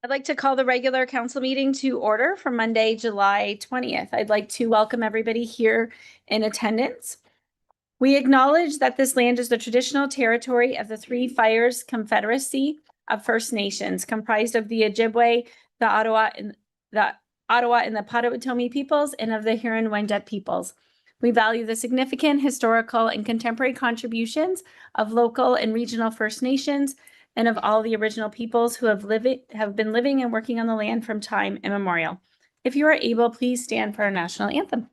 I'd like to call the regular council meeting to order for Monday, July 20th. I'd like to welcome everybody here in attendance. We acknowledge that this land is the traditional territory of the Three Fires Confederacy of First Nations, comprised of the Ojibwe, the Ottawa, and the Potawatomi peoples, and of the Huron-Wendat peoples. We value the significant historical and contemporary contributions of local and regional First Nations and of all the original peoples who have been living and working on the land from time immemorial. If you are able, please stand for our national anthem.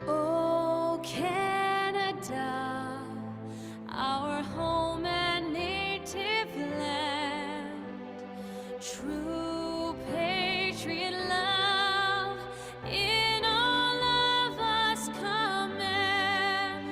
Oh, Canada, our home and native land, true patriot love in all of us command.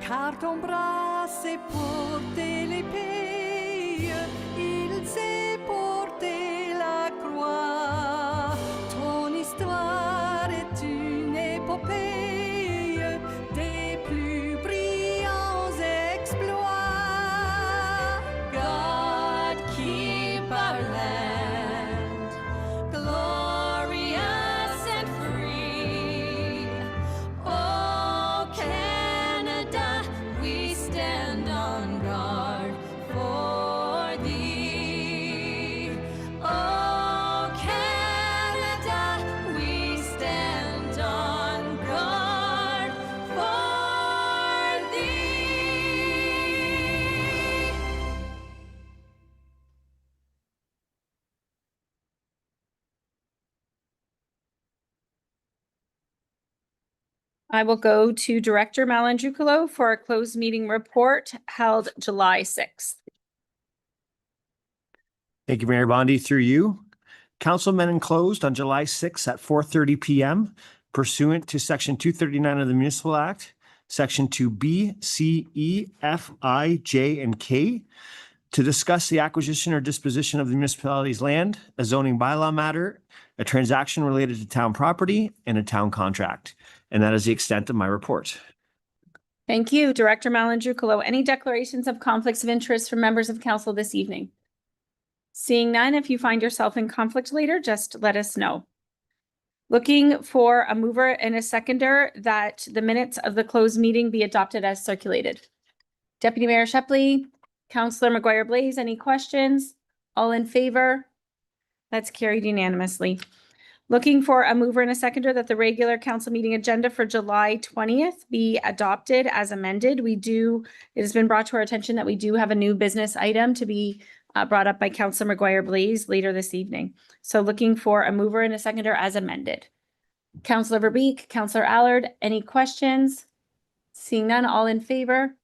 Car ton bras s'est porté l'épée, il s'est porté la croix. Ton histoire est une épopée des plus brillants exploits. God keep our land glorious and free. Oh, Canada, we stand on guard for thee. Oh, Canada, we stand on guard for thee. I will go to Director Malangikolo for a closed meeting report held July 6th. Thank you, Mayor Bondi. Through you. Council met and closed on July 6th at 4:30 p.m. pursuant to Section 239 of the Municipal Act, Section 2B, C, E, F, I, J, and K, to discuss the acquisition or disposition of the municipality's land, a zoning bylaw matter, a transaction related to town property, and a town contract. And that is the extent of my report. Thank you, Director Malangikolo. Any declarations of conflicts of interest from members of council this evening? Seeing none, if you find yourself in conflict later, just let us know. Looking for a mover and a seconder that the minutes of the closed meeting be adopted as circulated. Deputy Mayor Shepley, Councillor McGuire-Blaze, any questions? All in favor? That's carried unanimously. Looking for a mover and a seconder that the regular council meeting agenda for July 20th be adopted as amended. It has been brought to our attention that we do have a new business item to be brought up by Councillor McGuire-Blaze later this evening. So looking for a mover and a seconder as amended. Councillor Verbeek, Councillor Allard, any questions? Seeing none, all in favor?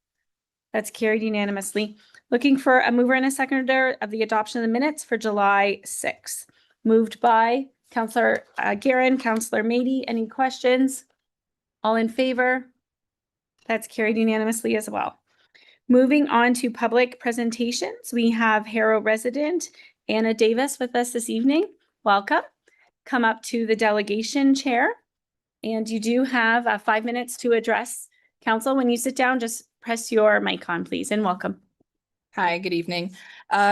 That's carried unanimously. Looking for a mover and a seconder of the adoption of the minutes for July 6th. Moved by Councillor Guerin, Councillor Mady, any questions? All in favor? That's carried unanimously as well. Moving on to public presentations, we have Harrow resident Anna Davis with us this evening. Welcome. Come up to the delegation chair. And you do have 5 minutes to address council. When you sit down, just press your mic on, please, and welcome. Hi, good evening.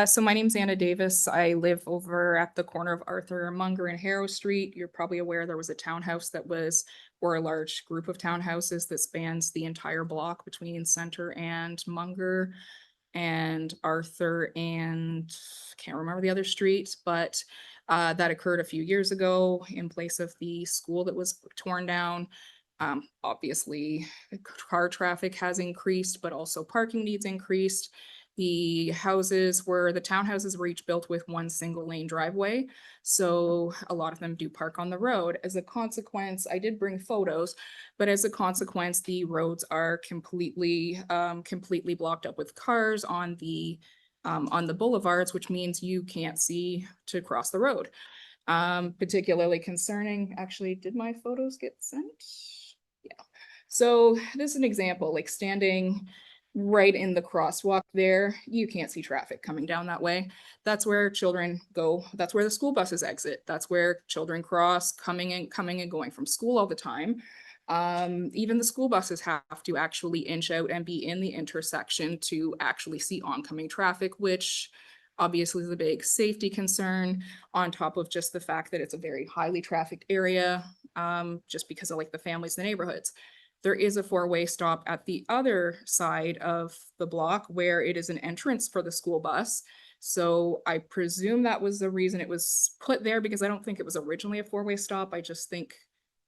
So my name's Anna Davis. I live over at the corner of Arthur Munger and Harrow Street. You're probably aware there was a townhouse or a large group of townhouses that spans the entire block between Center and Munger and Arthur and can't remember the other street, but that occurred a few years ago in place of the school that was torn down. Obviously, car traffic has increased, but also parking needs increased. The townhouses were each built with one single lane driveway. So a lot of them do park on the road. As a consequence, I did bring photos, but as a consequence, the roads are completely blocked up with cars on the boulevards, which means you can't see to cross the road. Particularly concerning, actually, did my photos get sent? Yeah. So this is an example, like standing right in the crosswalk there, you can't see traffic coming down that way. That's where children go. That's where the school buses exit. That's where children cross coming and going from school all the time. Even the school buses have to actually inch out and be in the intersection to actually see oncoming traffic, which obviously is a big safety concern on top of just the fact that it's a very highly trafficked area, just because of like the families in the neighborhoods. There is a four-way stop at the other side of the block where it is an entrance for the school bus. So I presume that was the reason it was put there, because I don't think it was originally a four-way stop. I just think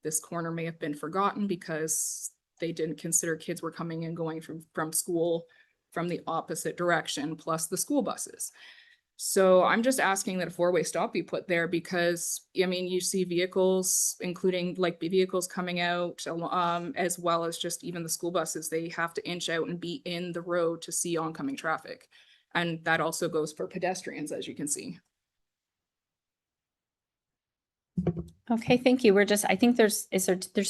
this corner may have been forgotten because they didn't consider kids were coming and going from school from the opposite direction, plus the school buses. So I'm just asking that a four-way stop be put there because, I mean, you see vehicles, including like vehicles coming out, as well as just even the school buses, they have to inch out and be in the road to see oncoming traffic. And that also goes for pedestrians, as you can see. Okay, thank you. We're just, I think there's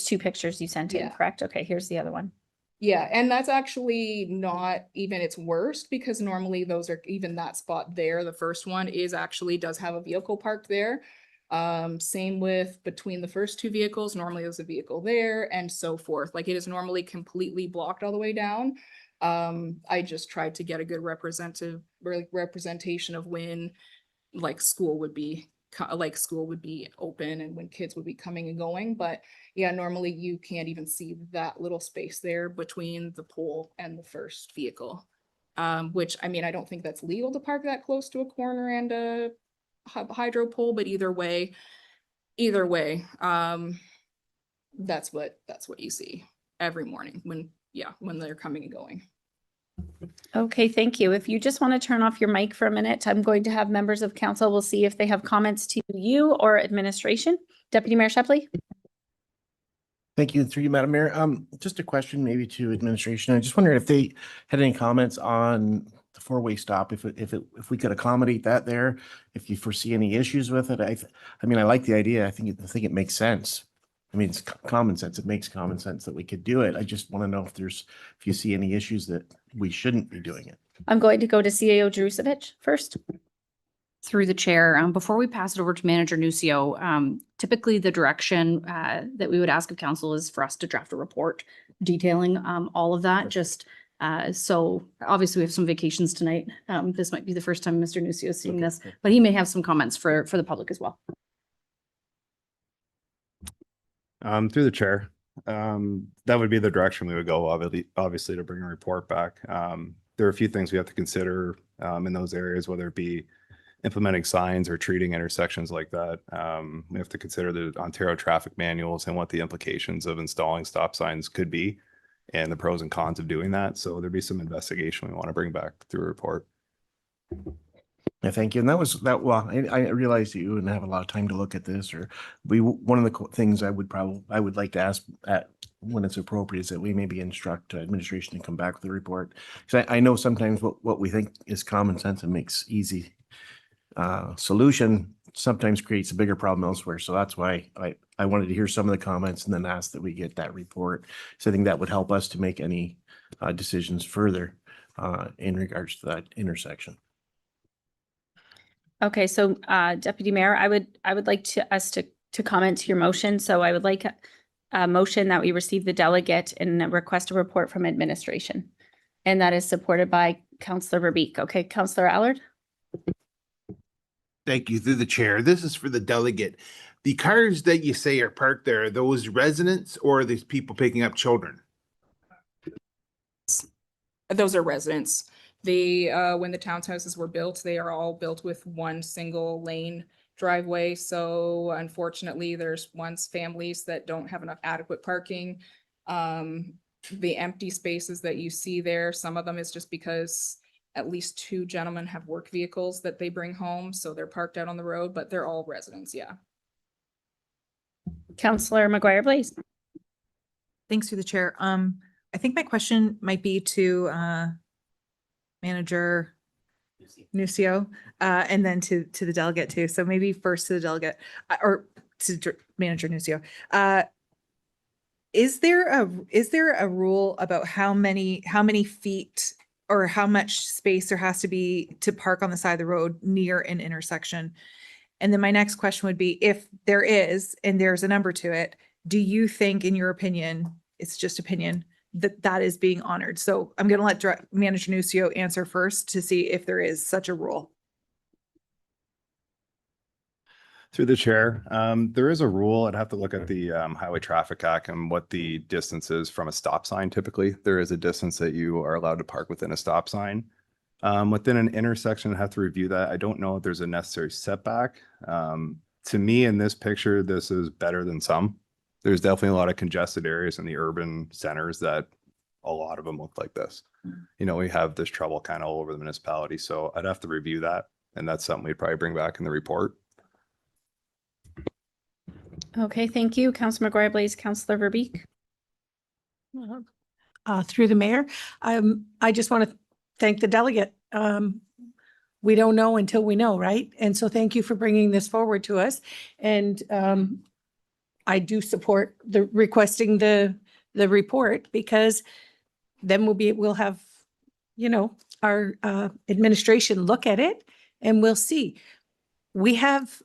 two pictures you sent in, Yeah. correct? Okay, here's the other one. Yeah, and that's actually not even its worst, because normally those are, even that spot there, the first one is actually does have a vehicle parked there. Same with between the first two vehicles, normally there's a vehicle there and so forth. Like it is normally completely blocked all the way down. I just tried to get a good representation of when like school would be open and when kids would be coming and going, but yeah, normally you can't even see that little space there between the pole and the first vehicle. Which, I mean, I don't think that's legal to park that close to a corner and a hydro pole, but either way, that's what you see every morning when they're coming and going. Okay, thank you. If you just want to turn off your mic for a minute, I'm going to have members of council. We'll see if they have comments to you or administration. Deputy Mayor Shepley. Thank you. Through you, Madam Mayor. Just a question maybe to administration. I just wondered if they had any comments on the four-way stop, if we could accommodate that there, if you foresee any issues with it. I mean, I like the idea. I think it makes sense. I mean, it's common sense. It makes common sense that we could do it. I just want to know if you see any issues that we shouldn't be doing it. I'm going to go to CAO Drusevich first. Through the chair, before we pass it over to Manager Nucio, typically the direction that we would ask of council is for us to draft a report detailing all of that. Just so obviously we have some vacations tonight. This might be the first time Mr. Nucio is seeing this, but he may have some comments for the public as well. Through the chair, that would be the direction we would go, obviously to bring a report back. There are a few things we have to consider in those areas, whether it be implementing signs or treating intersections like that. We have to consider the Ontario traffic manuals and what the implications of installing stop signs could be and the pros and cons of doing that. So there'd be some investigation we want to bring back through a report. Yeah, thank you. And well, I realize that you wouldn't have a lot of time to look at this, or one of the things I would like to ask at when it's appropriate is that we maybe instruct administration to come back with a report. Because I know sometimes what we think is common sense and makes easy solution sometimes creates a bigger problem elsewhere. So that's why I wanted to hear some of the comments and then ask that we get that report. So I think that would help us to make any decisions further in regards to that intersection. Okay, so Deputy Mayor, I would like us to comment to your motion. So I would like a motion that we receive the delegate and request a report from administration. And that is supported by Councillor Verbeek. Okay, Councillor Allard. Thank you. Through the chair. This is for the delegate. The cars that you say are parked there, are those residents or are these people picking up children? Those are residents. They, when the townhouses were built, they are all built with one single lane driveway. So unfortunately, there's families that don't have enough adequate parking. The empty spaces that you see there, some of them is just because at least two gentlemen have work vehicles that they bring home. So they're parked out on the road, but they're all residents. Yeah. Councillor McGuire Blaze. Thanks through the chair. I think my question might be to Manager Nucio, and then to the delegate too. So maybe first to the delegate or to Manager Nucio. is there a rule about how many feet or how much space there has to be to park on the side of the road near an intersection? And then my next question would be, if there is, and there's a number to it, do you think, in your opinion, it's just opinion, that that is being honored? So I'm going to let Manager Nucio answer first to see if there is such a rule. Through the chair, there is a rule. I'd have to look at the Highway Traffic Act and what the distance is from a stop sign. Typically, there is a distance that you are allowed to park within a stop sign. Within an intersection, I'd have to review that. I don't know if there's a necessary setback. To me, in this picture, this is better than some. There's definitely a lot of congested areas in the urban centers that a lot of them look like this. You know, we have this trouble kind of all over the municipality, so I'd have to review that. And that's something we'd probably bring back in the report. Okay, thank you. Councilor McGuire Blaze, Councilor Verbeek. Through the mayor, I just want to thank the delegate. We don't know until we know, right? And so thank you for bringing this forward to us. And I do support the requesting the report, because then we'll have, you know, our administration look at it and we'll see. We have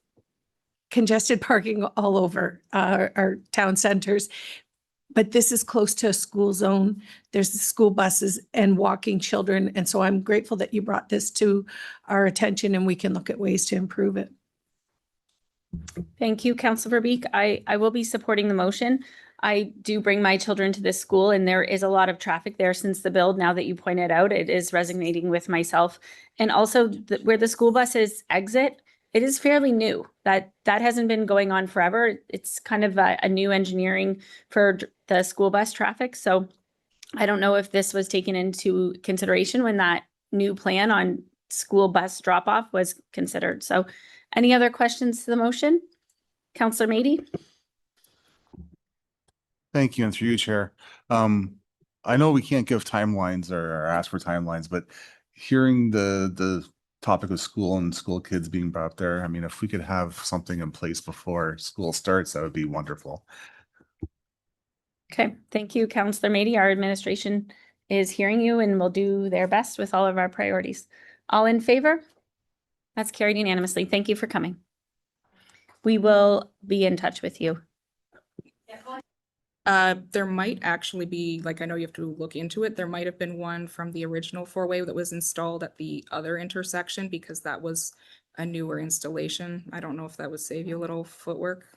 congested parking all over our town centers, but this is close to a school zone. There's the school buses and walking children. And so I'm grateful that you brought this to our attention and we can look at ways to improve it. Thank you, Councilor Verbeek. I will be supporting the motion. I do bring my children to this school and there is a lot of traffic there since the build. Now that you pointed out, it is resonating with myself. And also where the school buses exit, it is fairly new. That hasn't been going on forever. It's kind of a new engineering for the school bus traffic. So I don't know if this was taken into consideration when that new plan on school bus drop off was considered. So any other questions to the motion? Councillor Mady? Thank you, and through you, Chair. I know we can't give timelines or ask for timelines, but hearing the topic of school and school kids being brought up there, I mean, if we could have something in place before school starts, that would be wonderful. Okay, thank you, Councillor Mady. Our administration is hearing you and will do their best with all of our priorities. All in favor? That's carried unanimously. Thank you for coming. We will be in touch with you. There might actually be, like, I know you have to look into it. There might have been one from the original four-way that was installed at the other intersection, because that was a newer installation. I don't know if that would save you a little footwork.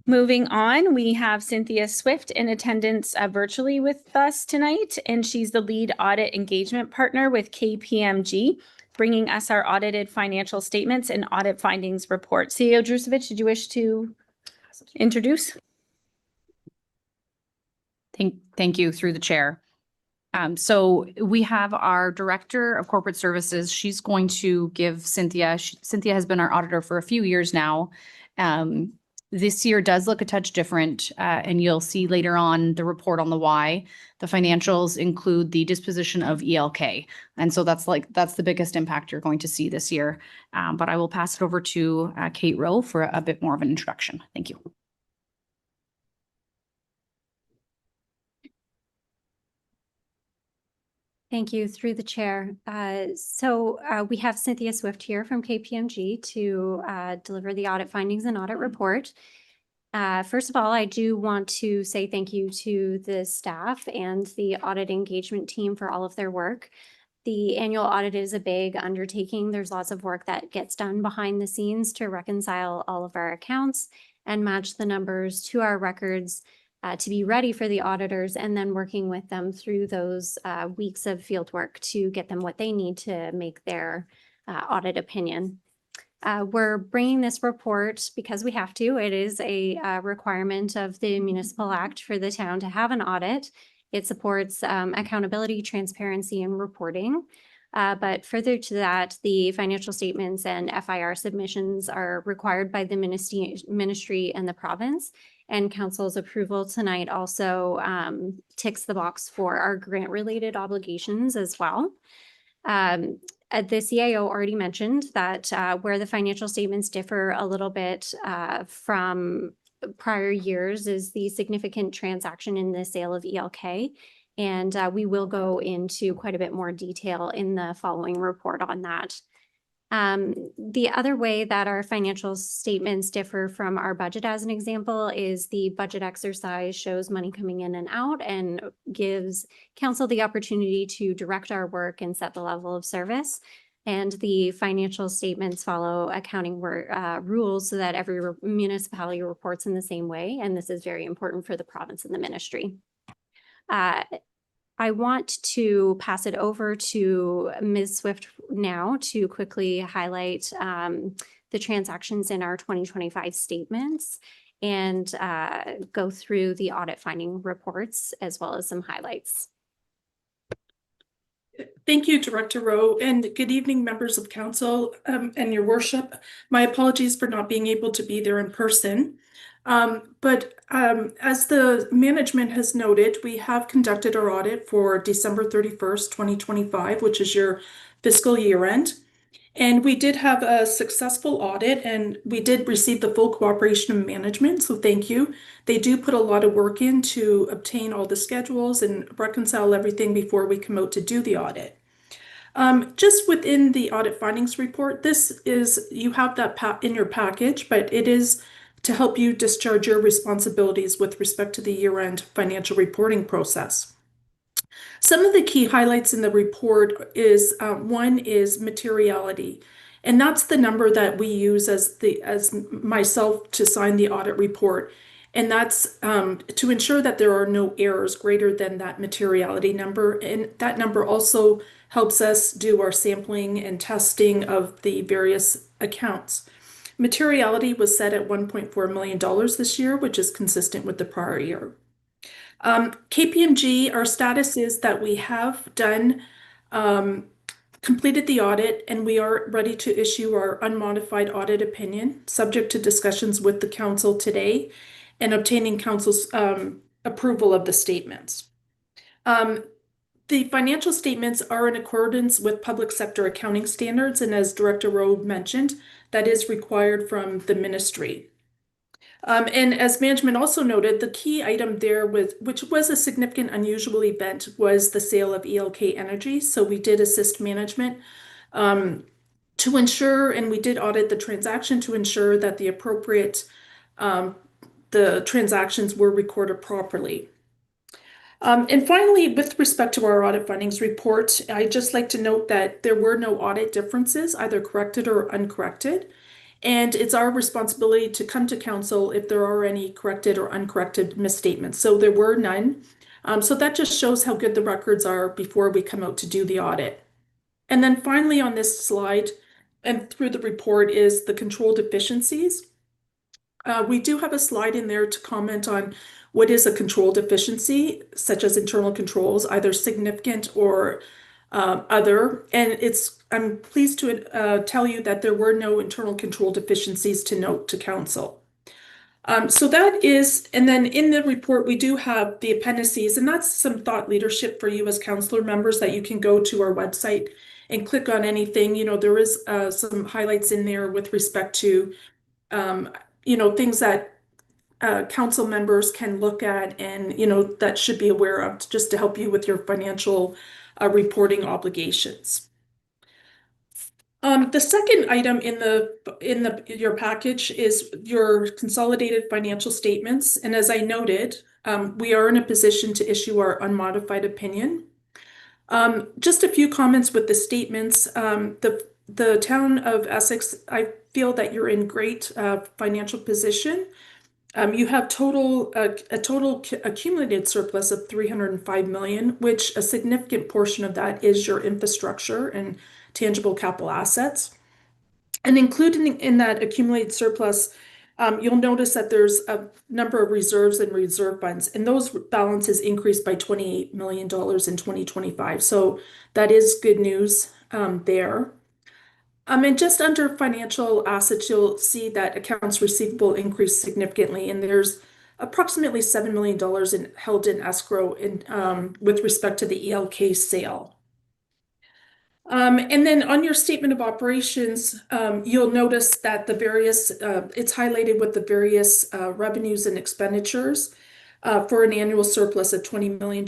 Moving on, we have Cynthia Swift in attendance virtually with us tonight, and she's the lead audit engagement partner with KPMG, bringing us our audited financial statements and audit findings report. CEO Drusevich, did you wish to introduce? Thank you, through the chair. So we have our Director of Corporate Services. She's going to give Cynthia has been our auditor for a few years now. This year does look a touch different, and you'll see later on the report on the why. The financials include the disposition of ELK. And so that's the biggest impact you're going to see this year. But I will pass it over to Kate Rowe for a bit more of an introduction. Thank you. Thank you, through the chair. We have Cynthia Swift here from KPMG to deliver the audit findings and audit report. First of all, I do want to say thank you to the staff and the audit engagement team for all of their work. The annual audit is a big undertaking. There's lots of work that gets done behind the scenes to reconcile all of our accounts and match the numbers to our records, to be ready for the auditors, and then working with them through those weeks of field work to get them what they need to make their audit opinion. We're bringing this report because we have to. It is a requirement of the Municipal Act for the town to have an audit. It supports accountability, transparency, and reporting. But further to that, the financial statements and FIR submissions are required by the ministry and the province. And council's approval tonight also ticks the box for our grant-related obligations as well. the CIO already mentioned that where the financial statements differ a little bit from prior years is the significant transaction in the sale of ELK. And we will go into quite a bit more detail in the following report on that. The other way that our financial statements differ from our budget, as an example, is the budget exercise shows money coming in and out and gives council the opportunity to direct our work and set the level of service. And the financial statements follow accounting rules so that every municipality reports in the same way. And this is very important for the province and the ministry. I want to pass it over to Ms. Swift now to quickly highlight the transactions in our 2025 statements and go through the audit finding reports as well as some highlights. Thank you, Director Rowe, and good evening, members of council and your worship. My apologies for not being able to be there in person. But as the management has noted, we have conducted our audit for December 31st, 2025, which is your fiscal year end. And we did have a successful audit and we did receive the full cooperation of management. So thank you. They do put a lot of work in to obtain all the schedules and reconcile everything before we come out to do the audit. Just within the audit findings report, this is, you have that in your package, but it is to help you discharge your responsibilities with respect to the year-end financial reporting process. Some of the key highlights in the report is one is materiality, and that's the number that we use as myself to sign the audit report, and that's to ensure that there are no errors greater than that materiality number, and that number also helps us do our sampling and testing of the various accounts. Materiality was set at $1.4 million this year, which is consistent with the prior year. KPMG, our status is that we have done, completed the audit, and we are ready to issue our unmodified audit opinion, subject to discussions with the council today and obtaining council's approval of the statements. The financial statements are in accordance with public sector accounting standards, and as Director Rowe mentioned, that is required from the ministry. And as management also noted, the key item there, which was a significant unusual event, was the sale of ELK Energy. So we did assist management to ensure, and we did audit the transaction to ensure that the appropriate, the transactions were recorded properly. And finally, with respect to our audit findings report, I'd just like to note that there were no audit differences, either corrected or uncorrected. And it's our responsibility to come to council if there are any corrected or uncorrected misstatements. So there were none. So that just shows how good the records are before we come out to do the audit. And then finally on this slide and through the report is the control deficiencies. We do have a slide in there to comment on what is a control deficiency, such as internal controls, either significant or other. And I'm pleased to tell you that there were no internal control deficiencies to note to council. So that is, and then in the report, we do have the appendices, and that's some thought leadership for you as councillor members that you can go to our website and click on anything. You know, there is some highlights in there with respect to, you know, things that council members can look at and, you know, that should be aware of just to help you with your financial reporting obligations. The second item in your package is your consolidated financial statements. And as I noted, we are in a position to issue our unmodified opinion. Just a few comments with the statements. The town of Essex, I feel that you're in great financial position. You have a total accumulated surplus of $305 million, which a significant portion of that is your infrastructure and tangible capital assets. And included in that accumulated surplus, you'll notice that there's a number of reserves and reserve funds, and those balances increased by $28 million in 2025. So that is good news there. And just under financial assets, you'll see that accounts receivable increased significantly, and there's approximately $7 million held in escrow with respect to the ELK sale. And then on your statement of operations, you'll notice that the various, it's highlighted with the various revenues and expenditures for an annual surplus of $20 million.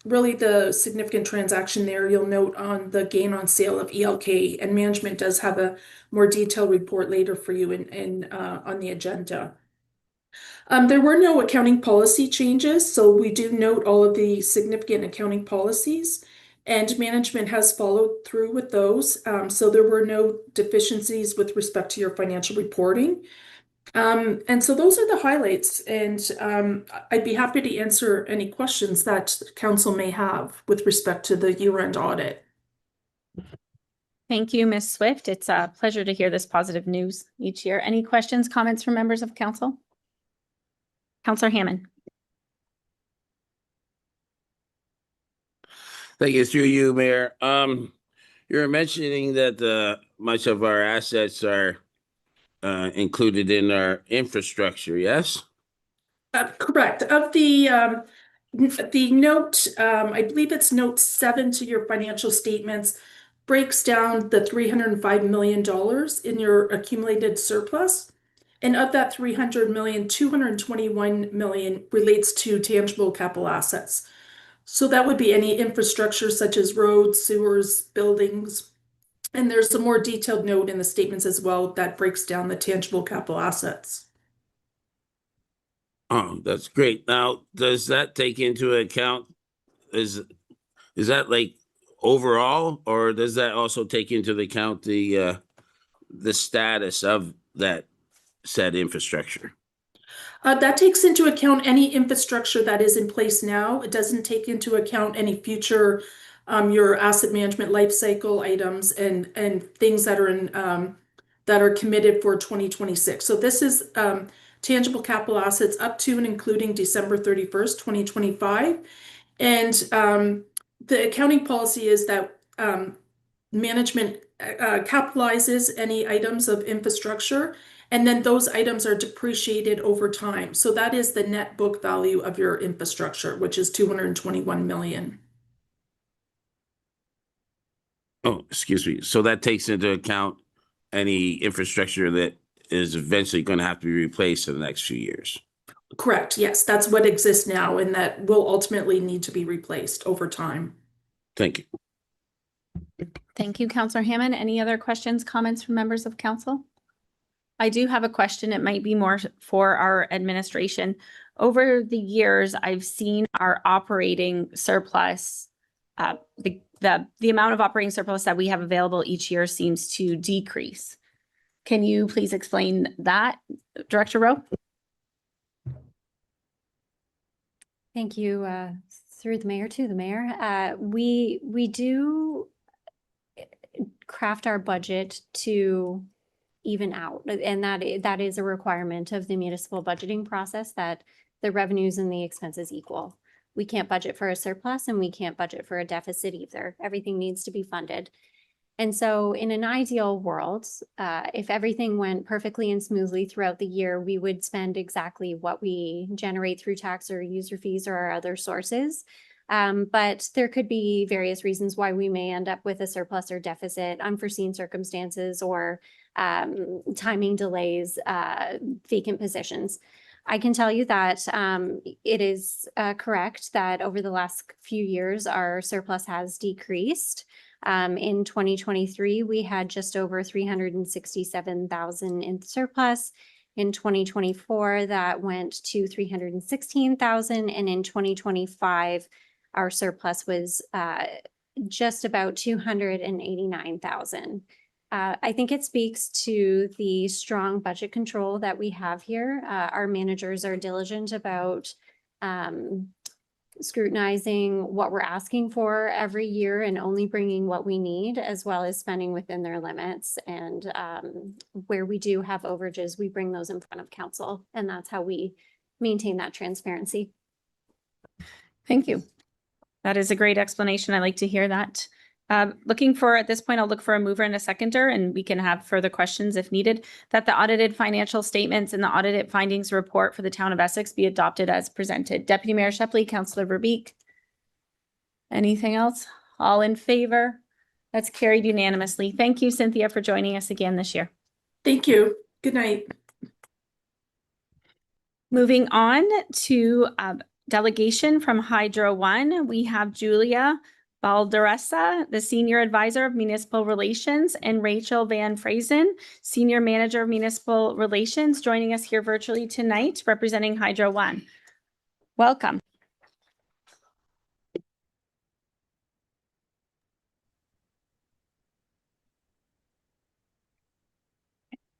Really, the significant transaction there, you'll note on the gain on sale of ELK, and management does have a more detailed report later for you on the agenda. There were no accounting policy changes, so we do note all of the significant accounting policies, and management has followed through with those. So there were no deficiencies with respect to your financial reporting. And so those are the highlights, and I'd be happy to answer any questions that council may have with respect to the year-end audit. Thank you, Ms. Swift. It's a pleasure to hear this positive news each year. Any questions, comments from members of council? Councillor Hammond. Thank you, through you, Mayor. You're mentioning that much of our assets are included in our infrastructure, yes? Correct. Of the note, I believe it's note 7 to your financial statements, breaks down the $305 million in your accumulated surplus. And of that 300 million, 221 million relates to tangible capital assets. So that would be any infrastructure such as roads, sewers, buildings. And there's a more detailed note in the statements as well that breaks down the tangible capital assets. Oh, that's great. Now, does that take into account, is that like overall, or does that also take into account the status of that said infrastructure? That takes into account any infrastructure that is in place now. It doesn't take into account any future your asset management life cycle items and things that are in that are committed for 2026. So this is tangible capital assets up to and including December 31st, 2025. And the accounting policy is that management capitalizes any items of infrastructure, and then those items are depreciated over time. So that is the net book value of your infrastructure, which is 221 million. Oh, excuse me. So that takes into account any infrastructure that is eventually going to have to be replaced in the next few years. Correct. Yes, that's what exists now, and that will ultimately need to be replaced over time. Thank you. Thank you, Councillor Hammond. Any other questions, comments from members of council? I do have a question. It might be more for our administration. Over the years, I've seen our operating surplus, the amount of operating surplus that we have available each year seems to decrease. Can you please explain that, Director Rowe? Thank you, through the mayor to the mayor. We do craft our budget to even out, and that is a requirement of the municipal budgeting process, that the revenues and the expenses equal. We can't budget for a surplus and we can't budget for a deficit either. Everything needs to be funded. And so in an ideal world, if everything went perfectly and smoothly throughout the year, we would spend exactly what we generate through tax or user fees or our other sources. But there could be various reasons why we may end up with a surplus or deficit, unforeseen circumstances, or timing delays, vacant positions. I can tell you that it is correct that over the last few years, our surplus has decreased. In 2023, we had just over 367,000 in surplus. In 2024, that went to 316,000. And in 2025, our surplus was just about 289,000. I think it speaks to the strong budget control that we have here. Our managers are diligent about scrutinizing what we're asking for every year and only bringing what we need, as well as spending within their limits. And where we do have overages, we bring those in front of council, and that's how we maintain that transparency. Thank you. That is a great explanation. I like to hear that. Looking for, at this point, I'll look for a mover and a seconder, and we can have further questions if needed, that the audited financial statements and the audited findings report for the town of Essex be adopted as presented. Deputy Mayor Shepley, Councillor Verbeek. Anything else? All in favor? That's carried unanimously. Thank you, Cynthia, for joining us again this year. Thank you. Good night. Moving on to delegation from Hydro One, we have Julia Balderessa, the Senior Advisor of Municipal Relations, and Rachel Van Frazen, Senior Manager of Municipal Relations, joining us here virtually tonight, representing Hydro One. Welcome.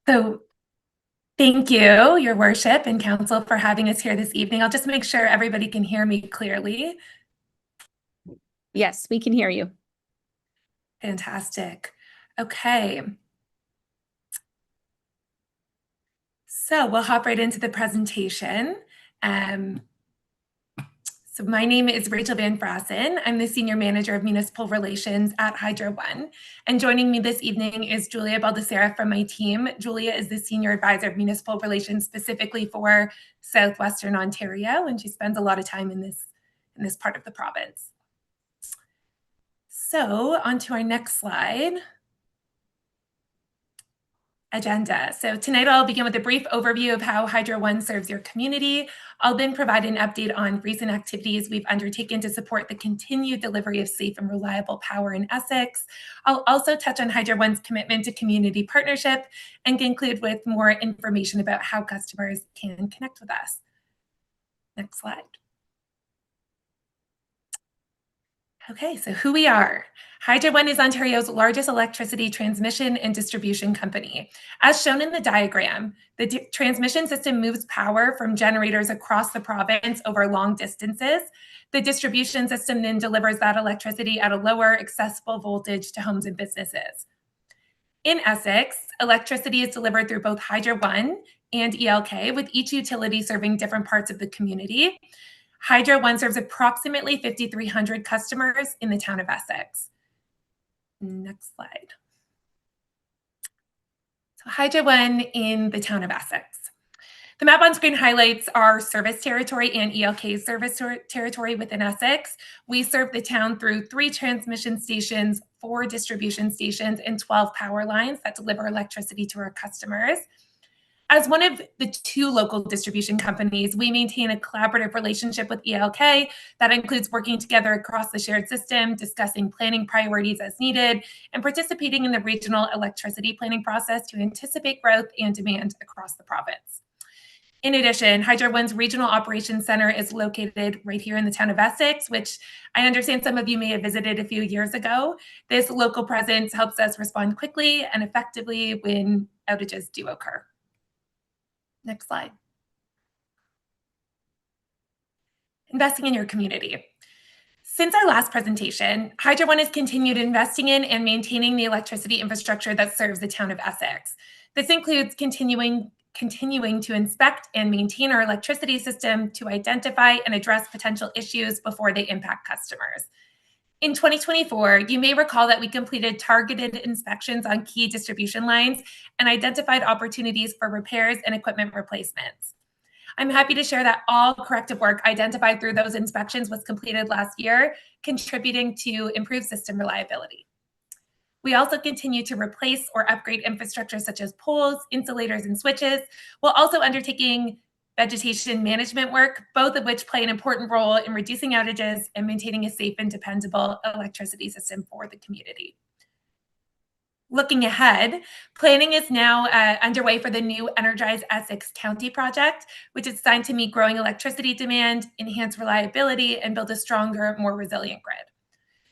So thank you, Your Worship and Council, for having us here this evening. I'll just make sure everybody can hear me clearly. Yes, we can hear you. Fantastic. Okay. So we'll hop right into the presentation. So my name is Rachel Van Frazen. I'm the Senior Manager of Municipal Relations at Hydro One. And joining me this evening is Julia Baldessera from my team. Julia is the Senior Advisor of Municipal Relations specifically for Southwestern Ontario, and she spends a lot of time in this part of the province. So on to our next slide. Agenda. So tonight I'll begin with a brief overview of how Hydro One serves your community. I'll then provide an update on recent activities we've undertaken to support the continued delivery of safe and reliable power in Essex. I'll also touch on Hydro One's commitment to community partnership and conclude with more information about how customers can connect with us. Next slide. Okay, so who we are. Hydro One is Ontario's largest electricity transmission and distribution company. As shown in the diagram, the transmission system moves power from generators across the province over long distances. The distribution system then delivers that electricity at a lower accessible voltage to homes and businesses. In Essex, electricity is delivered through both Hydro One and ELK, with each utility serving different parts of the community. Hydro One serves approximately 5,300 customers in the town of Essex. Next slide. So Hydro One in the town of Essex. The map on screen highlights our service territory and ELK's service territory within Essex. We serve the town through 3 transmission stations, 4 distribution stations, and 12 power lines that deliver electricity to our customers. As one of the 2 local distribution companies, we maintain a collaborative relationship with ELK that includes working together across the shared system, discussing planning priorities as needed, and participating in the regional electricity planning process to anticipate growth and demand across the province. In addition, Hydro One's Regional Operations Center is located right here in the town of Essex, which I understand some of you may have visited a few years ago. This local presence helps us respond quickly and effectively when outages do occur. Next slide. Investing in your community. Since our last presentation, Hydro One has continued investing in and maintaining the electricity infrastructure that serves the town of Essex. This includes continuing to inspect and maintain our electricity system to identify and address potential issues before they impact customers. In 2024, you may recall that we completed targeted inspections on key distribution lines and identified opportunities for repairs and equipment replacements. I'm happy to share that all corrective work identified through those inspections was completed last year, contributing to improved system reliability. We also continue to replace or upgrade infrastructure such as poles, insulators, and switches, while also undertaking vegetation management work, both of which play an important role in reducing outages and maintaining a safe and dependable electricity system for the community. Looking ahead, planning is now underway for the new Energize Essex County project, which is designed to meet growing electricity demand, enhance reliability, and build a stronger, more resilient grid.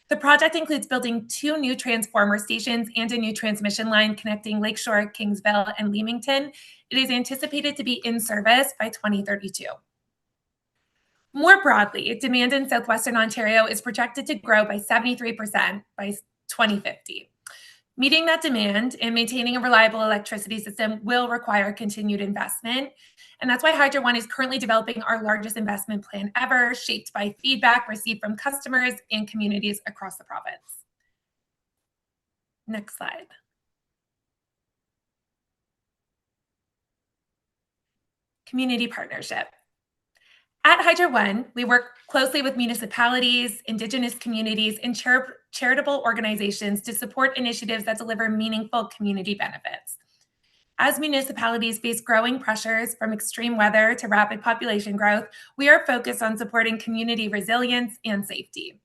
The project includes building 2 new transformer stations and a new transmission line connecting Lakeshore, Kingsville, and Leamington. It is anticipated to be in service by 2032. More broadly, demand in Southwestern Ontario is projected to grow by 73% by 2050. Meeting that demand and maintaining a reliable electricity system will require continued investment. And that's why Hydro One is currently developing our largest investment plan ever, shaped by feedback received from customers and communities across the province. Next slide. Community partnership. At Hydro One, we work closely with municipalities, Indigenous communities, and charitable organizations to support initiatives that deliver meaningful community benefits. As municipalities face growing pressures from extreme weather to rapid population growth, we are focused on supporting community resilience and safety.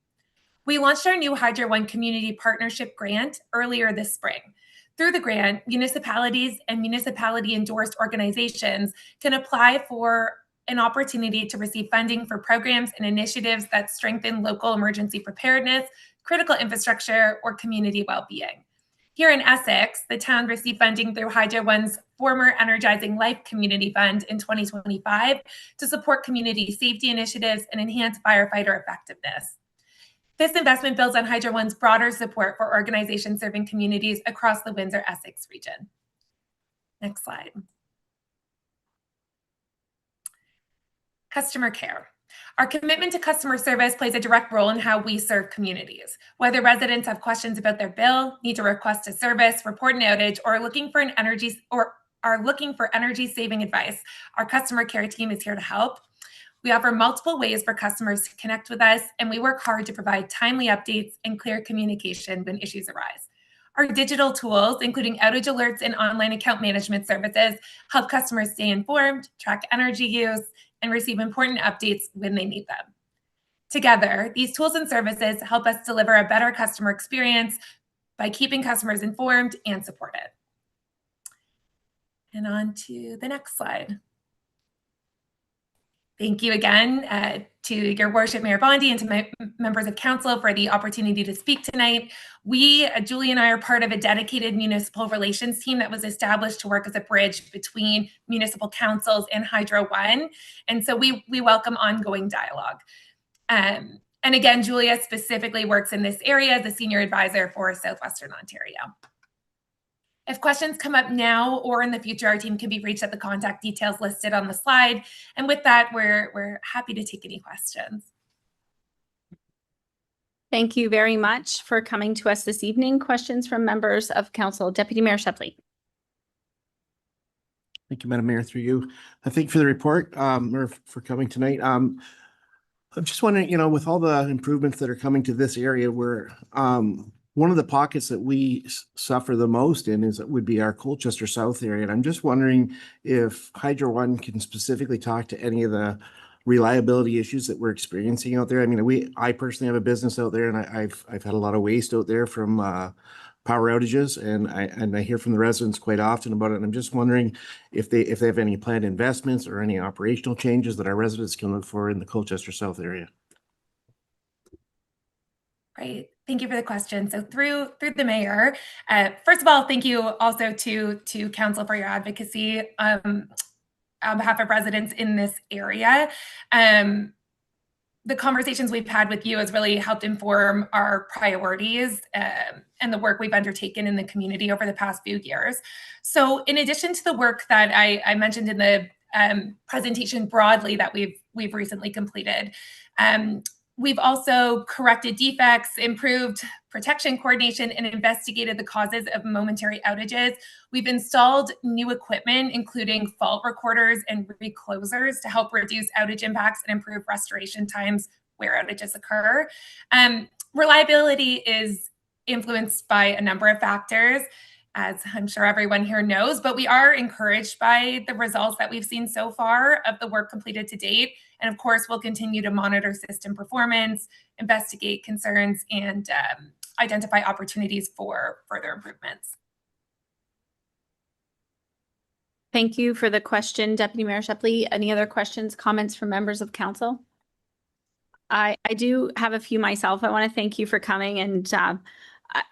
We launched our new Hydro One Community Partnership Grant earlier this spring. Through the grant, municipalities and municipality-endorsed organizations can apply for an opportunity to receive funding for programs and initiatives that strengthen local emergency preparedness, critical infrastructure, or community well-being. Here in Essex, the town received funding through Hydro One's former Energizing Life Community Fund in 2025 to support community safety initiatives and enhance firefighter effectiveness. This investment builds on Hydro One's broader support for organizations serving communities across the Windsor-Essex region. Next slide. Customer care. Our commitment to customer service plays a direct role in how we serve communities. Whether residents have questions about their bill, need to request a service, report an outage, or are looking for energy saving advice, our customer care team is here to help. We offer multiple ways for customers to connect with us, and we work hard to provide timely updates and clear communication when issues arise. Our digital tools, including outage alerts and online account management services, help customers stay informed, track energy use, and receive important updates when they need them. Together, these tools and services help us deliver a better customer experience by keeping customers informed and supported. And on to the next slide. Thank you again to your worship, Mayor Bondi, and to my members of council for the opportunity to speak tonight. We, Julie and I, are part of a dedicated municipal relations team that was established to work as a bridge between municipal councils and Hydro One. And so we welcome ongoing dialogue. And again, Julia specifically works in this area as a senior advisor for Southwestern Ontario. If questions come up now or in the future, our team can be reached at the contact details listed on the slide. And with that, we're happy to take any questions. Thank you very much for coming to us this evening. Questions from members of council. Deputy Mayor Shepley. Thank you, Madam Mayor, through you. I thank you for the report, or for coming tonight. I'm just wondering, with all the improvements that are coming to this area, where one of the pockets that we suffer the most in would be our Colchester South area. And I'm just wondering if Hydro One can specifically talk to any of the reliability issues that we're experiencing out there. I mean, I personally have a business out there, and I've had a lot of waste out there from power outages, and I hear from the residents quite often about it. And I'm just wondering if they have any planned investments or any operational changes that our residents can look for in the Colchester South area. Great. Thank you for the question. So through the mayor, first of all, thank you also to council for your advocacy on behalf of residents in this area. The conversations we've had with you has really helped inform our priorities and the work we've undertaken in the community over the past few years. So in addition to the work that I mentioned in the presentation broadly that we've recently completed, we've also corrected defects, improved protection coordination, and investigated the causes of momentary outages. We've installed new equipment, including fault recorders and reclosers, to help reduce outage impacts and improve restoration times where outages occur. Reliability is influenced by a number of factors, as I'm sure everyone here knows, but we are encouraged by the results that we've seen so far of the work completed to date. And of course, we'll continue to monitor system performance, investigate concerns, and identify opportunities for further improvements. Thank you for the question, Deputy Mayor Shepley. Any other questions, comments from members of council? I do have a few myself. I want to thank you for coming, and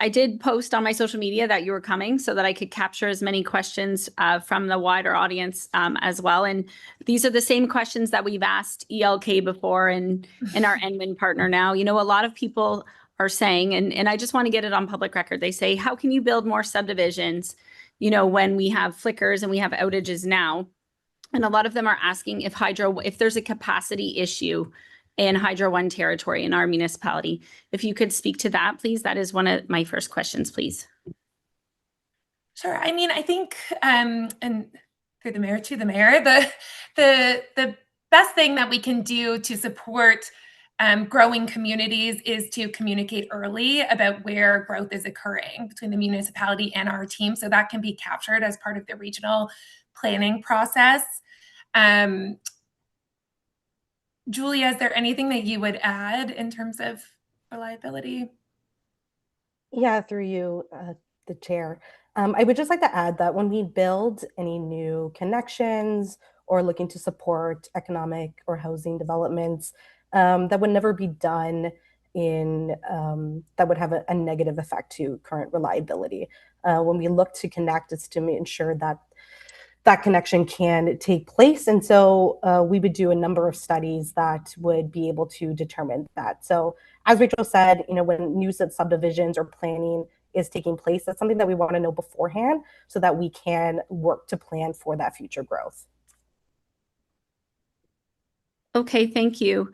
I did post on my social media that you were coming so that I could capture as many questions from the wider audience as well. And these are the same questions that we've asked ELK before and our NWIN partner now. A lot of people are saying, and I just want to get it on public record. They say, how can you build more subdivisions, when we have flickers and we have outages now? And a lot of them are asking if there's a capacity issue in Hydro One territory in our municipality. If you could speak to that, please. That is one of my first questions, please. Sure. I mean, I think, and through the mayor to the mayor, the best thing that we can do to support growing communities is to communicate early about where growth is occurring between the municipality and our team, so that can be captured as part of the regional planning process. Julia, is there anything that you would add in terms of reliability? Yeah, through you, the chair. I would just like to add that when we build any new connections or looking to support economic or housing developments, that would never be done in that would have a negative effect to current reliability. When we look to connect, it's to ensure that that connection can take place. And so we would do a number of studies that would be able to determine that. So as Rachel said, when new subdivisions or planning is taking place, that's something that we want to know beforehand so that we can work to plan for that future growth. Okay, thank you.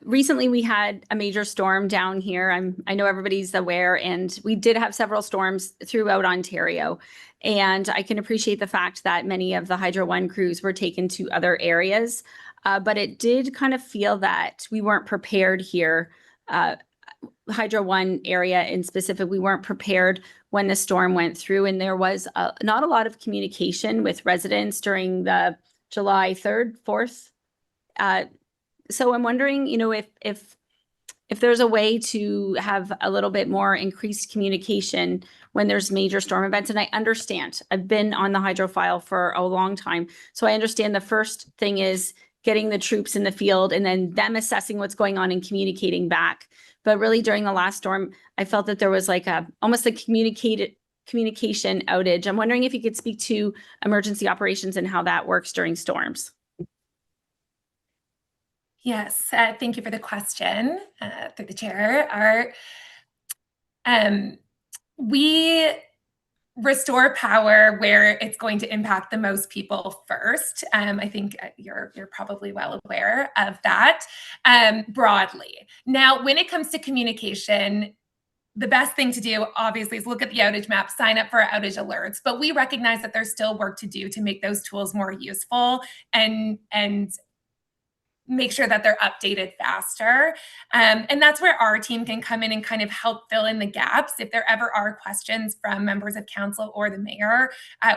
Recently, we had a major storm down here. I know everybody's aware, and we did have several storms throughout Ontario. And I can appreciate the fact that many of the Hydro One crews were taken to other areas, but it did kind of feel that we weren't prepared here. Hydro One area in specific, we weren't prepared when the storm went through, and there was not a lot of communication with residents during the July 3rd, 4th. So I'm wondering, if there's a way to have a little bit more increased communication when there's major storm events. And I understand, I've been on the hydro file for a long time. So I understand the first thing is getting the troops in the field and then them assessing what's going on and communicating back. But really during the last storm, I felt that there was like almost a communication outage. I'm wondering if you could speak to emergency operations and how that works during storms. Yes, thank you for the question, through the chair. We restore power where it's going to impact the most people first. I think you're probably well aware of that broadly. Now, when it comes to communication, the best thing to do, obviously, is look at the outage map, sign up for outage alerts. But we recognize that there's still work to do to make those tools more useful and make sure that they're updated faster. And that's where our team can come in and kind of help fill in the gaps. If there ever are questions from members of council or the mayor,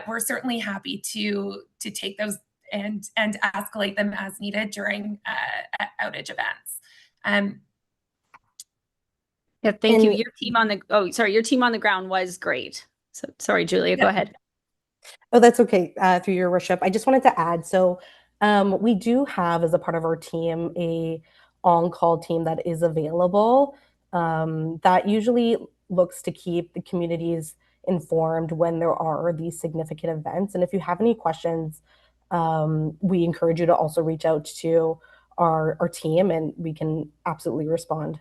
we're certainly happy to take those and escalate them as needed during outage events. Yeah, thank you. Your team on the ground was great. So sorry, Julia, go ahead. Oh, that's okay. Through your worship, I just wanted to add, so we do have, as a part of our team, a on-call team that is available that usually looks to keep the communities informed when there are these significant events. And if you have any questions, we encourage you to also reach out to our team, and we can absolutely respond.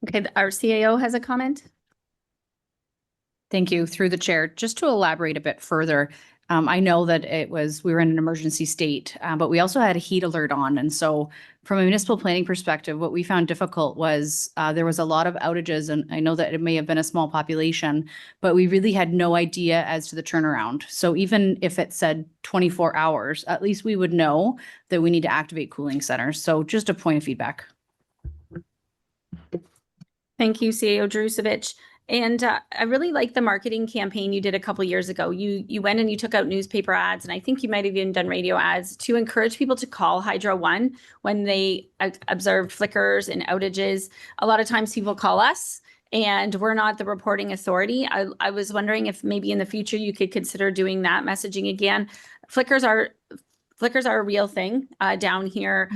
Okay, our CAO has a comment. Thank you. Through the chair, just to elaborate a bit further, I know that we were in an emergency state, but we also had a heat alert on. And so from a municipal planning perspective, what we found difficult was there was a lot of outages, and I know that it may have been a small population, but we really had no idea as to the turnaround. So even if it said 24 hours, at least we would know that we need to activate cooling centers. So just a point of feedback. Thank you, CAO Drusevich. And I really like the marketing campaign you did a couple years ago. You went and you took out newspaper ads, and I think you might have even done radio ads to encourage people to call Hydro One when they observed flickers and outages. A lot of times people call us, and we're not the reporting authority. I was wondering if maybe in the future you could consider doing that messaging again. Flickers are a real thing down here,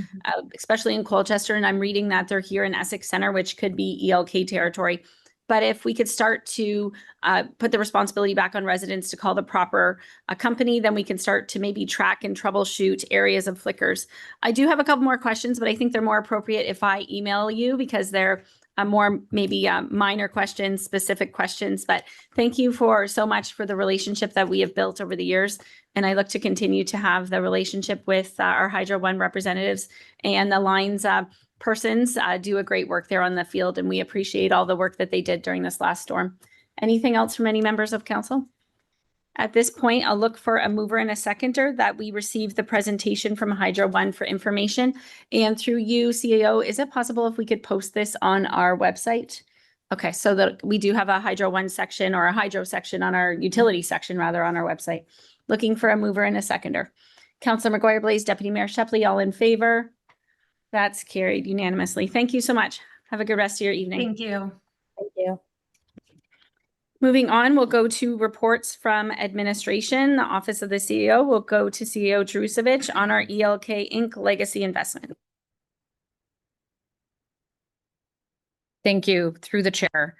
especially in Colchester, and I'm reading that they're here in Essex Center, which could be ELK territory. But if we could start to put the responsibility back on residents to call the proper company, then we can start to maybe track and troubleshoot areas of flickers. I do have a couple more questions, but I think they're more appropriate if I email you because they're more maybe minor questions, specific questions. But thank you so much for the relationship that we have built over the years. And I look to continue to have the relationship with our Hydro One representatives and the lines persons do a great work there on the field, and we appreciate all the work that they did during this last storm. Anything else from any members of council? At this point, I'll look for a mover and a seconder that we receive the presentation from Hydro One for information. And through you, CAO, is it possible if we could post this on our website? Okay, so that we do have a Hydro One section or a hydro section on our utility section rather on our website. Looking for a mover and a seconder. Councillor McGuire Blaze, Deputy Mayor Shepley, all in favor? That's carried unanimously. Thank you so much. Have a good rest of your evening. Thank you. Thank you. Moving on, we'll go to reports from administration. The Office of the CEO will go to CEO Drusevich on our ELK Inc. legacy investment. Thank you, through the chair.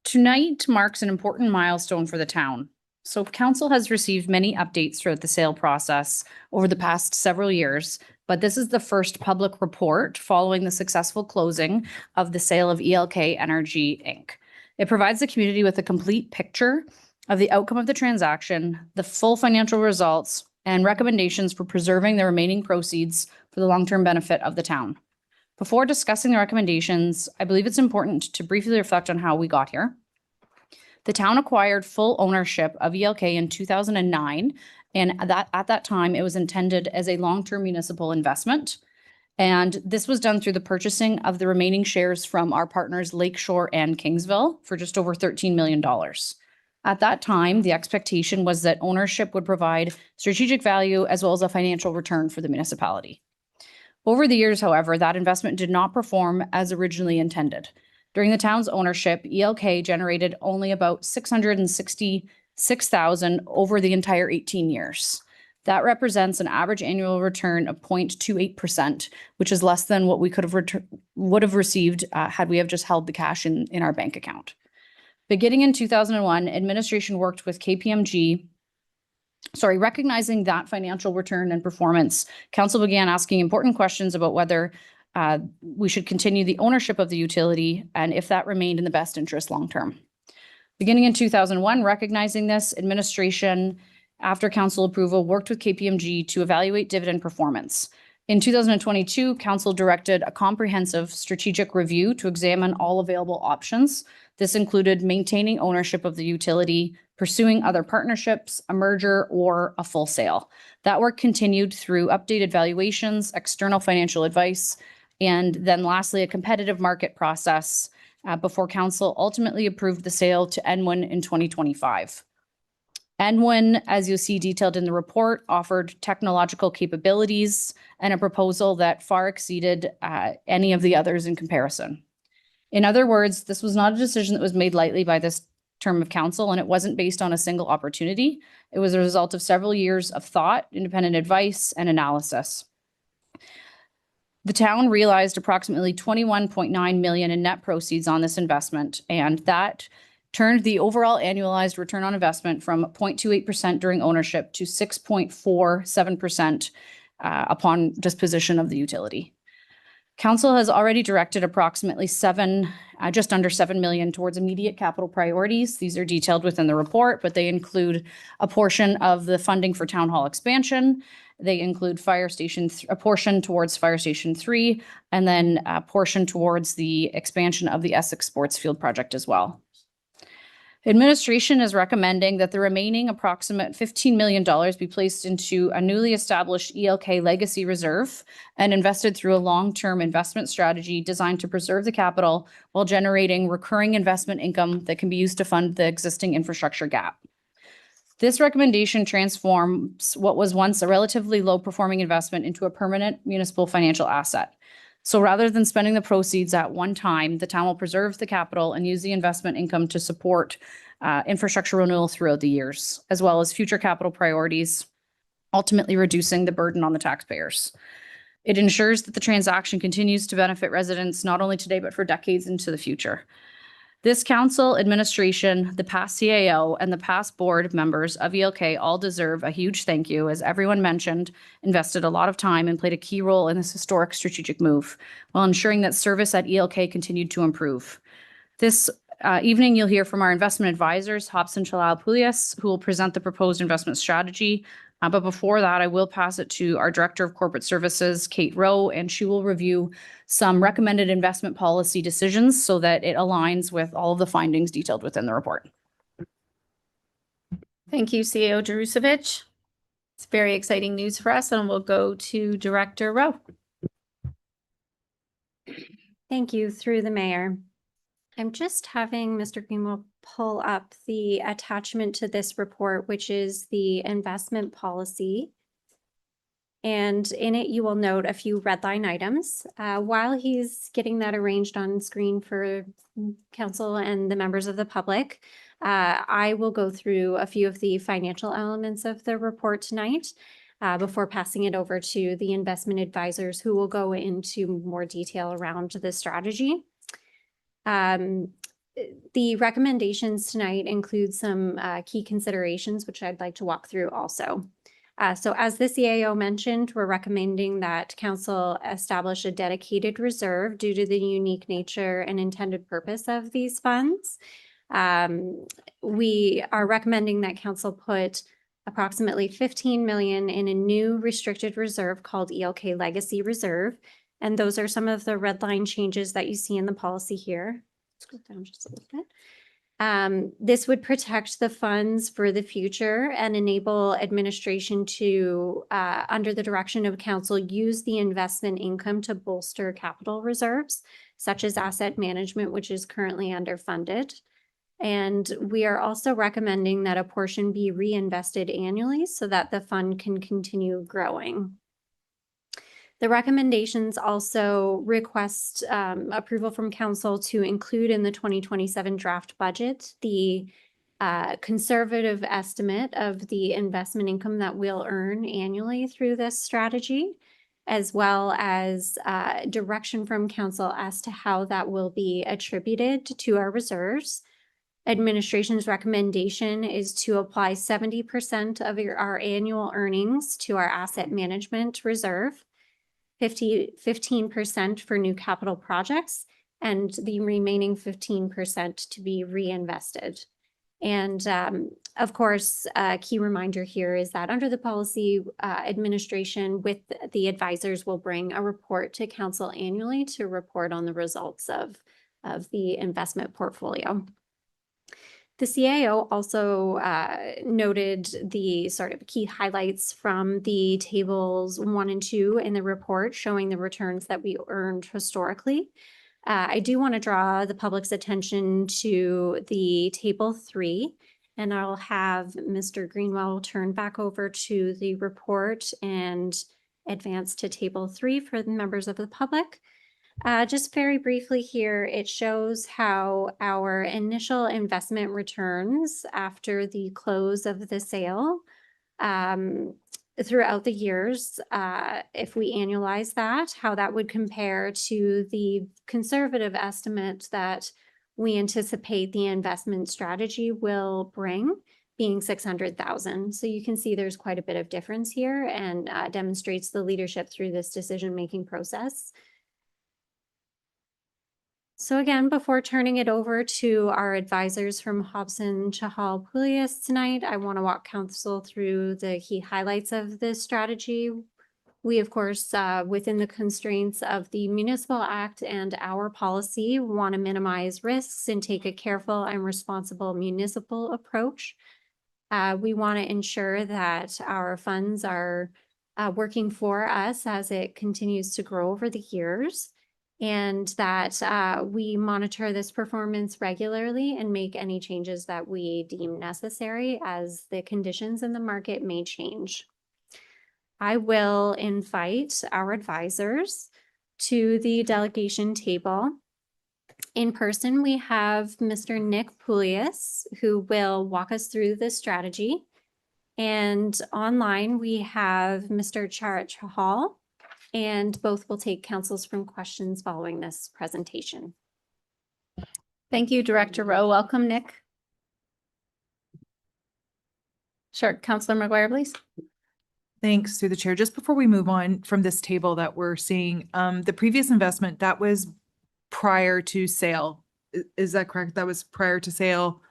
Tonight marks an important milestone for the town. So council has received many updates throughout the sale process over the past several years, but this is the first public report following the successful closing of the sale of ELK Energy Inc. It provides the community with a complete picture of the outcome of the transaction, the full financial results, and recommendations for preserving the remaining proceeds for the long-term benefit of the town. Before discussing the recommendations, I believe it's important to briefly reflect on how we got here. The town acquired full ownership of ELK in 2009, and at that time, it was intended as a long-term municipal investment. And this was done through the purchasing of the remaining shares from our partners Lakeshore and Kingsville for just over $13 million. At that time, the expectation was that ownership would provide strategic value as well as a financial return for the municipality. Over the years, however, that investment did not perform as originally intended. During the town's ownership, ELK generated only about $666,000 over the entire 18 years. That represents an average annual return of 0.28%, which is less than what we would have received had we have just held the cash in our bank account. Beginning in 2001, administration worked with KPMG. Recognizing that financial return and performance, council began asking important questions about whether we should continue the ownership of the utility and if that remained in the best interest long-term. Beginning in 2001, recognizing this, administration, after council approval, worked with KPMG to evaluate dividend performance. In 2022, council directed a comprehensive strategic review to examine all available options. This included maintaining ownership of the utility, pursuing other partnerships, a merger, or a full sale. That work continued through updated valuations, external financial advice, and then lastly, a competitive market process before council ultimately approved the sale to Enwin in 2025. Enwin, as you'll see detailed in the report, offered technological capabilities and a proposal that far exceeded any of the others in comparison. In other words, this was not a decision that was made lightly by this term of council, and it wasn't based on a single opportunity. It was a result of several years of thought, independent advice, and analysis. The town realized approximately $21.9 million in net proceeds on this investment, and that turned the overall annualized return on investment from 0.28% during ownership to 6.47% upon disposition of the utility. Council has already directed approximately just under $7 million towards immediate capital priorities. These are detailed within the report, but they include a portion of the funding for town hall expansion. They include a portion towards Fire Station 3, and then a portion towards the expansion of the Essex Sports Field project as well. Administration is recommending that the remaining approximate $15 million be placed into a newly established ELK legacy reserve and invested through a long-term investment strategy designed to preserve the capital while generating recurring investment income that can be used to fund the existing infrastructure gap. This recommendation transforms what was once a relatively low-performing investment into a permanent municipal financial asset. So rather than spending the proceeds at one time, the town will preserve the capital and use the investment income to support infrastructure renewal throughout the years, as well as future capital priorities, ultimately reducing the burden on the taxpayers. It ensures that the transaction continues to benefit residents not only today, but for decades into the future. This council, administration, the past CAO, and the past board members of ELK all deserve a huge thank you, as everyone mentioned, invested a lot of time and played a key role in this historic strategic move, while ensuring that service at ELK continued to improve. This evening, you'll hear from our investment advisors, Hobson Chalal Pulias, who will present the proposed investment strategy. But before that, I will pass it to our Director of Corporate Services, Kate Rowe, and she will review some recommended investment policy decisions so that it aligns with all of the findings detailed within the report. Thank you, CAO Jerusevich. It's very exciting news for us, and we'll go to Director Rowe. Thank you, through the mayor. I'm just having Mr. Greenwell pull up the attachment to this report, which is the investment policy. And in it, you will note a few red line items. While he's getting that arranged on screen for council and the members of the public, I will go through a few of the financial elements of the report tonight before passing it over to the investment advisors who will go into more detail around the strategy. The recommendations tonight include some key considerations, which I'd like to walk through also. So as the CAO mentioned, we're recommending that council establish a dedicated reserve due to the unique nature and intended purpose of these funds. We are recommending that council put approximately 15 million in a new restricted reserve called ELK Legacy Reserve. And those are some of the red line changes that you see in the policy here. Scroll down just a little bit. This would protect the funds for the future and enable administration to, under the direction of council, use the investment income to bolster capital reserves, such as asset management, which is currently underfunded. And we are also recommending that a portion be reinvested annually so that the fund can continue growing. The recommendations also request approval from council to include in the 2027 draft budget the conservative estimate of the investment income that we'll earn annually through this strategy, as well as direction from council as to how that will be attributed to our reserves. Administration's recommendation is to apply 70% of our annual earnings to our asset management reserve, 15% for new capital projects, and the remaining 15% to be reinvested. And of course, a key reminder here is that under the policy, administration with the advisors will bring a report to council annually to report on the results of the investment portfolio. The CAO also noted the sort of key highlights from the tables 1 and 2 in the report, showing the returns that we earned historically. I do want to draw the public's attention to the table 3, and I'll have Mr. Greenwell turn back over to the report and advance to table 3 for the members of the public. Just very briefly here, it shows how our initial investment returns after the close of the sale throughout the years, if we annualize that, how that would compare to the conservative estimate that we anticipate the investment strategy will bring, being 600,000. So you can see there's quite a bit of difference here and demonstrates the leadership through this decision-making process. So again, before turning it over to our advisors from Hobson Chahal Poulias tonight, I want to walk council through the key highlights of this strategy. We, of course, within the constraints of the Municipal Act and our policy, want to minimize risks and take a careful and responsible municipal approach. We want to ensure that our funds are working for us as it continues to grow over the years, and that we monitor this performance regularly and make any changes that we deem necessary as the conditions in the market may change. I will invite our advisors to the delegation table. In person, we have Mr. Nick Poulias, who will walk us through the strategy. And online, we have Mr. Charat Chahal, and both will take councils from questions following this presentation. Thank you, Director Rowe. Welcome, Nick. Sure, Councillor McGuire, please. Thanks, through the chair. Just before we move on from this table that we're seeing, the previous investment, that was prior to sale. Is that correct? That was prior to sale.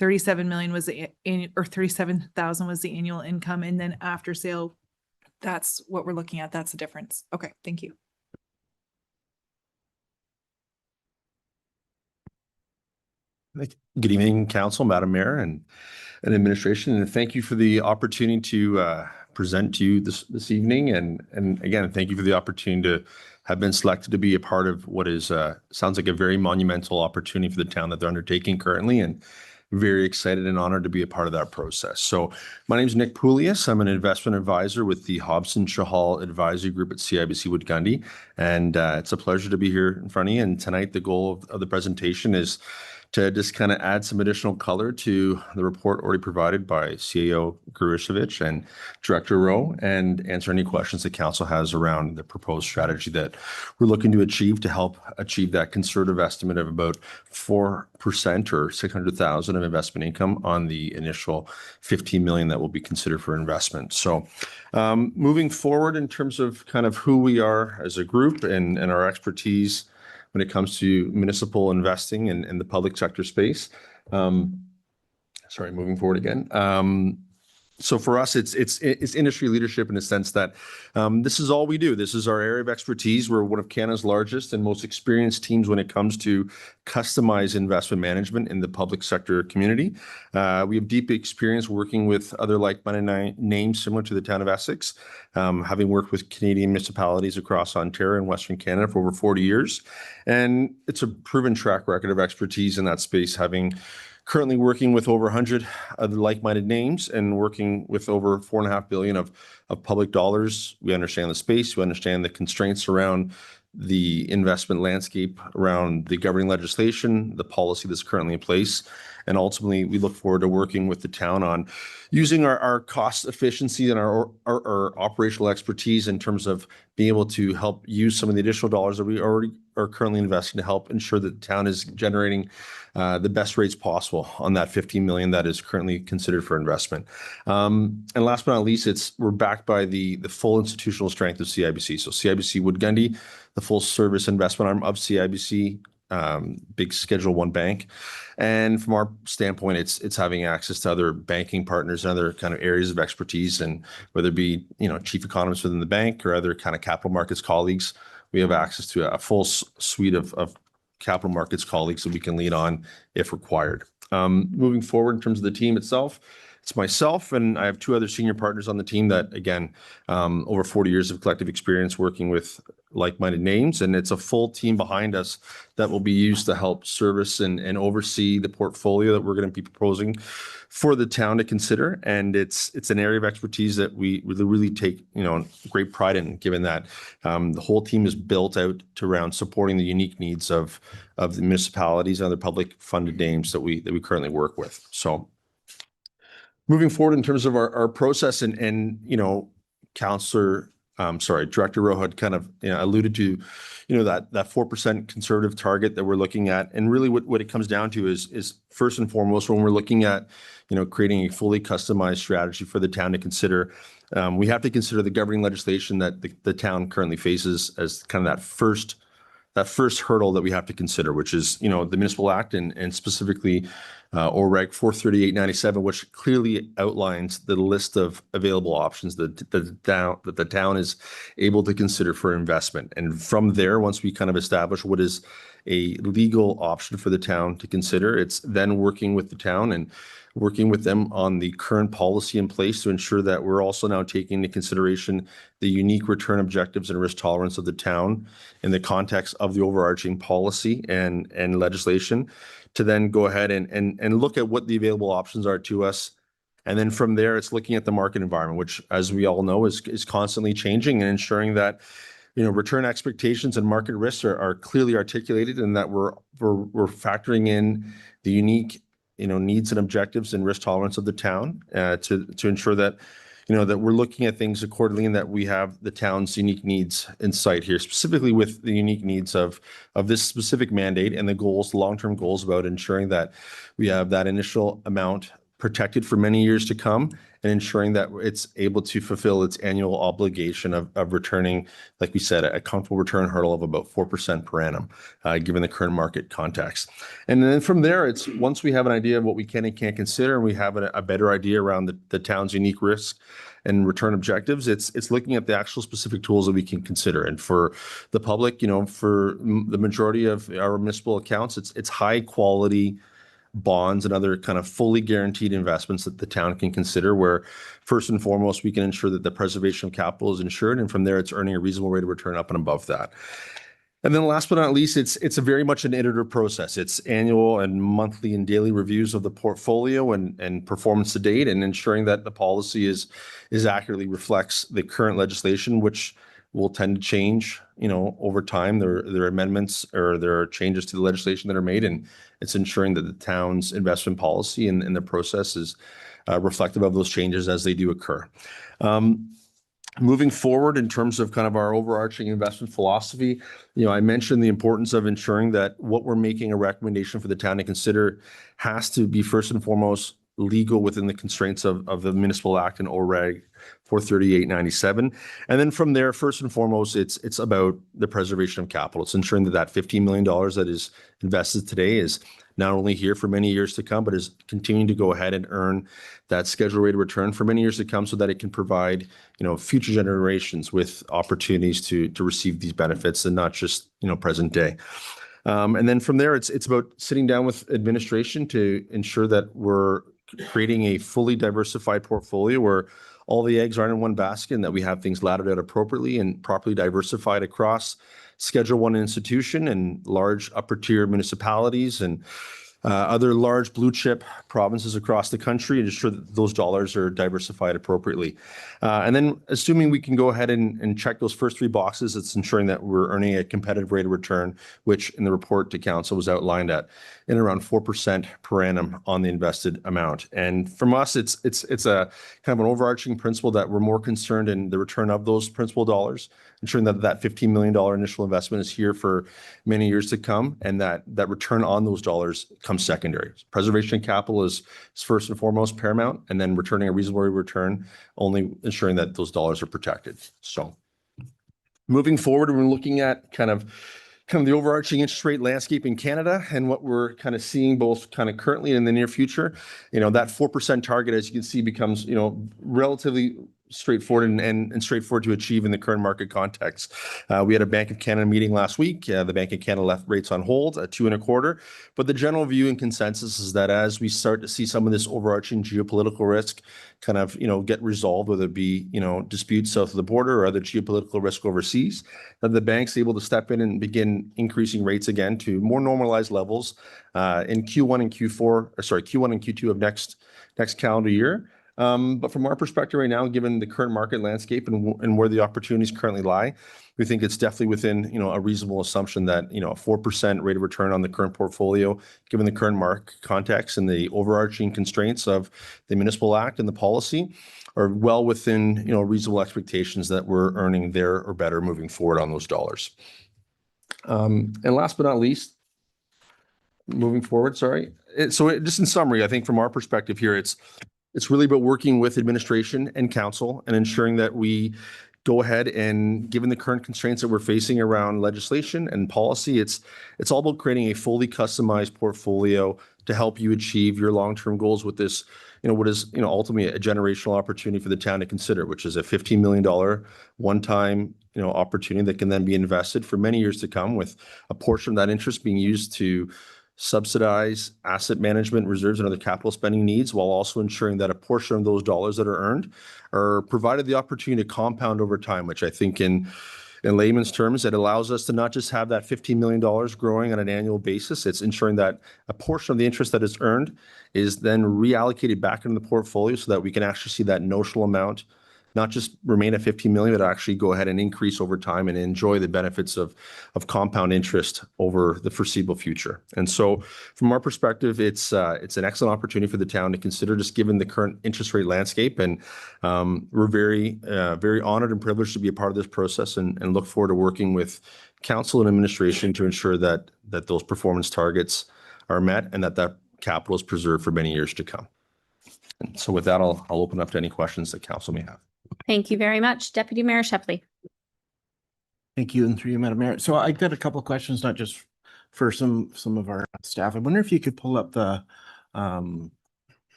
37 million was the or 37,000 was the annual income, and then after sale, that's what we're looking at. That's the difference. Okay, thank you. Good evening, Council, Madam Mayor, and and administration. And thank you for the opportunity to present to you this evening. And again, thank you for the opportunity to have been selected to be a part of what is sounds like a very monumental opportunity for the town that they're undertaking currently, and very excited and honored to be a part of that process. So my name is Nick Poulias. I'm an investment advisor with the Hobson Chahal Advisory Group at CIBC Wood Gundy. And it's a pleasure to be here in front of you. And tonight, the goal of the presentation is to just kind of add some additional color to the report already provided by CAO Grusevich and Director Rowe, and answer any questions the council has around the proposed strategy that we're looking to achieve to help achieve that conservative estimate of about 4% or 600,000 of investment income on the initial 15 million that will be considered for investment. So moving forward in terms of kind of who we are as a group and our expertise when it comes to municipal investing in the public sector space. Sorry, moving forward again. So for us, it's industry leadership in the sense that this is all we do. This is our area of expertise. We're one of Canada's largest and most experienced teams when it comes to customized investment management in the public sector community. We have deep experience working with other like-minded names similar to the town of Essex, having worked with Canadian municipalities across Ontario and Western Canada for over 40 years. And it's a proven track record of expertise in that space, having currently working with over 100 other like-minded names and working with over 4.5 billion of public dollars. We understand the space, we understand the constraints around the investment landscape, around the governing legislation, the policy that's currently in place. And ultimately, we look forward to working with the town on using our cost efficiency and our operational expertise in terms of being able to help use some of the additional dollars that we already are currently investing to help ensure that the town is generating the best rates possible on that 15 million that is currently considered for investment. And last but not least, we're backed by the full institutional strength of CIBC. So CIBC Wood Gundy, the full service investment arm of CIBC, big Schedule I bank. And from our standpoint, it's having access to other banking partners and other kind of areas of expertise, and whether it be, chief economists within the bank or other kind of capital markets colleagues, we have access to a full suite of capital markets colleagues that we can lean on if required. Moving forward in terms of the team itself, it's myself and I have two other senior partners on the team that, again, over 40 years of collective experience working with like-minded names, and it's a full team behind us that will be used to help service and oversee the portfolio that we're going to be proposing for the town to consider. And it's an area of expertise that we really take great pride in, given that the whole team is built out to around supporting the unique needs of the municipalities and other public funded names that we currently work with. So moving forward in terms of our process and Director Rowe had kind of alluded to, that 4% conservative target that we're looking at. And really what it comes down to is first and foremost, when we're looking at, creating a fully customized strategy for the town to consider, we have to consider the governing legislation that the town currently faces as kind of that first hurdle that we have to consider, which is, the Municipal Act and specifically OREG 43897, which clearly outlines the list of available options that the town is able to consider for investment. And from there, once we kind of establish what is a legal option for the town to consider, it's then working with the town and working with them on the current policy in place to ensure that we're also now taking into consideration the unique return objectives and risk tolerance of the town in the context of the overarching policy and legislation, to then go ahead and look at what the available options are to us. And then from there, it's looking at the market environment, which, as we all know, is constantly changing, and ensuring that return expectations and market risks are clearly articulated, and that we're factoring in the unique needs and objectives and risk tolerance of the town to ensure that that we're looking at things accordingly, and that we have the town's unique needs in sight here, specifically with the unique needs of this specific mandate and the long-term goals about ensuring that we have that initial amount protected for many years to come, and ensuring that it's able to fulfill its annual obligation of returning, like we said, a comfortable return hurdle of about 4% per annum, given the current market context. And then from there, it's once we have an idea of what we can and can't consider, and we have a better idea around the town's unique risk and return objectives, it's looking at the actual specific tools that we can consider. And for the public, for the majority of our municipal accounts, it's high quality bonds and other kind of fully guaranteed investments that the town can consider, where first and foremost, we can ensure that the preservation of capital is ensured, and from there, it's earning a reasonable rate of return up and above that. And then last but not least, it's a very much an iterative process. It's annual and monthly and daily reviews of the portfolio and performance to date, and ensuring that the policy is accurately reflects the current legislation, which will tend to change, over time. There are amendments or there are changes to the legislation that are made, and it's ensuring that the town's investment policy and the process is reflective of those changes as they do occur. Moving forward in terms of kind of our overarching investment philosophy, I mentioned the importance of ensuring that what we're making a recommendation for the town to consider has to be first and foremost legal within the constraints of the Municipal Act and OREG 438/97. And then from there, first and foremost, it's about the preservation of capital. It's ensuring that that $15 million that is invested today is not only here for many years to come, but is continuing to go ahead and earn that scheduled rate of return for many years to come, so that it can provide, future generations with opportunities to receive these benefits and not just, present day. And then from there, it's about sitting down with administration to ensure that we're creating a fully diversified portfolio where all the eggs aren't in one basket, and that we have things laddered out appropriately and properly diversified across Schedule I institution and large upper tier municipalities and other large blue chip provinces across the country, and ensure that those dollars are diversified appropriately. And then assuming we can go ahead and check those first three boxes, it's ensuring that we're earning a competitive rate of return, which in the report to council was outlined at in around 4% per annum on the invested amount. And from us, it's a kind of an overarching principle that we're more concerned in the return of those principal dollars, ensuring that that $15 million initial investment is here for many years to come, and that return on those dollars comes secondary. Preservation of capital is first and foremost paramount, and then returning a reasonable return, only ensuring that those dollars are protected. So moving forward, we're looking at kind of the overarching interest rate landscape in Canada and what we're kind of seeing both kind of currently and in the near future. That 4% target, as you can see, becomes, relatively straightforward and straightforward to achieve in the current market context. We had a Bank of Canada meeting last week. The Bank of Canada left rates on hold at 2.25%. But the general view and consensus is that as we start to see some of this overarching geopolitical risk kind of, get resolved, whether it be, disputes south of the border or other geopolitical risk overseas, that the bank's able to step in and begin increasing rates again to more normalized levels in Q1 and Q2 of next calendar year. But from our perspective right now, given the current market landscape and where the opportunities currently lie, we think it's definitely within, a reasonable assumption that, a 4% rate of return on the current portfolio, given the current market context and the overarching constraints of the Municipal Act and the policy, are well within, reasonable expectations that we're earning there or better moving forward on those dollars. And last but not least, moving forward, just in summary, I think from our perspective here, it's really about working with administration and council and ensuring that we go ahead and, given the current constraints that we're facing around legislation and policy, it's all about creating a fully customized portfolio to help you achieve your long-term goals with this, what is, ultimately a generational opportunity for the town to consider, which is a $15 million one-time, opportunity that can then be invested for many years to come, with a portion of that interest being used to subsidize asset management reserves and other capital spending needs, while also ensuring that a portion of those dollars that are earned are provided the opportunity to compound over time, which I think in layman's terms, it allows us to not just have that $15 million growing on an annual basis. It's ensuring that a portion of the interest that is earned is then reallocated back into the portfolio, so that we can actually see that notional amount not just remain at 15 million, but actually go ahead and increase over time and enjoy the benefits of compound interest over the foreseeable future. And so from our perspective, it's an excellent opportunity for the town to consider, just given the current interest rate landscape. And we're very honored and privileged to be a part of this process, and look forward to working with council and administration to ensure that those performance targets are met, and that capital is preserved for many years to come. And so with that, I'll open up to any questions that council may have. Thank you very much. Deputy Mayor Shepley. Thank you, and through you, Madam Mayor. So I got a couple of questions, not just for some of our staff. I wonder if you could pull up the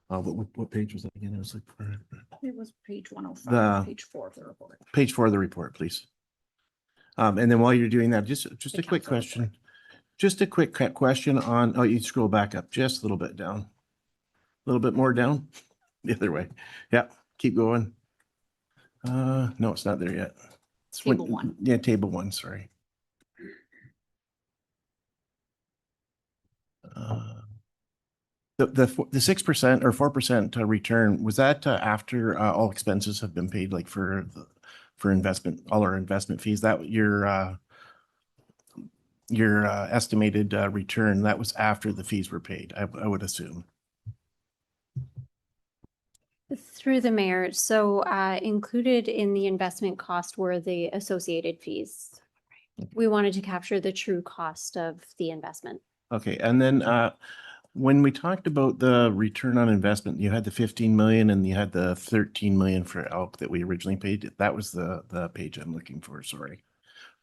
what page was that again? It was like it was page 105, page 4 of the report. Page 4 of the report, please. And then while you're doing that, just a quick question. Just a quick question on, oh, you scroll back up just a little bit down. A little bit more down, the other way. Yeah, keep going. No, it's not there yet. Table 1. Yeah, table 1, sorry. The 6% or 4% return, was that after all expenses have been paid, like for investment, all our investment fees, that your estimated return, that was after the fees were paid, I would assume. Through the mayor, so included in the investment cost were the associated fees. We wanted to capture the true cost of the investment. Okay, and then when we talked about the return on investment, you had the 15 million and you had the 13 million for Elk that we originally paid. That was the page I'm looking for, sorry,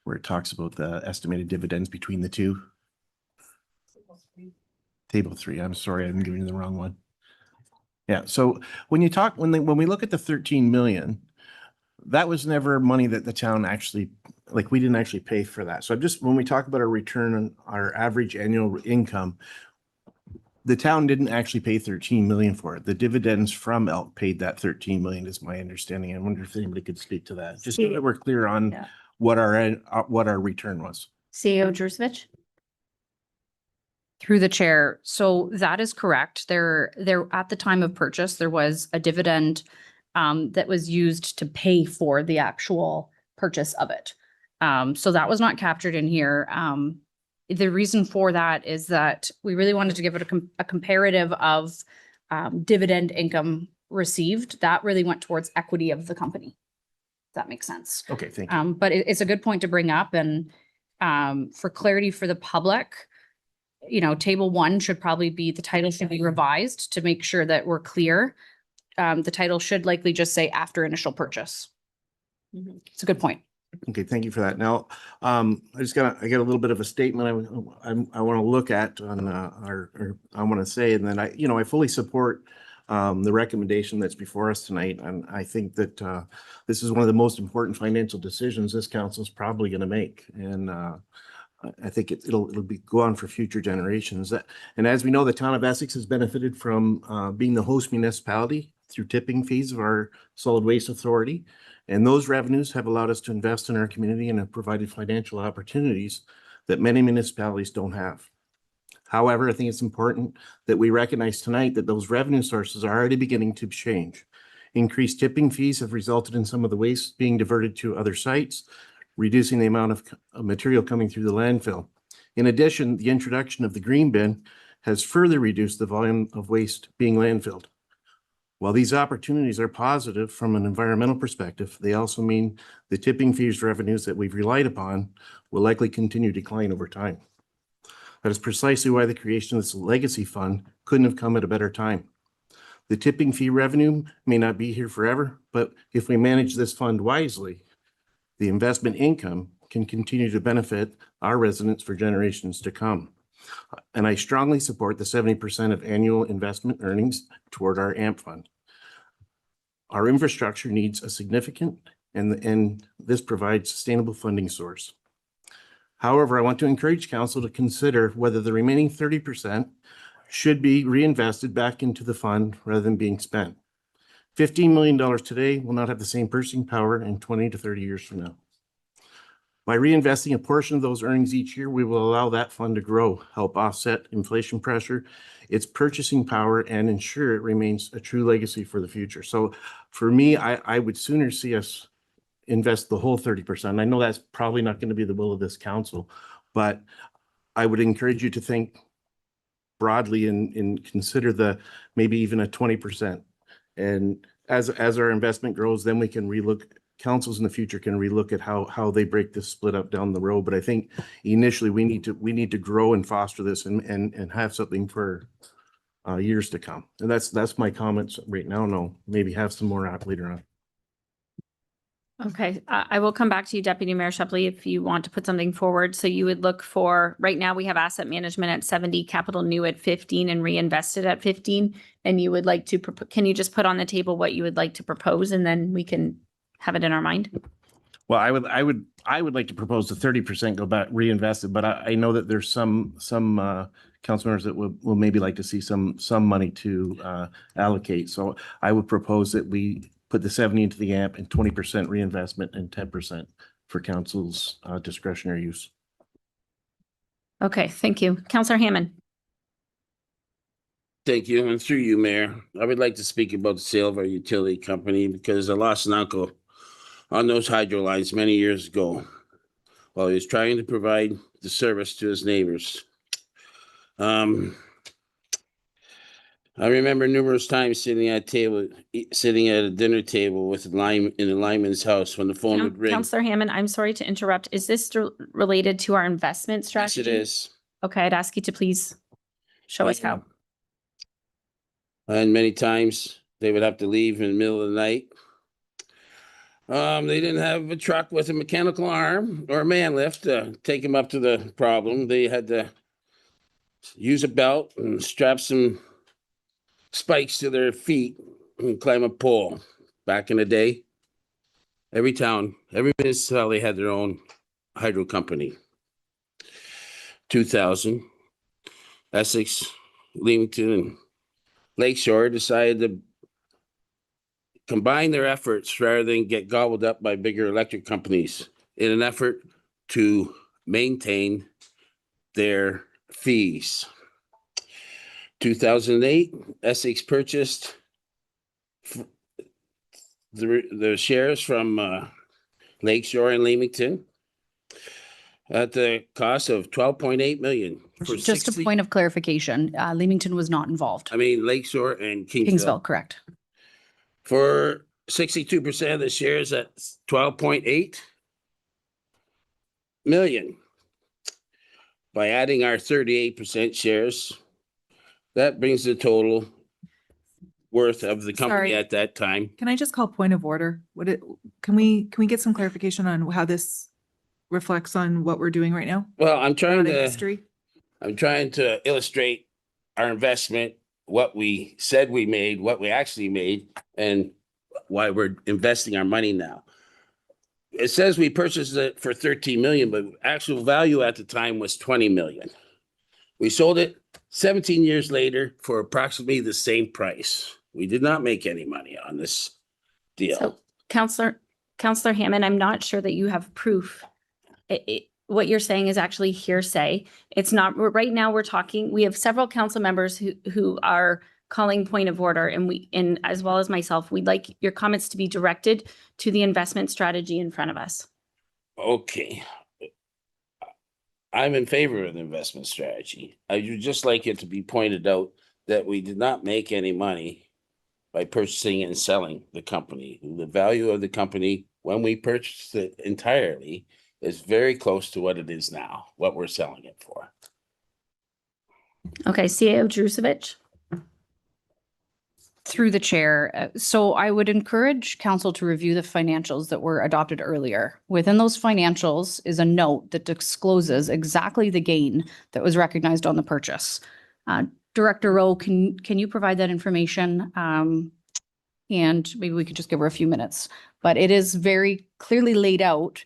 where it talks about the estimated dividends between the two. Table 3, I'm sorry, I'm giving you the wrong one. Yeah, so when you talk, when we look at the 13 million, that was never money that the town actually, like, we didn't actually pay for that. So just when we talk about our return on our average annual income, the town didn't actually pay 13 million for it. The dividends from Elk paid that 13 million is my understanding. I wonder if anybody could speak to that, just so that we're clear on Yeah. what our return was. CEO Jurcevic? Through the chair. So that is correct. There at the time of purchase, there was a dividend that was used to pay for the actual purchase of it. So that was not captured in here. The reason for that is that we really wanted to give it a comparative of dividend income received. That really went towards equity of the company. If that makes sense. Okay, thank you. But it's a good point to bring up, and for clarity for the public, you know, table 1 should probably be, the title should be revised to make sure that we're clear. The title should likely just say after initial purchase. It's a good point. Okay, thank you for that. Now, I got a little bit of a statement I want to look at on I want to say, and then I fully support the recommendation that's before us tonight. And I think that this is one of the most important financial decisions this council is probably going to make. And I think it'll go on for future generations. And as we know, the town of Essex has benefited from being the host municipality through tipping fees of our solid waste authority. And those revenues have allowed us to invest in our community and have provided financial opportunities that many municipalities don't have. However, I think it's important that we recognize tonight that those revenue sources are already beginning to change. Increased tipping fees have resulted in some of the waste being diverted to other sites, reducing the amount of material coming through the landfill. In addition, the introduction of the green bin has further reduced the volume of waste being landfilled. While these opportunities are positive from an environmental perspective, they also mean the tipping fees revenues that we've relied upon will likely continue to decline over time. That is precisely why the creation of this legacy fund couldn't have come at a better time. The tipping fee revenue may not be here forever, but if we manage this fund wisely, the investment income can continue to benefit our residents for generations to come. And I strongly support the 70% of annual investment earnings toward our AMP fund. Our infrastructure needs a significant and this provides sustainable funding source. However, I want to encourage council to consider whether the remaining 30% should be reinvested back into the fund rather than being spent. $15 million today will not have the same purchasing power in 20 to 30 years from now. By reinvesting a portion of those earnings each year, we will allow that fund to grow, help offset inflation pressure, its purchasing power, and ensure it remains a true legacy for the future. So for me, I would sooner see us invest the whole 30%. I know that's probably not going to be the will of this council, but I would encourage you to think broadly and consider the maybe even a 20%. And as our investment grows, then we can relook. Councils in the future can relook at how they break this split up down the road. But I think initially we need to grow and foster this and have something for years to come. And that's my comments right now. No, maybe have some more out later on. Okay, I will come back to you, Deputy Mayor Shepley, if you want to put something forward. So you would look for, right now we have asset management at 70, capital new at 15 and reinvested at 15. And you would like to, can you just put on the table what you would like to propose and then we can have it in our mind? Well, I would like to propose the 30% go back reinvested, but I know that there's some council members that will maybe like to see some money to allocate. So I would propose that we put the 70 into the AMP and 20% reinvestment and 10% for council's discretionary use. Okay, thank you. Counselor Hammond. Thank you. And through you, Mayor, I would like to speak about the sale of our utility company because I lost an uncle on those hydro lines many years ago while he was trying to provide the service to his neighbors. I remember numerous times sitting at a dinner table with in a lineman's house when the phone would ring. Counselor Hammond, I'm sorry to interrupt. Is this related to our investment Yes, strategy? it is. Okay, I'd ask you to please show us how. And many times they would have to leave in the middle of the night. They didn't have a truck with a mechanical arm or a man lift to take them up to the problem. They had to use a belt and strap some spikes to their feet and climb a pole. Back in the day, every town, every municipality had their own hydro company. 2000, Essex, Leamington, and Lakeshore decided to combine their efforts rather than get gobbled up by bigger electric companies in an effort to maintain their fees. 2008, Essex purchased the shares from Lakeshore and Leamington at the cost of 12.8 million. For Just 60 a point of clarification, Leamington was not involved. I mean, Lakeshore and Kingsville, correct. For 62% of the shares at 12.8 million. By adding our 38% shares, that brings the total worth of the company Sorry. at that time. Can I just call point of order? Can we get some clarification on how this reflects on what we're doing right now? Well, I'm trying Not in to history? illustrate our investment, what we said we made, what we actually made, and why we're investing our money now. It says we purchased it for 13 million, but actual value at the time was 20 million. We sold it 17 years later for approximately the same price. We did not make any money on this deal. So Counselor Hammond, I'm not sure that you have proof. What you're saying is actually hearsay. It's not, right now we're talking, we have several council members who are calling point of order, and as well as myself, we'd like your comments to be directed to the investment strategy in front of us. Okay. I'm in favor of the investment strategy. I would just like it to be pointed out that we did not make any money by purchasing and selling the company. The value of the company when we purchased it entirely is very close to what it is now, what we're selling it for. Okay, CAO Drusevich. Through the chair. So I would encourage council to review the financials that were adopted earlier. Within those financials is a note that discloses exactly the gain that was recognized on the purchase. Director Rowe, can you provide that information? And maybe we could just give her a few minutes, but it is very clearly laid out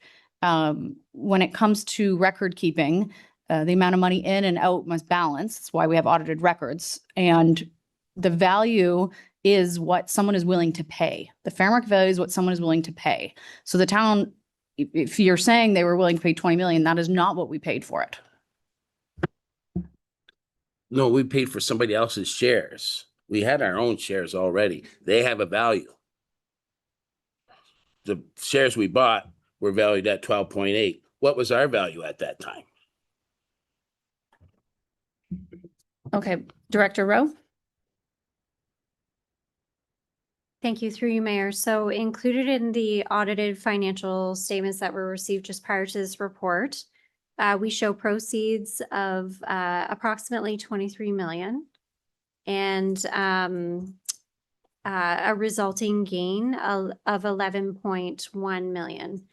when it comes to record keeping, the amount of money in and out must balance. That's why we have audited records. And the value is what someone is willing to pay. The fair market value is what someone is willing to pay. So the town, if you're saying they were willing to pay 20 million, that is not what we paid for it. No, we paid for somebody else's shares. We had our own shares already. They have a value. The shares we bought were valued at 12.8. What was our value at that time? Okay, Director Rowe. Thank you, through you, Mayor. So included in the audited financial statements that were received just prior to this report, we show proceeds of approximately 23 million and a resulting gain of 11.1 million.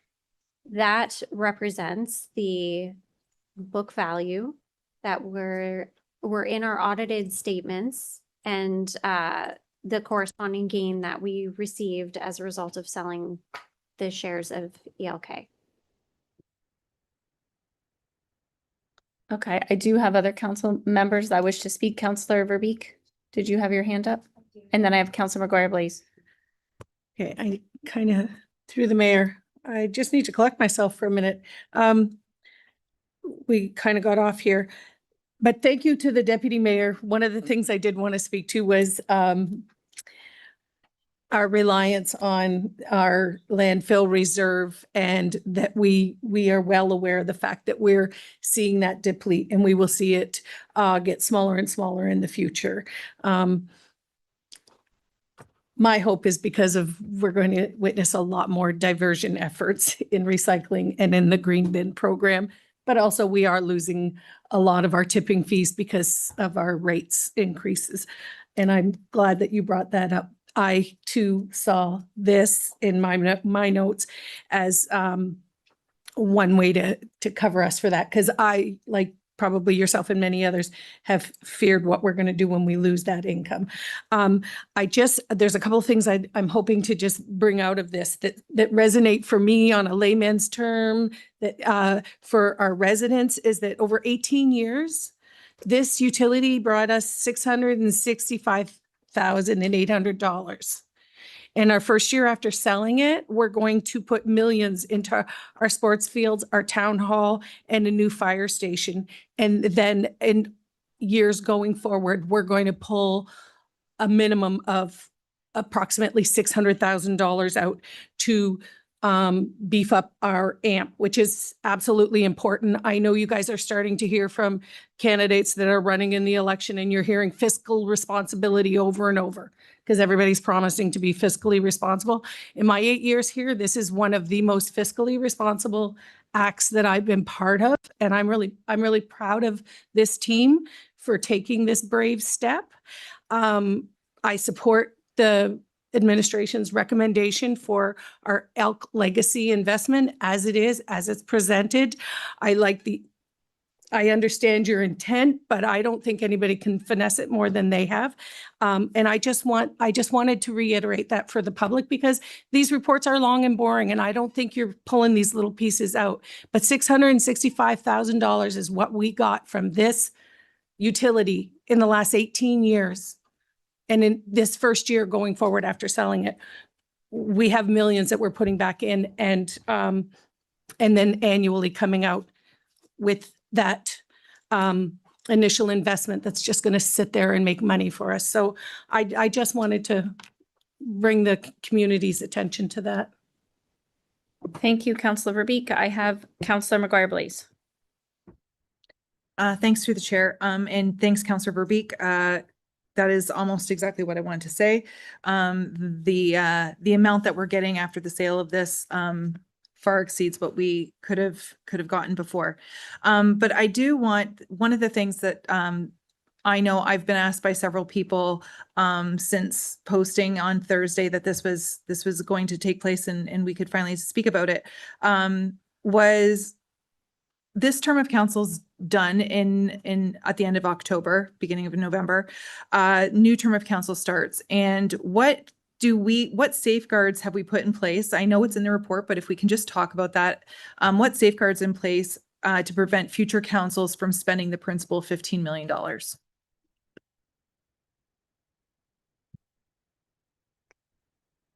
That represents the book value that were in our audited statements and the corresponding gain that we received as a result of selling the shares of ELK. Okay, I do have other council members that wish to speak. Councillor Verbeek, did you have your hand up? And then I have Councillor McGuire Blaze. Okay, I kind of, through the mayor, I just need to collect myself for a minute. We kind of got off here, but thank you to the deputy mayor. One of the things I did want to speak to was our reliance on our landfill reserve, and that we are well aware of the fact that we're seeing that deplete, and we will see it get smaller and smaller in the future. My hope is because of, we're going to witness a lot more diversion efforts in recycling and in the green bin program, but also we are losing a lot of our tipping fees because of our rates increases. And I'm glad that you brought that up. I too saw this in my notes as one way to cover us for that, because I, like probably yourself and many others, have feared what we're going to do when we lose that income. There's a couple of things I'm hoping to just bring out of this that resonate for me on a layman's term, that for our residents, is that over 18 years, this utility brought us $665,800. In our first year after selling it, we're going to put millions into our sports fields, our town hall, and a new fire station. And then in years going forward, we're going to pull a minimum of approximately $600,000 out to beef up our AMP, which is absolutely important. I know you guys are starting to hear from candidates that are running in the election, and you're hearing fiscal responsibility over and over, because everybody's promising to be fiscally responsible. In my 8 years here, this is one of the most fiscally responsible acts that I've been part of. And I'm really proud of this team for taking this brave step. I support the administration's recommendation for our Elk Legacy investment as it is, as it's presented. I understand your intent, but I don't think anybody can finesse it more than they have. And I just wanted to reiterate that for the public, because these reports are long and boring, and I don't think you're pulling these little pieces out. But $665,000 is what we got from this utility in the last 18 years. And in this first year going forward after selling it, we have millions that we're putting back in, and then annually coming out with that initial investment that's just going to sit there and make money for us. So I just wanted to bring the community's attention to that. Thank you, Councillor Verbeek. I have Councillor McGuire Blaze. Thanks through the chair. And thanks, Councillor Verbeek. That is almost exactly what I wanted to say. The amount that we're getting after the sale of this far exceeds what we could have gotten before. But I do want, one of the things that I know I've been asked by several people since posting on Thursday that this was going to take place and we could finally speak about it, was this term of council's done at the end of October, beginning of November. New term of council starts. And what safeguards have we put in place? I know it's in the report, but if we can just talk about that, what safeguards in place to prevent future councils from spending the principal $15 million?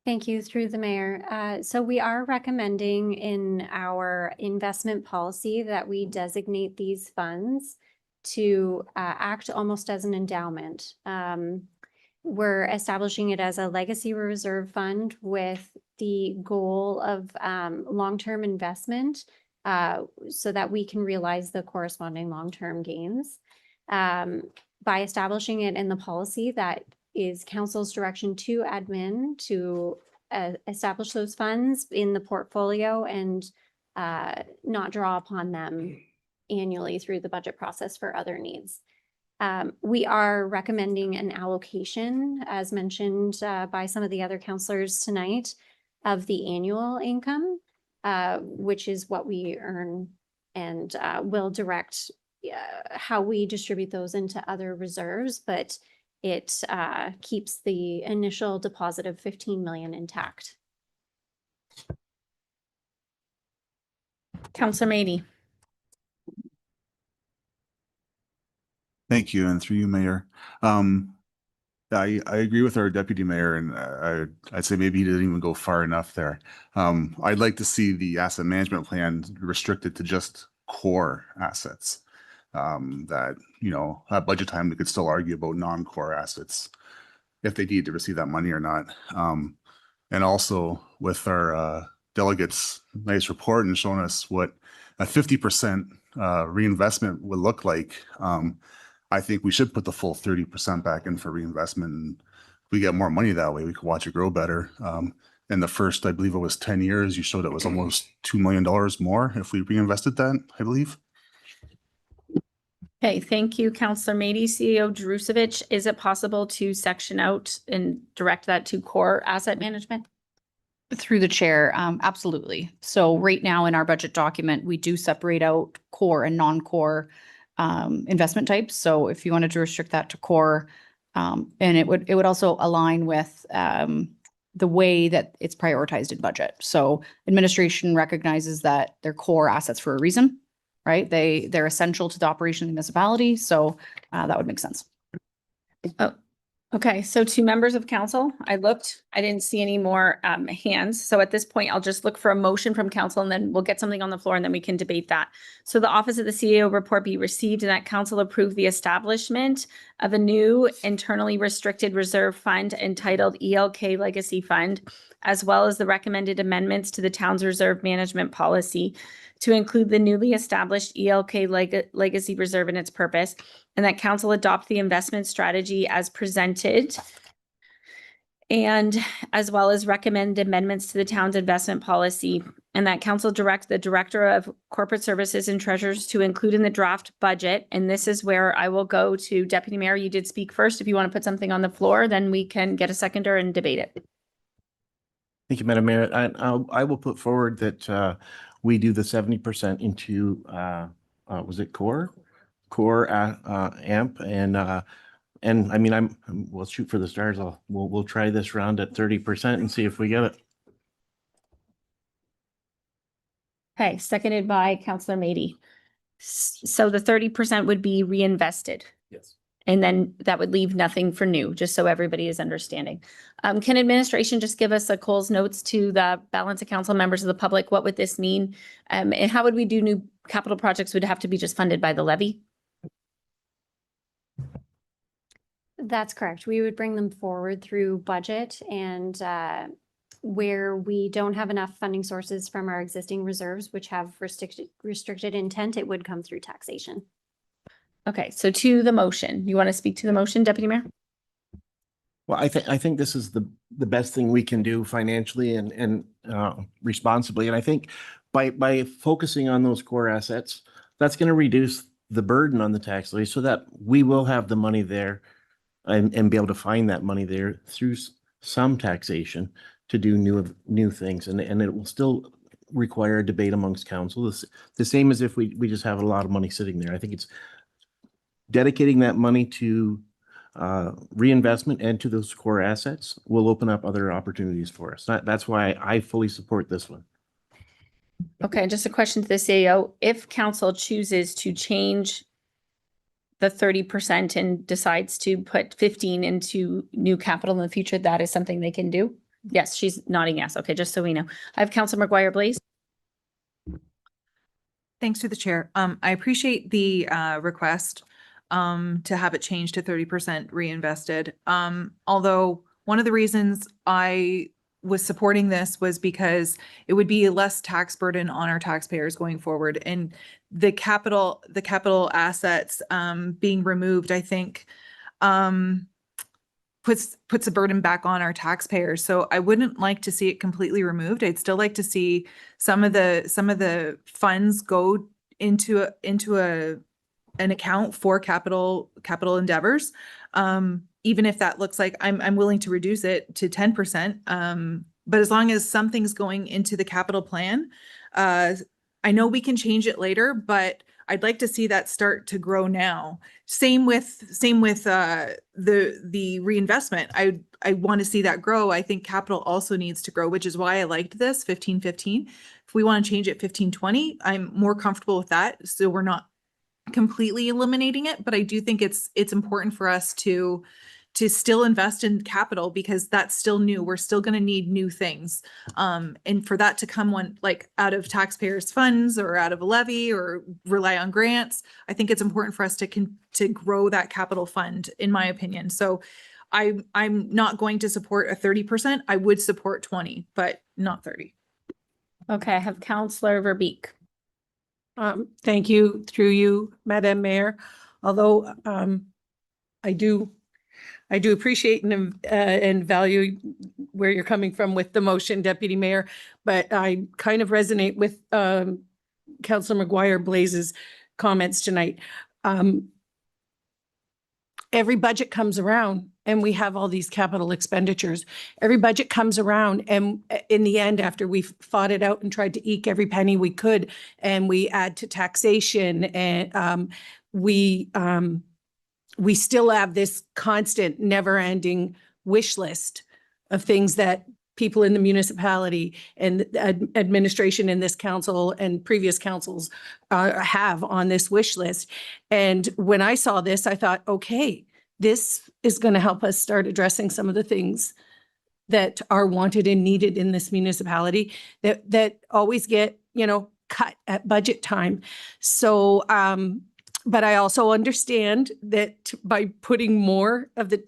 Thank you, through the mayor. So we are recommending in our investment policy that we designate these funds to act almost as an endowment. We're establishing it as a legacy reserve fund with the goal of long-term investment so that we can realize the corresponding long-term gains. By establishing it in the policy, that is council's direction to admin to establish those funds in the portfolio and not draw upon them annually through the budget process for other needs. We are recommending an allocation, as mentioned by some of the other councillors tonight, of the annual income, which is what we earn, and will direct how we distribute those into other reserves, but it keeps the initial deposit of 15 million intact. Counselor Meady. Thank you, and through you, Mayor. I agree with our deputy mayor, and I'd say maybe he didn't even go far enough there. I'd like to see the asset management plan restricted to just core assets. That, you know, at budget time, we could still argue about non-core assets if they need to receive that money or not. And also with our delegates' nice report and showing us what a 50% reinvestment would look like. I think we should put the full 30% back in for reinvestment. And we get more money that way. We could watch it grow better. In the first, I believe it was 10 years, you showed it was almost $2 million more if we reinvested that, I believe. Okay, thank you, Counselor Meady. CEO Jerusevich, is it possible to section out and direct that to core asset management? Through the chair, absolutely. So right now in our budget document, we do separate out core and non-core investment types. So if you wanted to restrict that to core, and it would also align with the way that it's prioritized in budget. So administration recognizes that they're core assets for a reason, right? They're essential to the operation of the municipality. So that would make sense. Oh, okay. So to members of council, I didn't see any more hands. So at this point, I'll just look for a motion from council and then we'll get something on the floor and then we can debate that. So the office of the CEO report be received and that council approve the establishment of a new internally restricted reserve fund entitled ELK Legacy Fund, as well as the recommended amendments to the town's reserve management policy to include the newly established ELK Legacy Reserve and its purpose, and that council adopt the investment strategy as presented, and as well as recommend amendments to the town's investment policy, and that council direct the Director of Corporate Services and Treasurers to include in the draft budget. And this is where I will go to Deputy Mayor. You did speak first. If you want to put something on the floor, then we can get a seconder and debate it. Thank you, Madam Mayor. I will put forward that we do the 70% into, was it core AMP, and I mean, we'll shoot for the stars. We'll try this round at 30% and see if we get it. Okay, seconded by Counselor Meady. So the 30% would be reinvested. Yes. And then that would leave nothing for new, just so everybody is understanding. Can administration just give us a Cole's notes to the balance of council members of the public? What would this mean? And how would we do new capital projects would have to be just funded by the levy? That's correct. We would bring them forward through budget, and where we don't have enough funding sources from our existing reserves, which have restricted intent, it would come through taxation. Okay, so to the motion, you want to speak to the motion, Deputy Mayor? Well, I think this is the best thing we can do financially and responsibly. And I think by focusing on those core assets, that's going to reduce the burden on the tax levy so that we will have the money there and be able to find that money there through some taxation to do new things. And it will still require a debate amongst council. The same as if we just have a lot of money sitting there. I think it's dedicating that money to reinvestment and to those core assets will open up other opportunities for us. That's why I fully support this one. Okay, just a question to the CEO. If council chooses to change the 30% and decides to put 15 into new capital in the future, that is something they can do? Yes, she's nodding yes. Okay, just so we know. I have Councilor McGuire, please. Thanks to the chair. I appreciate the request to have it changed to 30% reinvested. Although one of the reasons I was supporting this was because it would be less tax burden on our taxpayers going forward, and the capital assets being removed, I think, puts a burden back on our taxpayers. So I wouldn't like to see it completely removed. I'd still like to see some of the funds go into an account for capital endeavors. Even if that looks like I'm willing to reduce it to 10%. But as long as something's going into the capital plan, I know we can change it later, but I'd like to see that start to grow now. Same with the reinvestment. I want to see that grow. I think capital also needs to grow, which is why I liked this 15-15. If we want to change it 15-20, I'm more comfortable with that. So we're not completely eliminating it, but I do think it's important for us to still invest in capital because that's still new. We're still going to need new things. And for that to come out of taxpayers' funds or out of a levy or rely on grants, I think it's important for us to grow that capital fund, in my opinion. So I'm not going to support a 30%. I would support 20, but not 30. Okay, I have Counselor Verbeek. Thank you, through you, Madam Mayor. Although I do appreciate and value where you're coming from with the motion, Deputy Mayor, but I kind of resonate with Councillor McGuire Blaze's comments tonight. Every budget comes around and we have all these capital expenditures. Every budget comes around and in the end, after we've fought it out and tried to eke every penny we could, and we add to taxation and we still have this constant never-ending wish list of things that people in the municipality and administration in this council and previous councils have on this wish list. And when I saw this, I thought, okay, this is going to help us start addressing some of the things that are wanted and needed in this municipality that always get, cut at budget time. So, but I also understand that by putting more of the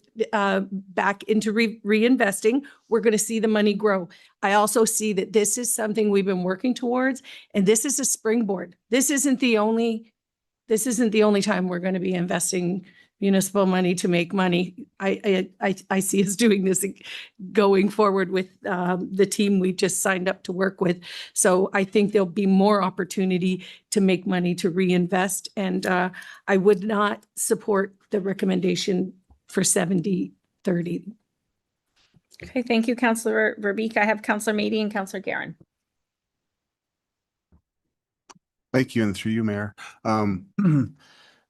back into reinvesting, we're going to see the money grow. I also see that this is something we've been working towards, and this is a springboard. This isn't the only time we're going to be investing municipal money to make money. I see us doing this going forward with the team we just signed up to work with. So I think there'll be more opportunity to make money to reinvest. And I would not support the recommendation for 70-30. Okay, thank you, Councillor Verbeek. I have Councillor Mady and Councillor Guerin. Thank you, and through you, Mayor.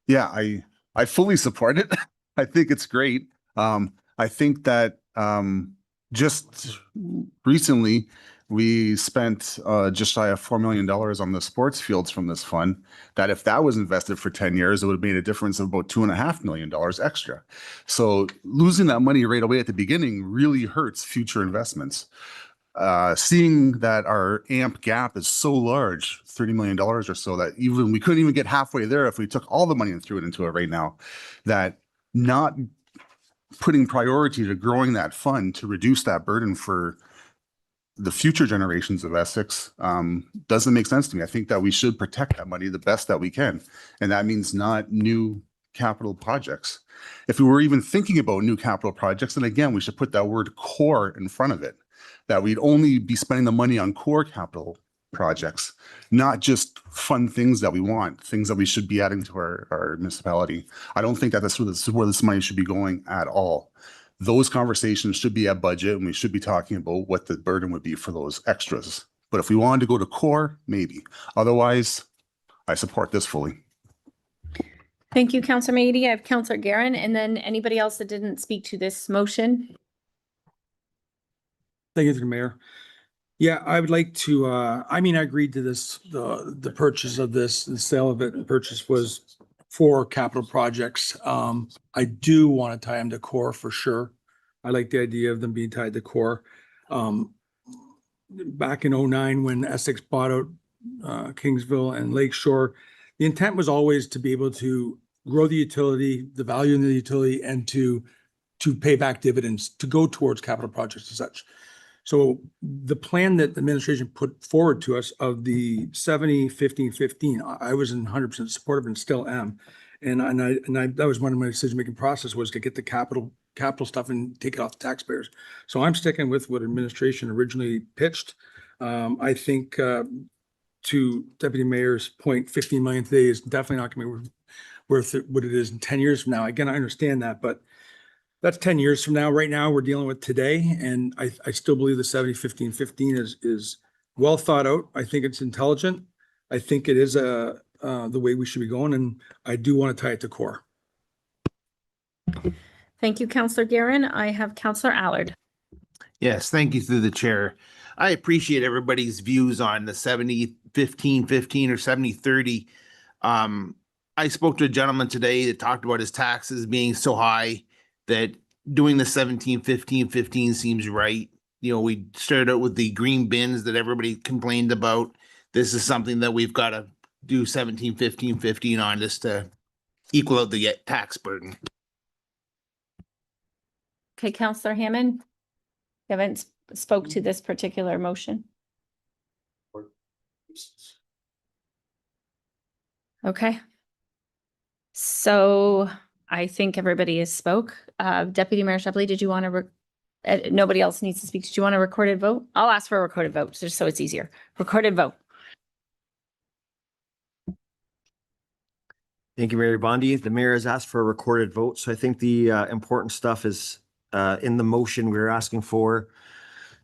Yeah, I fully support it. I think it's great. I think that just recently we spent just shy of $4 million on the sports fields from this fund, that if that was invested for 10 years, it would have made a difference of about $2.5 million extra. So losing that money right away at the beginning really hurts future investments. Seeing that our AMP gap is so large, $30 million or so, that we couldn't even get halfway there if we took all the money and threw it into it right now, that not putting priority to growing that fund to reduce that burden for the future generations of Essex doesn't make sense to me. I think that we should protect that money the best that we can. And that means not new capital projects. If we were even thinking about new capital projects, then again, we should put that word core in front of it, that we'd only be spending the money on core capital projects, not just fun things that we want, things that we should be adding to our municipality. I don't think that that's where this money should be going at all. Those conversations should be at budget, and we should be talking about what the burden would be for those extras. But if we wanted to go to core, maybe. Otherwise, I support this fully. Thank you, Councillor Mady. I have Councillor Guerin, and then anybody else that didn't speak to this motion. Thank you, Mayor. Yeah, I would like to, I agreed to this, the purchase of this, the sale of it, and purchase was for capital projects. I do want to tie them to core for sure. I like the idea of them being tied to core. Back in 2009, when Essex bought out Kingsville and Lakeshore, the intent was always to be able to grow the utility, the value in the utility, and to pay back dividends, to go towards capital projects and such. So the plan that the administration put forward to us of the 70-15-15, I was in 100% supportive and still am. And that was one of my decision-making process, was to get the capital stuff and take it off the taxpayers. So I'm sticking with what administration originally pitched. I think to Deputy Mayor's point, 15 million today is definitely not going to be worth what it is in 10 years from now. Again, I understand that, but that's 10 years from now. Right now, we're dealing with today, and I still believe the 70-15-15 is well thought out. I think it's intelligent. I think it is a the way we should be going, and I do want to tie it to core. Thank you, Counselor Guerin. I have Counselor Allard. Yes, thank you through the chair. I appreciate everybody's views on the 70-15-15 or 70-30. I spoke to a gentleman today that talked about his taxes being so high that doing the 17-15-15 seems right. You know, we started out with the green bins that everybody complained about. This is something that we've got to do 17-15-15 on just to equal out the tax burden. Okay, Counselor Hammond, you haven't spoke to this particular motion. Okay. So I think everybody has spoke. Deputy Mayor Shepley, did you want to, nobody else needs to speak. Did you want a recorded vote? I'll ask for a recorded vote just so it's easier. Recorded vote. Thank you, Mayor Bondi. The mayor has asked for a recorded vote, so I think the important stuff is in the motion we're asking for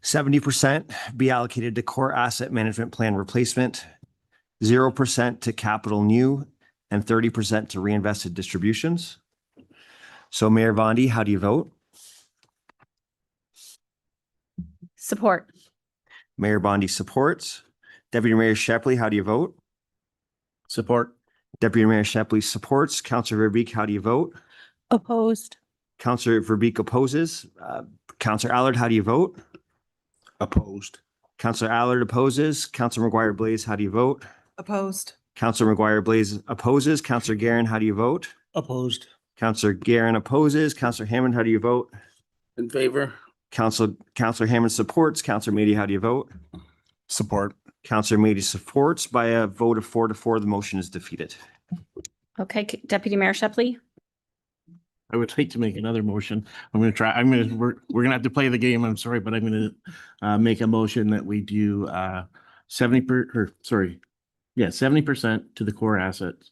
70% be allocated to core asset management plan replacement, 0% to capital new, and 30% to reinvested distributions. So Mayor Bondi, how do you vote? Support. Mayor Bondi supports. Deputy Mayor Shepley, how do you vote? Support. Deputy Mayor Shepley supports. Councillor Verbeek, how do you vote? Opposed. Councillor Verbeek opposes. Councillor Allard, how do you vote? Opposed. Councillor Allard opposes. Councillor McGuire Blaze, how do you vote? Opposed. Councillor McGuire Blaze opposes. Councillor Guerin, how do you vote? Opposed. Councillor Guerin opposes. Councillor Hammond, how do you vote? In favor? Councillor Hammond supports. Councillor Meady, how do you vote? Support. Councillor Meady supports. By a vote of 4-4, the motion is defeated. Okay, Deputy Mayor Shepley. I would like to make another motion. We're gonna have to play the game. I'm sorry, but I'm gonna make a motion that we do 70% to the core assets,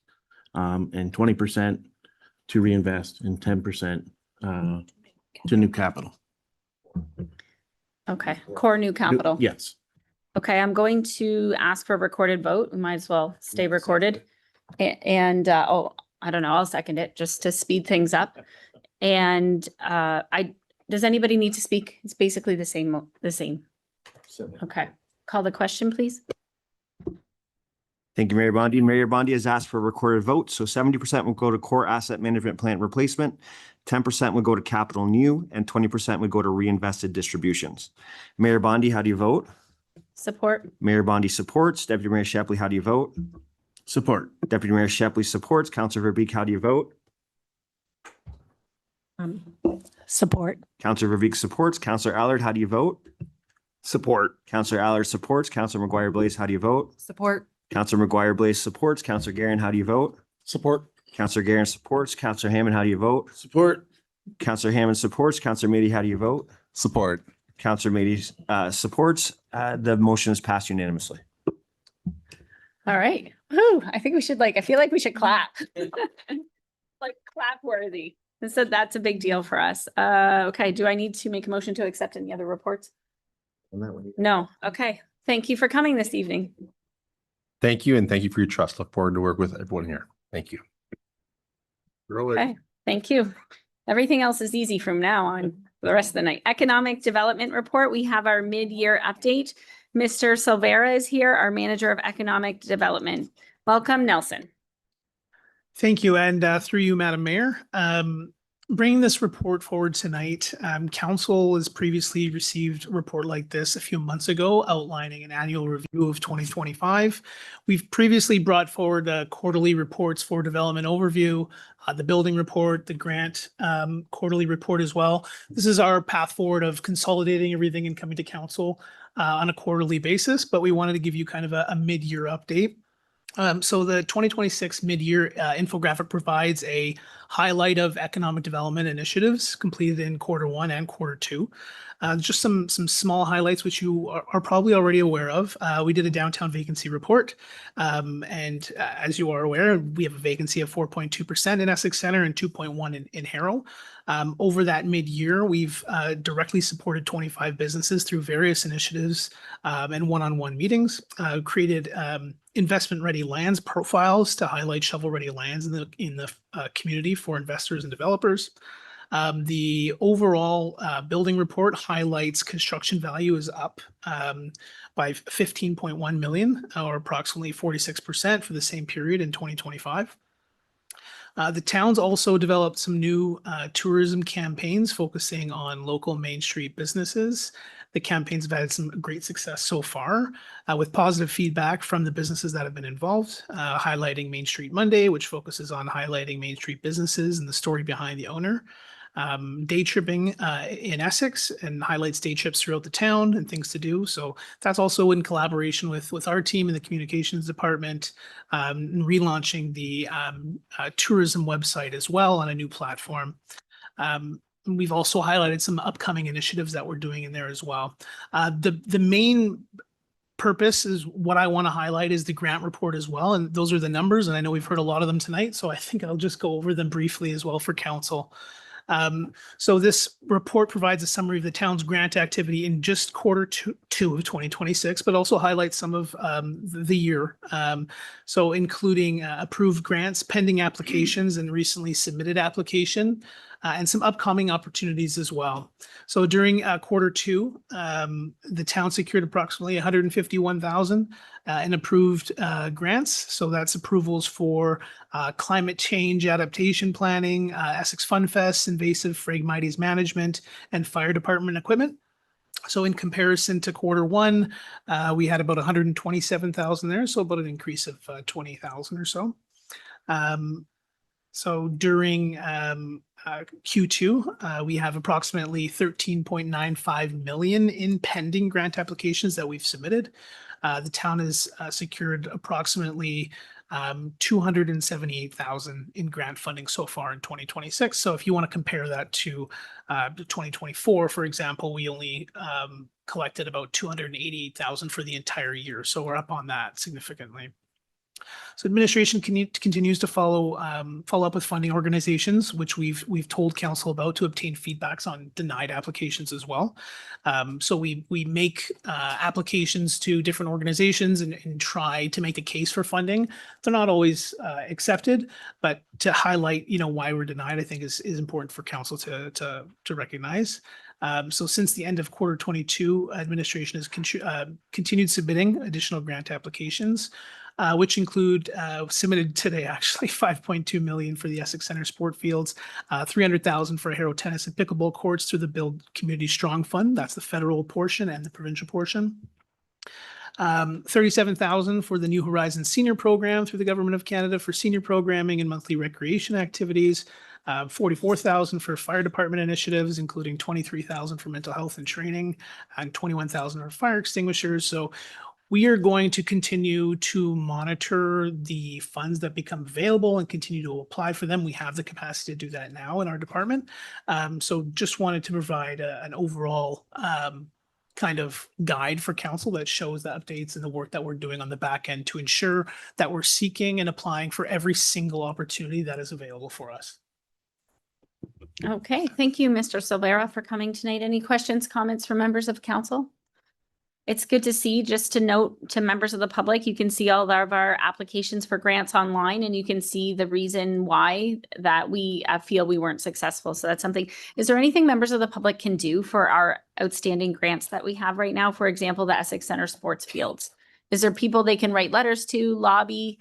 and 20% to reinvest and 10% to new capital. Okay, core new capital. Yes. Okay, I'm going to ask for a recorded vote. We might as well stay recorded. And I don't know, I'll second it just to speed things up. And does anybody need to speak? It's basically the same. Okay, call the question, please. Thank you, Mayor Bondi. And Mayor Bondi has asked for a recorded vote. So 70% will go to core asset management plant replacement, 10% would go to capital new, and 20% would go to reinvested distributions. Mayor Bondi, how do you vote? Support. Mayor Bondi supports. Deputy Mayor Shepley, how do you vote? Support. Deputy Mayor Shepley supports. Councillor Verbeek, how do you vote? Support. Councillor Verbeek supports. Councillor Allard, how do you vote? Support. Councillor Allard supports. Councillor McGuire Blaze, how do you vote? Support. Councillor McGuire Blaze supports. Councillor Guerin, how do you vote? Support. Councillor Guerin supports. Councillor Hammond, how do you vote? Support. Councillor Hammond supports. Councillor Meady, how do you vote? Support. Councillor Meady supports. The motion is passed unanimously. All right. Whew, I think we should I feel like we should clap. Like clap worthy. So that's a big deal for us. Okay, do I need to make a motion to accept any other reports? No. Okay. Thank you for coming this evening. Thank you, and thank you for your trust. Look forward to work with everyone here. Thank you. Okay, thank you. Everything else is easy from now on for the rest of the night. Economic Development Report, we have our mid-year update. Mr. Silvera is here, our Manager of Economic Development. Welcome, Nelson. Thank you, and through you, Madam Mayor. Bringing this report forward tonight, Council has previously received a report like this a few months ago outlining an annual review of 2025. We've previously brought forward quarterly reports for development overview, the building report, the grant quarterly report as well. This is our path forward of consolidating everything and coming to Council on a quarterly basis, but we wanted to give you kind of a mid-year update. So the 2026 mid-year infographic provides a highlight of economic development initiatives completed in Q1 and Q2. Just some small highlights which you are probably already aware of. We did a downtown vacancy report, and as you are aware, we have a vacancy of 4.2% in Essex Centre and 2.1% in Harrow. Over that mid-year, we've directly supported 25 businesses through various initiatives and one-on-one meetings, created investment-ready lands profiles to highlight shovel-ready lands in the community for investors and developers. The overall building report highlights construction value is up by 15.1 million, or approximately 46% for the same period in 2025. The town's also developed some new tourism campaigns focusing on local Main Street businesses. The campaigns have had some great success so far, with positive feedback from the businesses that have been involved, highlighting Main Street Monday, which focuses on highlighting Main Street businesses and the story behind the owner. Day tripping in Essex, and highlights day trips throughout the town and things to do. So that's also in collaboration with our team in the communications department, relaunching the tourism website as well on a new platform. We've also highlighted some upcoming initiatives that we're doing in there as well. The main purpose is what I want to highlight is the grant report as well. And those are the numbers. And I know we've heard a lot of them tonight, so I think I'll just go over them briefly as well for council. So this report provides a summary of the town's grant activity in just quarter two of 2026, but also highlights some of the year. So including approved grants, pending applications, and recently submitted application, and some upcoming opportunities as well. So during quarter two, the town secured approximately 151,000 in approved grants. So that's approvals for climate change adaptation planning, Essex Fun Fest, invasive Phragmites management, and fire department equipment. So in comparison to quarter one, we had about 127,000 there, so about an increase of 20,000 or so. So during Q2, we have approximately 13.95 million in pending grant applications that we've submitted. The town has secured approximately 278,000 in grant funding so far in 2026. So if you want to compare that to 2024, for example, we only collected about 288,000 for the entire year. So we're up on that significantly. So administration continues to follow up with funding organizations, which we've told council about, to obtain feedbacks on denied applications as well. So we make applications to different organizations and try to make the case for funding. They're not always accepted, but to highlight, why we're denied, I think is important for council to recognize. So since the end of quarter 22, administration has continued submitting additional grant applications, which include submitted today, actually, 5.2 million for the Essex Center sport fields, 300,000 for Harrow tennis and pickleball courts through the Build Community Strong Fund. That's the federal portion and the provincial portion. 37,000 for the New Horizons Senior Program through the Government of Canada for senior programming and monthly recreation activities. 44,000 for fire department initiatives, including 23,000 for mental health and training, and 21,000 for fire extinguishers. So we are going to continue to monitor the funds that become available and continue to apply for them. We have the capacity to do that now in our department. So just wanted to provide an overall kind of guide for council that shows the updates and the work that we're doing on the back end to ensure that we're seeking and applying for every single opportunity that is available for us. Okay, thank you, Mr. Silvera, for coming tonight. Any questions, comments from members of council? It's good to see. Just to note to members of the public, you can see all of our applications for grants online, and you can see the reason why that we feel we weren't successful. So that's something. Is there anything members of the public can do for our outstanding grants that we have right now? For example, the Essex Center sports fields. Is there people they can write letters to, lobby,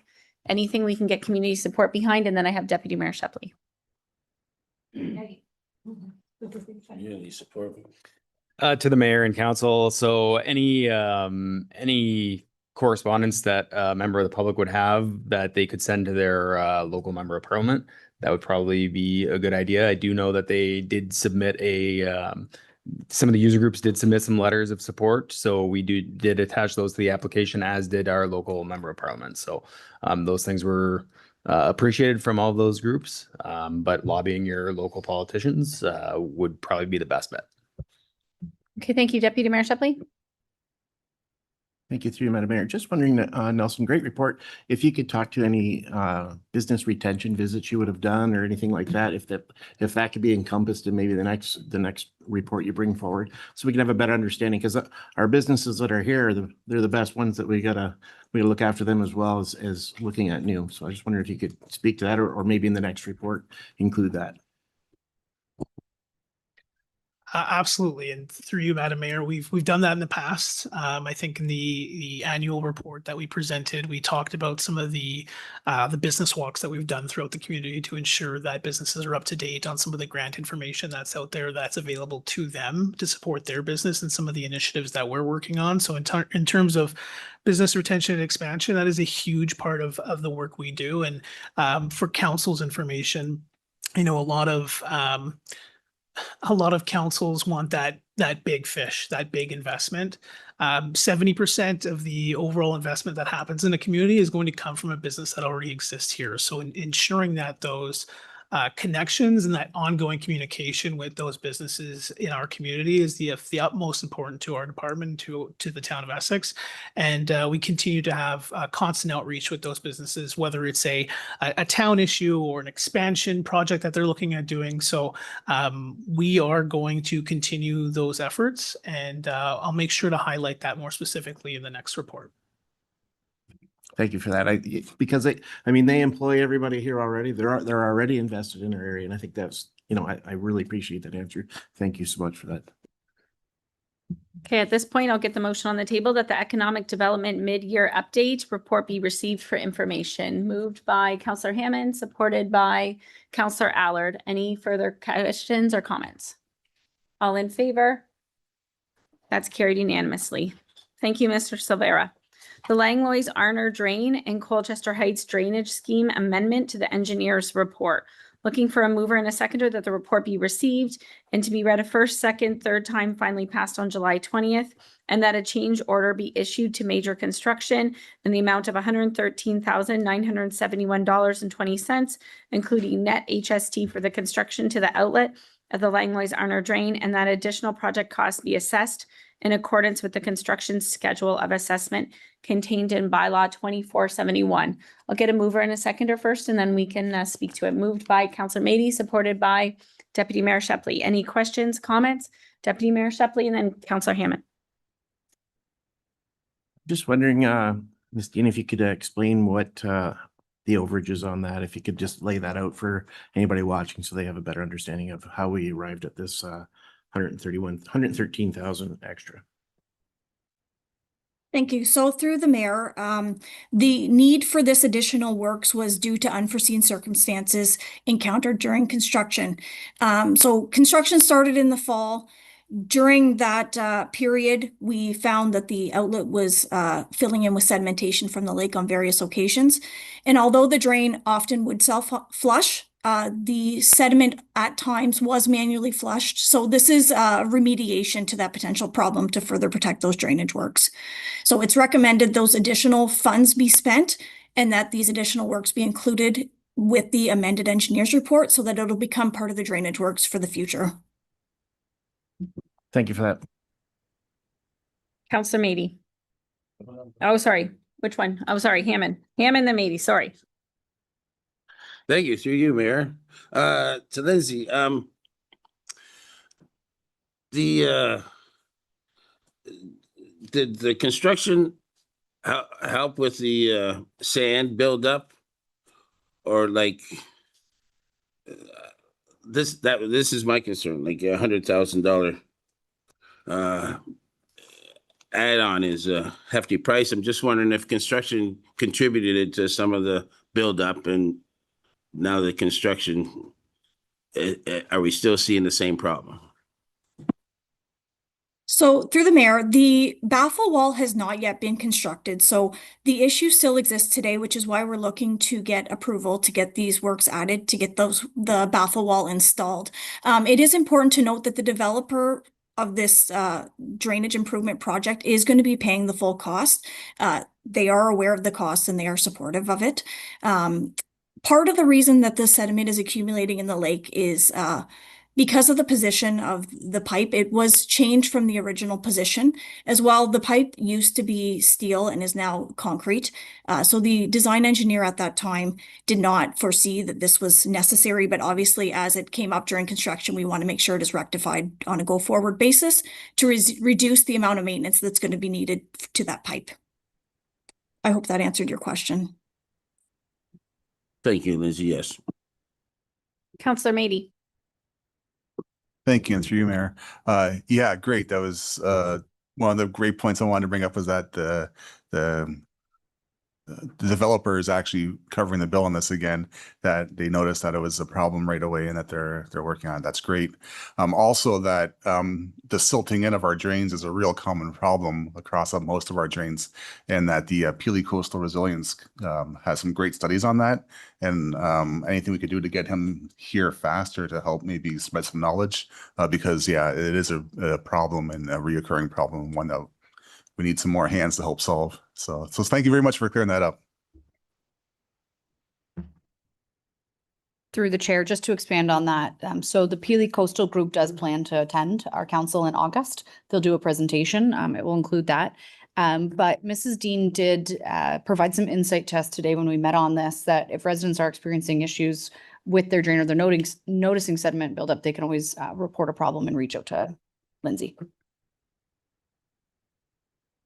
anything we can get community support behind? And then I have Deputy Mayor Shepley. Community support. To the mayor and council. So any correspondence that a member of the public would have that they could send to their local member of parliament, that would probably be a good idea. I do know that they did submit some of the user groups did submit some letters of support. So we did attach those to the application, as did our local member of parliament. So those things were appreciated from all of those groups, but lobbying your local politicians would probably be the best bet. Okay, thank you, Deputy Mayor Shepley. Thank you, through you, Madam Mayor. Just wondering, Nelson, great report. If you could talk to any business retention visits you would have done or anything like that, if that could be encompassed in maybe the next report you bring forward, so we can have a better understanding, because our businesses that are here, they're the best ones that we gotta look after them as well as looking at new. So I just wonder if you could speak to that, or maybe in the next report include that. Absolutely. And through you, Madam Mayor, we've done that in the past. I think in the annual report that we presented, we talked about some of the business walks that we've done throughout the community to ensure that businesses are up to date on some of the grant information that's out there that's available to them to support their business and some of the initiatives that we're working on. So in terms of business retention and expansion, that is a huge part of the work we do. And for council's information, I know a lot of councils want that big fish, that big investment. 70% of the overall investment that happens in a community is going to come from a business that already exists here. So ensuring that those connections and that ongoing communication with those businesses in our community is the utmost important to our department, to the town of Essex. And we continue to have constant outreach with those businesses, whether it's a town issue or an expansion project that they're looking at doing. So we are going to continue those efforts, and I'll make sure to highlight that more specifically in the next report. Thank you for that. Because they employ everybody here already. They're already invested in our area, and I think that's, I really appreciate that answer. Thank you so much for that. Okay, at this point, I'll get the motion on the table that the Economic Development Mid-Year Update Report be received for information. Moved by Councillor Hammond, supported by Councillor Allard. Any further questions or comments? All in favor? That's carried unanimously. Thank you, Mr. Silvera. The Langlois Arner Drain and Colchester Heights Drainage Scheme Amendment to the Engineer's Report. Looking for a mover and a seconder that the report be received and to be read a first, second, third time, finally passed on July 20th, and that a change order be issued to Major Construction in the amount of $113,971.20, including net HST for the construction to the outlet of the Langlois Arner Drain, and that additional project costs be assessed in accordance with the construction schedule of assessment contained in bylaw 2471. I'll get a mover and a seconder first, and then we can speak to it. Moved by Councillor Mady, supported by Deputy Mayor Shepley. Any questions, comments? Deputy Mayor Shepley, and then Councillor Hammond. Just wondering, Ms. Dean, if you could explain what the overage is on that, if you could just lay that out for anybody watching so they have a better understanding of how we arrived at this 113,000 extra. Thank you. So through the mayor, the need for this additional works was due to unforeseen circumstances encountered during construction. So construction started in the fall. During that period, we found that the outlet was filling in with sedimentation from the lake on various occasions. And although the drain often would self-flush, the sediment at times was manually flushed. So this is remediation to that potential problem to further protect those drainage works. So it's recommended those additional funds be spent and that these additional works be included with the amended engineer's report so that it'll become part of the drainage works for the future. Thank you for that. Councillor Mady. Oh, sorry. Which one? Oh, sorry, Hammond. Hammond and Mady, sorry. Thank you, through you, Mayor. To Lindsay, did the construction help with the sand buildup, or like this is my concern, like $100,000 add-on is a hefty price. I'm just wondering if construction contributed to some of the buildup, and now the construction, are we still seeing the same problem? So through the mayor, the baffle wall has not yet been constructed. So the issue still exists today, which is why we're looking to get approval to get these works added, to get the baffle wall installed. It is important to note that the developer of this drainage improvement project is going to be paying the full cost. They are aware of the cost and they are supportive of it. Part of the reason that the sediment is accumulating in the lake is because of the position of the pipe, it was changed from the original position. As well, the pipe used to be steel and is now concrete. So the design engineer at that time did not foresee that this was necessary, but obviously as it came up during construction, we want to make sure it is rectified on a go-forward basis to reduce the amount of maintenance that's going to be needed to that pipe. I hope that answered your question. Thank you, Lindsay. Yes. Counselor Meady. Thank you, and through you, Mayor. Yeah, great. That was one of the great points I wanted to bring up was that the developer is actually covering the bill on this again, that they noticed that it was a problem right away and that they're working on it. That's great. Also that the silting in of our drains is a real common problem across most of our drains, and that the Peely Coastal Resilience has some great studies on that. And anything we could do to get him here faster to help maybe spread some knowledge, because yeah, it is a problem and a reoccurring problem, one that we need some more hands to help solve. So thank you very much for clearing that up. Through the chair, just to expand on that. So the Peely Coastal Group does plan to attend our council in August. They'll do a presentation. It will include that. But Mrs. Dean did provide some insight to us today when we met on this, that if residents are experiencing issues with their drain or they're noticing sediment buildup, they can always report a problem and reach out to Lindsay.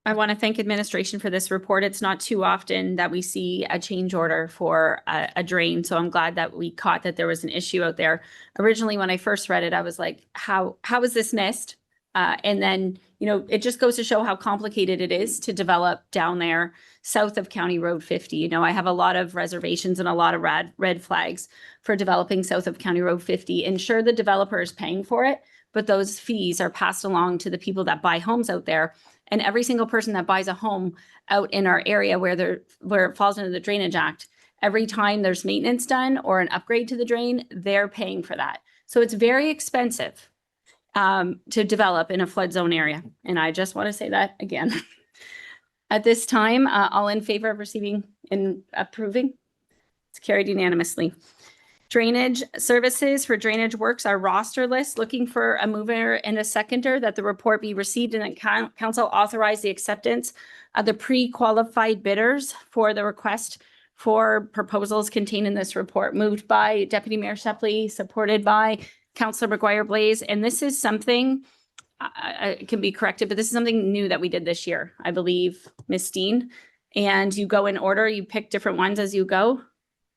I want to thank administration for this report. It's not too often that we see a change order for a drain. So I'm glad that we caught that there was an issue out there. Originally, when I first read it, I was like, how is this missed? And then, you know, it just goes to show how complicated it is to develop down there south of County Road 50. You know, I have a lot of reservations and a lot of red flags for developing south of County Road 50. And sure, the developer is paying for it, but those fees are passed along to the people that buy homes out there. And every single person that buys a home out in our area where it falls into the Drainage Act, every time there's maintenance done or an upgrade to the drain, they're paying for that. So it's very expensive to develop in a flood zone area. And I just want to say that again. At this time, all in favor of receiving and approving? It's carried unanimously. Drainage services for drainage works, our roster list, looking for a mover and a seconder, that the report be received and that council authorize the acceptance of the pre-qualified bidders for the request for proposals contained in this report. Moved by Deputy Mayor Shepley, supported by Councillor McGuire-Blaze. And this is something, it can be corrected, but this is something new that we did this year, I believe, Ms. Dean. And you go in order, you pick different ones as you go.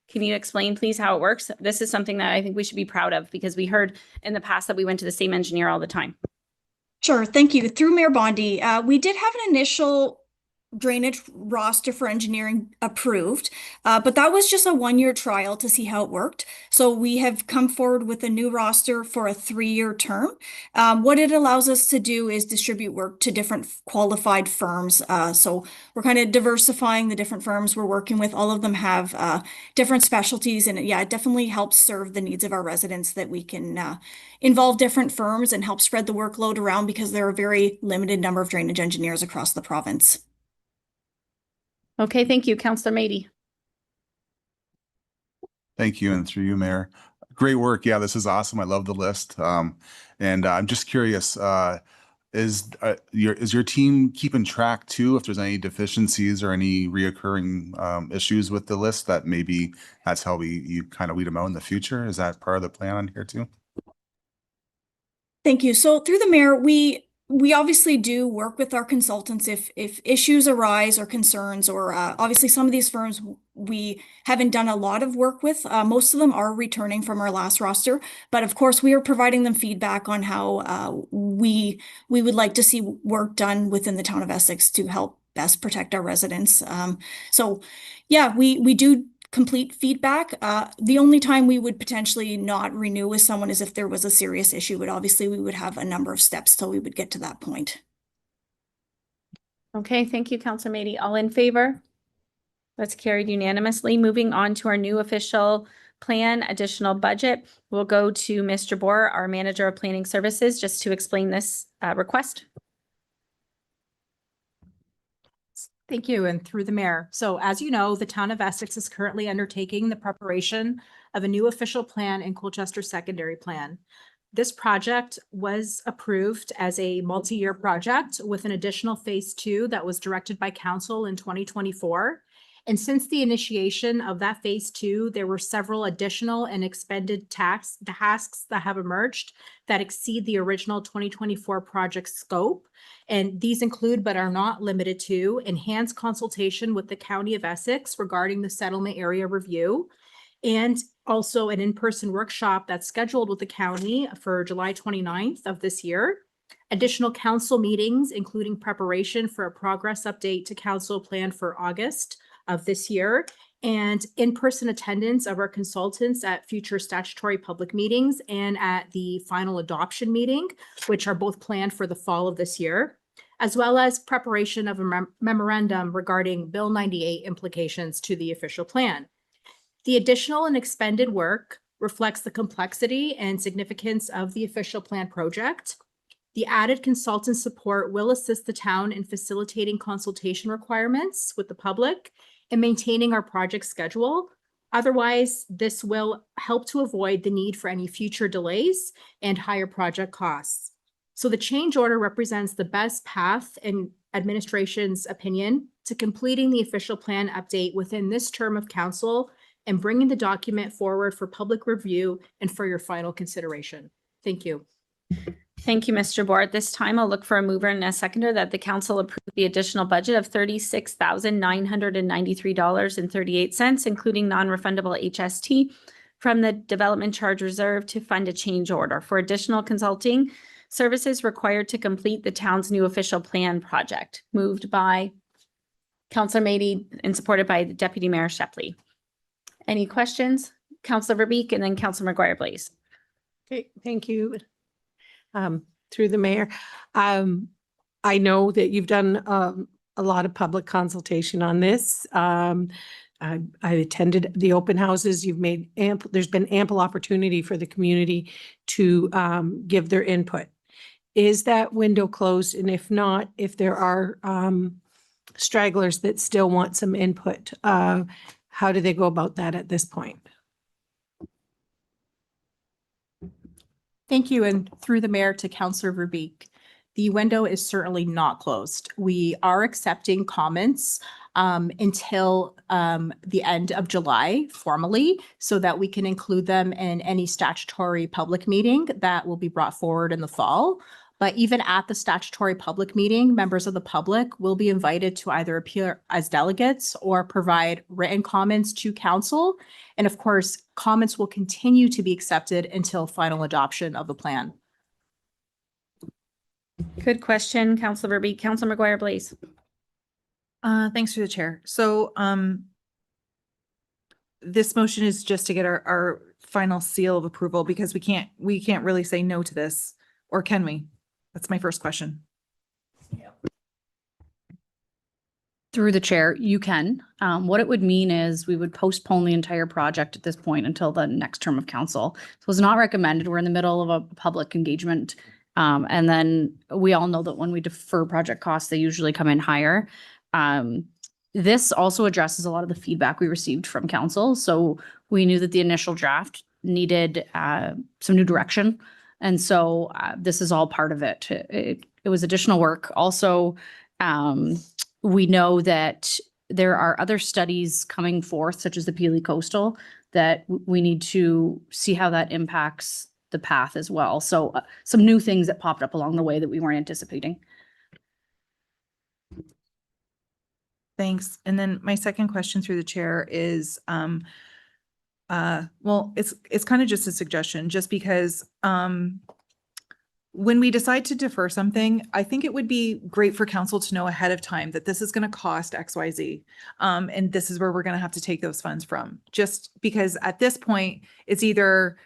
Can you explain, please, how it works? This is something that I think we should be proud of, because we heard in the past that we went to the same engineer all the time. Sure, thank you. Through Mayor Bondi, we did have an initial drainage roster for engineering approved, but that was just a one-year trial to see how it worked. So we have come forward with a new roster for a 3-year term. What it allows us to do is distribute work to different qualified firms. So we're kind of diversifying the different firms we're working with. All of them have different specialties, and yeah, it definitely helps serve the needs of our residents that we can involve different firms and help spread the workload around, because there are a very limited number of drainage engineers across the province. Okay, thank you. Councillor Meady. Thank you, and through you, Mayor. Great work. Yeah, this is awesome. I love the list. And I'm just curious, is your team keeping track too, if there's any deficiencies or any reoccurring issues with the list, that maybe that's how you kind of weed them out in the future? Is that part of the plan on here too? Thank you. So through the mayor, we obviously do work with our consultants if issues arise or concerns, or obviously some of these firms we haven't done a lot of work with. Most of them are returning from our last roster, but of course we are providing them feedback on how we would like to see work done within the town of Essex to help best protect our residents. So yeah, we do complete feedback. The only time we would potentially not renew with someone is if there was a serious issue, but obviously we would have a number of steps till we would get to that point. Okay, thank you, Councillor Meady. All in favor? That's carried unanimously. Moving on to our new official plan, additional budget. We'll go to Mr. Boer, our Manager of Planning Services, just to explain this request. Thank you, and through the mayor. So as you know, the town of Essex is currently undertaking the preparation of a new official plan and Colchester secondary plan. This project was approved as a multi-year project with an additional phase 2 that was directed by council in 2024. And since the initiation of that phase 2, there were several additional and expended tasks that have emerged that exceed the original 2024 project scope. And these include, but are not limited to, enhanced consultation with the County of Essex regarding the settlement area review, and also an in-person workshop that's scheduled with the county for July 29th of this year. Additional council meetings, including preparation for a progress update to council planned for August of this year, and in-person attendance of our consultants at future statutory public meetings and at the final adoption meeting, which are both planned for the fall of this year, as well as preparation of a memorandum regarding Bill 98 implications to the official plan. The additional and expended work reflects the complexity and significance of the official plan project. The added consultant support will assist the town in facilitating consultation requirements with the public and maintaining our project schedule. Otherwise, this will help to avoid the need for any future delays and higher project costs. So the change order represents the best path, in administration's opinion, to completing the official plan update within this term of council and bringing the document forward for public review and for your final consideration. Thank you. Thank you, Mr. Bohr. At this time, I'll look for a mover and a seconder that the council approve the additional budget of $36,993.38, including non-refundable HST from the Development Charge Reserve to fund a change order for additional consulting services required to complete the town's new official plan project. Moved by Councillor Mady and supported by Deputy Mayor Shepley. Any questions? Councillor Verbeek and then Councillor McGuire-Blaze. Okay, thank you. Through the mayor. I know that you've done a lot of public consultation on this. I attended the open houses. You've made there's been ample opportunity for the community to give their input. Is that window closed? And if not, if there are stragglers that still want some input, how do they go about that at this point? Thank you. And through the mayor to Councillor Verbeek. The window is certainly not closed. We are accepting comments until the end of July formally, so that we can include them in any statutory public meeting that will be brought forward in the fall. But even at the statutory public meeting, members of the public will be invited to either appear as delegates or provide written comments to council. And of course, comments will continue to be accepted until final adoption of the plan. Good question, Councillor Verbeek. Councillor McGuire-Blaze. Thanks through the chair. So this motion is just to get our final seal of approval, because we can't really say no to this, or can we? That's my first question. Through the chair, you can. What it would mean is we would postpone the entire project at this point until the next term of council. So it's not recommended. We're in the middle of a public engagement. And then we all know that when we defer project costs, they usually come in higher. This also addresses a lot of the feedback we received from council. So we knew that the initial draft needed some new direction. And so this is all part of it. It was additional work. Also, we know that there are other studies coming forth, such as the Peely Coastal, that we need to see how that impacts the path as well. So some new things that popped up along the way that we weren't anticipating. Thanks. And then my second question through the chair is, well, it's kind of just a suggestion, just because when we decide to defer something, I think it would be great for council to know ahead of time that this is going to cost XYZ. And this is where we're going to have to take those funds from, just because at this point, it's either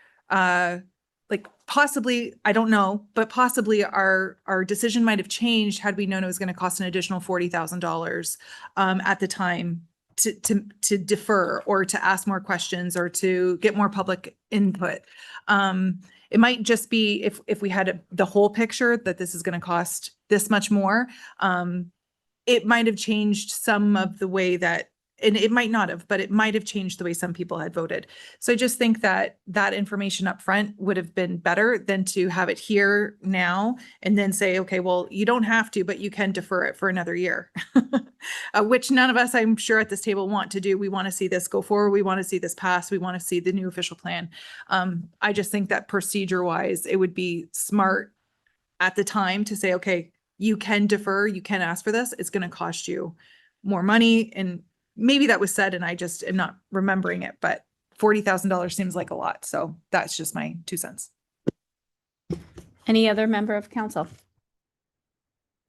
like possibly, I don't know, but possibly our decision might have changed had we known it was going to cost an additional $40,000 at the time to defer, or to ask more questions, or to get more public input. It might just be if we had the whole picture that this is going to cost this much more, it might have changed some of the way that and it might not have, but it might have changed the way some people had voted. So I just think that that information up front would have been better than to have it here now and then say, okay, well, you don't have to, but you can defer it for another year. Which none of us, I'm sure at this table, want to do. We want to see this go forward. We want to see this pass. We want to see the new official plan. I just think that procedure wise, it would be smart at the time to say, okay, you can defer, you can ask for this. It's going to cost you more money. And maybe that was said and I just am not remembering it, but $40,000 seems like a lot. So that's just my 2 cents. Any other member of council?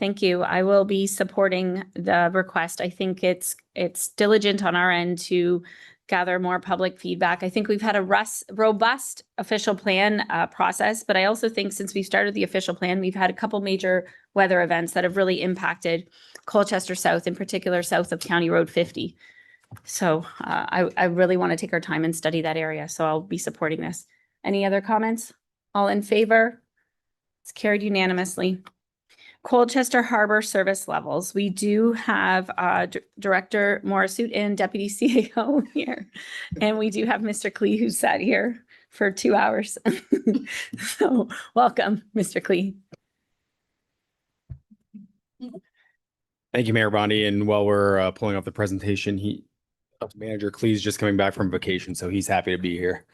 Thank you. I will be supporting the request. I think it's diligent on our end to gather more public feedback. I think we've had a robust official plan process, but I also think since we started the official plan, we've had a couple major weather events that have really impacted Colchester South, in particular south of County Road 50. So I really want to take our time and study that area. So I'll be supporting this. Any other comments? All in favor? It's carried unanimously. Colchester Harbor service levels. We do have Director Morrissoot and Deputy CAO here. And we do have Mr. Klee who sat here for 2 hours. So welcome, Mr. Klee. Thank you, Mayor Bondi. And while we're pulling up the presentation, Manager Klee's just coming back from vacation, so he's happy to be here.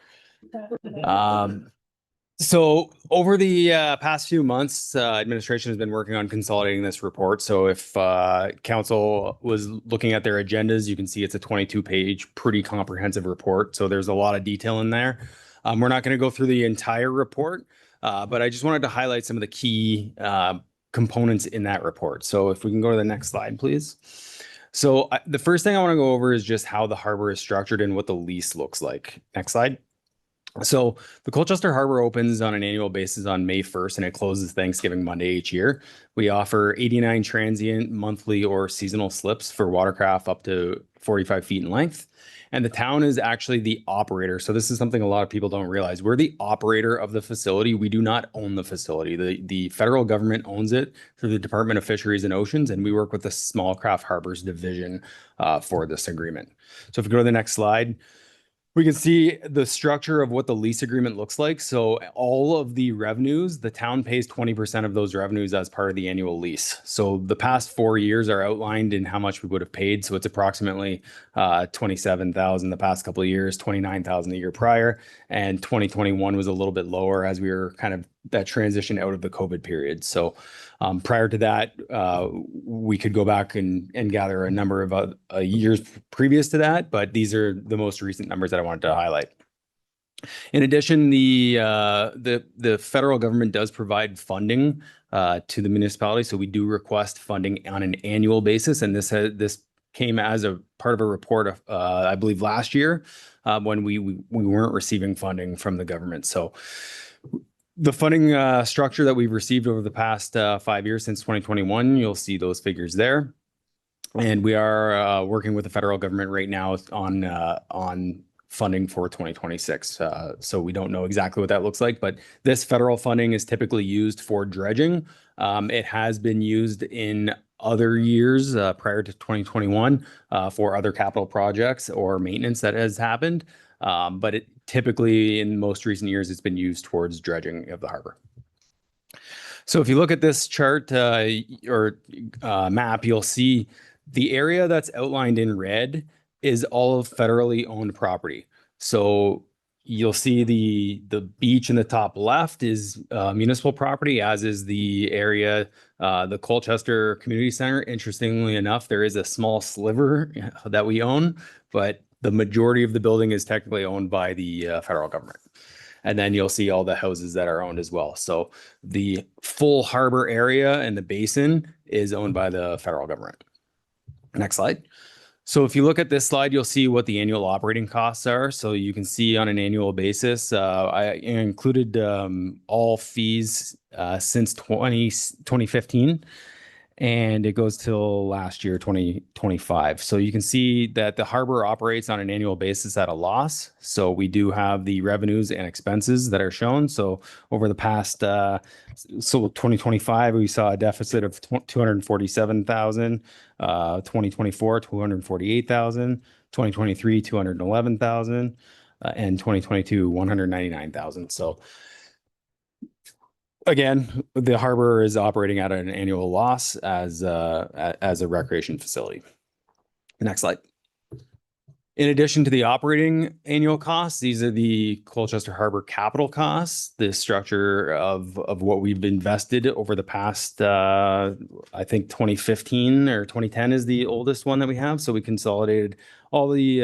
So over the past few months, administration has been working on consolidating this report. So if council was looking at their agendas, you can see it's a 22-page, pretty comprehensive report. So there's a lot of detail in there. We're not going to go through the entire report, but I just wanted to highlight some of the key components in that report. So if we can go to the next slide, please. So the first thing I want to go over is just how the harbor is structured and what the lease looks like. Next slide. So the Colchester Harbor opens on an annual basis on May 1st and it closes Thanksgiving Monday each year. We offer 89 transient, monthly, or seasonal slips for watercraft up to 45 feet in length. And the town is actually the operator. So this is something a lot of people don't realize. We're the operator of the facility. We do not own the facility. The federal government owns it through the Department of Fisheries and Oceans, and we work with the Small Craft Harbors Division for this agreement. So if we go to the next slide, we can see the structure of what the lease agreement looks like. So all of the revenues, the town pays 20% of those revenues as part of the annual lease. So the past 4 years are outlined in how much we would have paid. So it's approximately $27,000 the past couple of years, $29,000 the year prior, and 2021 was a little bit lower as we were kind of that transition out of the COVID period. So prior to that, we could go back and gather a number of years previous to that, but these are the most recent numbers that I wanted to highlight. In addition, the federal government does provide funding to the municipality, so we do request funding on an annual basis, and this came as a part of a report of I believe last year when we weren't receiving funding from the government. So the funding structure that we've received over the past 5 years since 2021, you'll see those figures there. And we are working with the federal government right now on funding for 2026. So we don't know exactly what that looks like, but this federal funding is typically used for dredging. It has been used in other years prior to 2021 for other capital projects or maintenance that has happened. But it typically in most recent years, it's been used towards dredging of the harbor. So if you look at this chart or map, you'll see the area that's outlined in red is all of federally owned property. So you'll see the beach in the top left is municipal property, as is the area, the Colchester Community Center. Interestingly enough, there is a small sliver that we own, but the majority of the building is technically owned by the federal government. And then you'll see all the houses that are owned as well. So the full harbor area and the basin is owned by the federal government. Next slide. So if you look at this slide, you'll see what the annual operating costs are. So you can see on an annual basis, I included all fees since 2015. and it goes till last year, 2025. So you can see that the harbor operates on an annual basis at a loss. So we do have the revenues and expenses that are shown. So over the past, so 2025, we saw a deficit of 247,000, 2024, 248,000, 2023, 211,000, and 2022, 199,000. So again, the harbor is operating at an annual loss as a recreation facility. Next slide. In addition to the operating annual costs, these are the Colchester Harbor capital costs, the structure of what we've invested over the past, I think 2015 or 2010 is the oldest one that we have. So we consolidated all the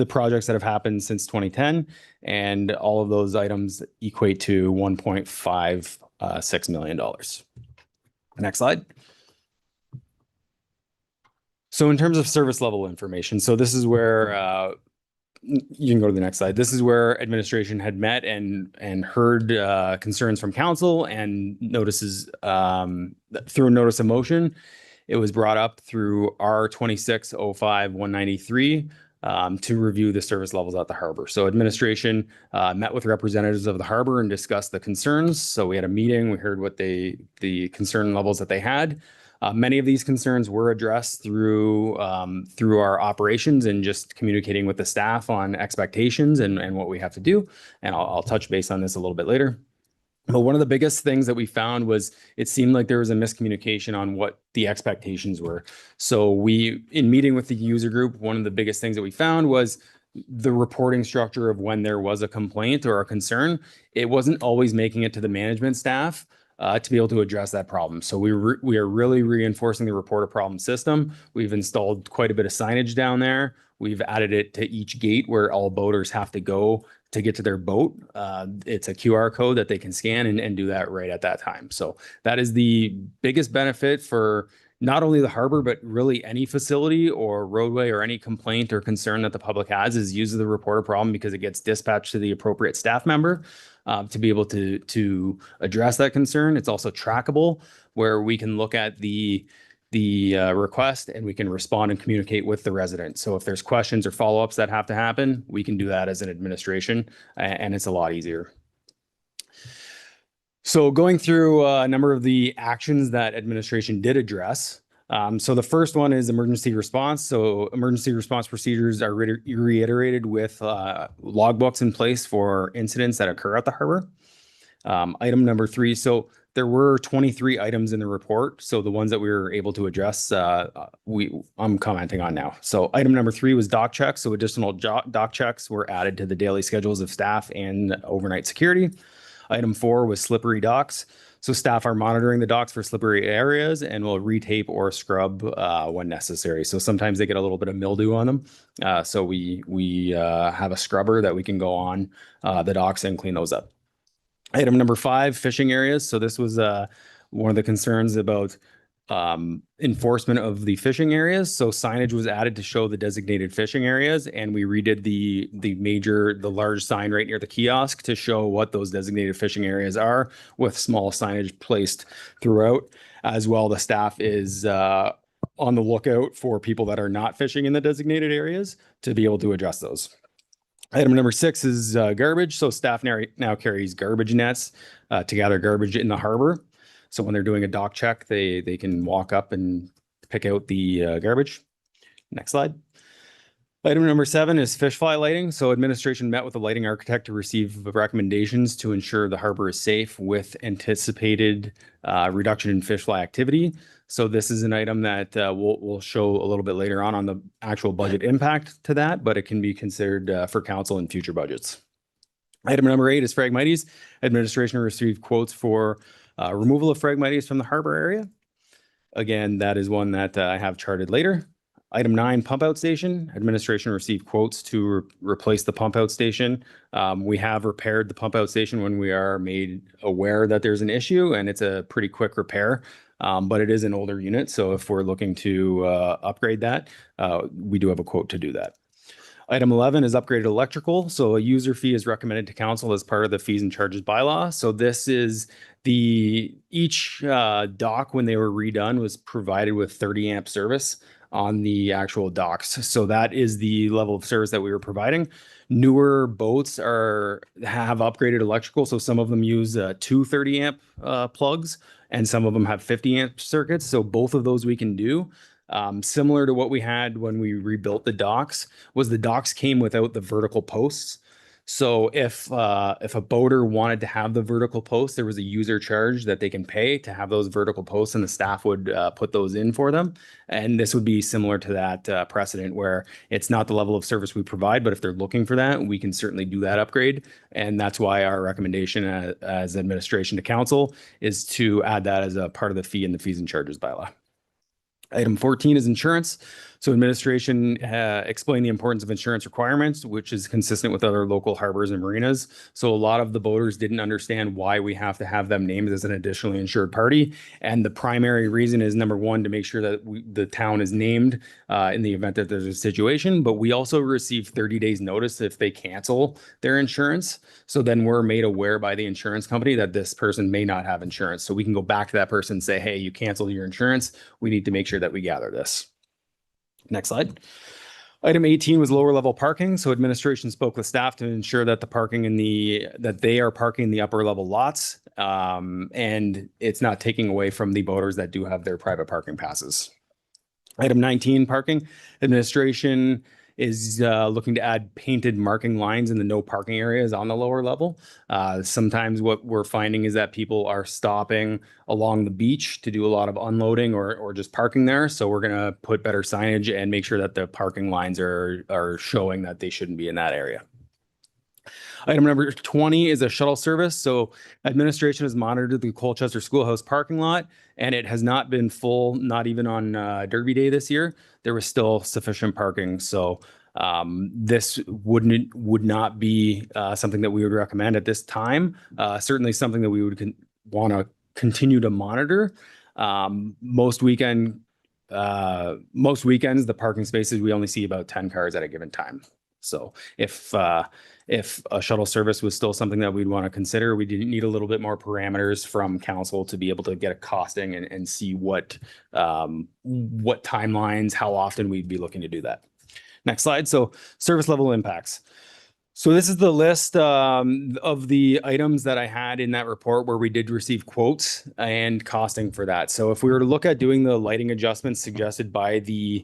projects that have happened since 2010, and all of those items equate to $1.56 million. Next slide. So in terms of service level information, so this is where you can go to the next slide. This is where administration had met and heard concerns from council and notices through a notice of motion. It was brought up through R2605-193 to review the service levels at the harbor. So administration met with representatives of the harbor and discussed the concerns. So we had a meeting, we heard what the concern levels that they had. Many of these concerns were addressed through our operations and just communicating with the staff on expectations and what we have to do. And I'll touch base on this a little bit later. But one of the biggest things that we found was it seemed like there was a miscommunication on what the expectations were. So in meeting with the user group, one of the biggest things that we found was the reporting structure of when there was a complaint or a concern. It wasn't always making it to the management staff to be able to address that problem. So we are really reinforcing the report a problem system. We've installed quite a bit of signage down there. We've added it to each gate where all boaters have to go to get to their boat. It's a QR code that they can scan and do that right at that time. So that is the biggest benefit for not only the harbor, but really any facility or roadway or any complaint or concern that the public has is use the report a problem, because it gets dispatched to the appropriate staff member to be able to address that concern. It's also trackable, where we can look at the request and we can respond and communicate with the resident. So if there's questions or follow-ups that have to happen, we can do that as an administration, and it's a lot easier. So going through a number of the actions that administration did address. So the first one is emergency response. So emergency response procedures are reiterated with logbooks in place for incidents that occur at the harbor. Item number 3. So there were 23 items in the report. So the ones that we were able to address, I'm commenting on now. So item number 3 was dock checks. So additional dock checks were added to the daily schedules of staff and overnight security. Item 4 was slippery docks. So staff are monitoring the docks for slippery areas and will retape or scrub when necessary. So sometimes they get a little bit of mildew on them. So we have a scrubber that we can go on the docks and clean those up. Item number 5, fishing areas. So this was one of the concerns about enforcement of the fishing areas. So signage was added to show the designated fishing areas, and we redid the large sign right near the kiosk to show what those designated fishing areas are, with small signage placed throughout. As well, the staff is on the lookout for people that are not fishing in the designated areas to be able to address those. Item number 6 is garbage. So staff now carries garbage nets to gather garbage in the harbor. So when they're doing a dock check, they can walk up and pick out the garbage. Next slide. Item number 7 is fish fly lighting. So administration met with the lighting architect to receive recommendations to ensure the harbor is safe with anticipated reduction in fish fly activity. So this is an item that we'll show a little bit later on the actual budget impact to that, but it can be considered for council in future budgets. Item number 8 is Phragmites. Administration received quotes for removal of Phragmites from the harbor area. Again, that is one that I have charted later. Item 9, pump out station. Administration received quotes to replace the pump out station. We have repaired the pump out station when we are made aware that there's an issue, and it's a pretty quick repair, but it is an older unit. So if we're looking to upgrade that, we do have a quote to do that. Item 11 is upgraded electrical. So a user fee is recommended to council as part of the fees and charges bylaw. So this is each dock, when they were redone, was provided with 30 amp service on the actual docks. So that is the level of service that we were providing. Newer boats have upgraded electrical. So some of them use 230 amp plugs and some of them have 50 amp circuits. So both of those we can do. Similar to what we had when we rebuilt the docks, was the docks came without the vertical posts. So if a boater wanted to have the vertical posts, there was a user charge that they can pay to have those vertical posts, and the staff would put those in for them. And this would be similar to that precedent where it's not the level of service we provide, but if they're looking for that, we can certainly do that upgrade. And that's why our recommendation as administration to council is to add that as a part of the fee and the fees and charges bylaw. Item 14 is insurance. So administration explained the importance of insurance requirements, which is consistent with other local harbors and marinas. So a lot of the boaters didn't understand why we have to have them named as an additionally insured party. And the primary reason is, number one, to make sure that the town is named in the event that there's a situation. But we also receive 30 days notice if they cancel their insurance. So then we're made aware by the insurance company that this person may not have insurance. So we can go back to that person and say, hey, you canceled your insurance. We need to make sure that we gather this. Next slide. Item 18 was lower level parking. So administration spoke with staff to ensure that that they are parking the upper level lots, and it's not taking away from the boaters that do have their private parking passes. Item 19, parking. Administration is looking to add painted marking lines in the no parking areas on the lower level. Sometimes what we're finding is that people are stopping along the beach to do a lot of unloading or just parking there. So we're gonna put better signage and make sure that the parking lines are showing that they shouldn't be in that area. Item number 20 is a shuttle service. So administration has monitored the Colchester Schoolhouse parking lot, and it has not been full, not even on Derby Day this year. There was still sufficient parking. So this would not be something that we would recommend at this time. Certainly something that we would want to continue to monitor. Most weekends, the parking spaces, we only see about 10 cars at a given time. So if a shuttle service was still something that we'd want to consider, we didn't need a little bit more parameters from council to be able to get a costing and see what timelines, how often we'd be looking to do that. Next slide. So service level impacts. So this is the list of the items that I had in that report where we did receive quotes and costing for that. So if we were to look at doing the lighting adjustments suggested by the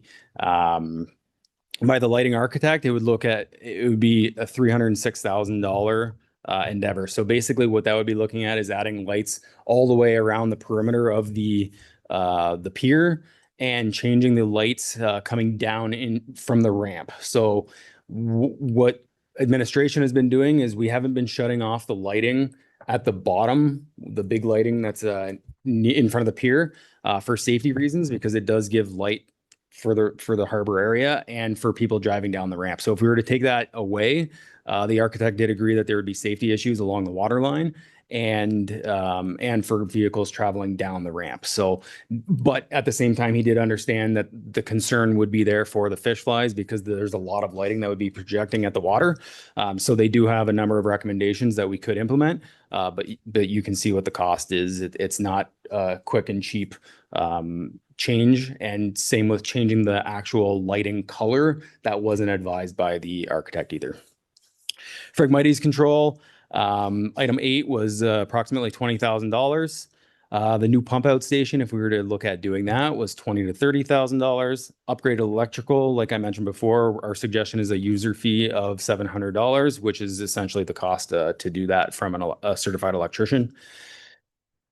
lighting architect, it would be a $306,000 endeavor. So basically what that would be looking at is adding lights all the way around the perimeter of the pier and changing the lights coming down from the ramp. So what administration has been doing is we haven't been shutting off the lighting at the bottom, the big lighting that's in front of the pier for safety reasons, because it does give light for the harbor area and for people driving down the ramp. So if we were to take that away, the architect did agree that there would be safety issues along the water line and for vehicles traveling down the ramp. So, but at the same time, he did understand that the concern would be there for the fish flies because there's a lot of lighting that would be projecting at the water. So they do have a number of recommendations that we could implement, but you can see what the cost is. It's not quick and cheap change, and same with changing the actual lighting color. That wasn't advised by the architect either. Phragmites control, item 8 was approximately $20,000. The new pump out station, if we were to look at doing that, was $20,000 to $30,000. Upgraded electrical, like I mentioned before, our suggestion is a user fee of $700, which is essentially the cost to do that from a certified electrician.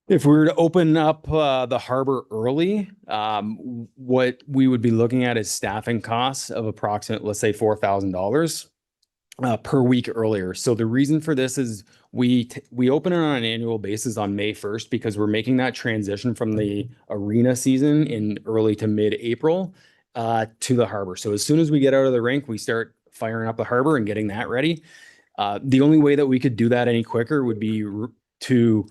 If we were to open up the harbor early, what we would be looking at is staffing costs of approximately, let's say, $4,000 per week earlier. So the reason for this is we open it on an annual basis on May 1st because we're making that transition from the arena season in early to mid-April to the harbor. So as soon as we get out of the rink, we start firing up the harbor and getting that ready. The only way that we could do that any quicker would be to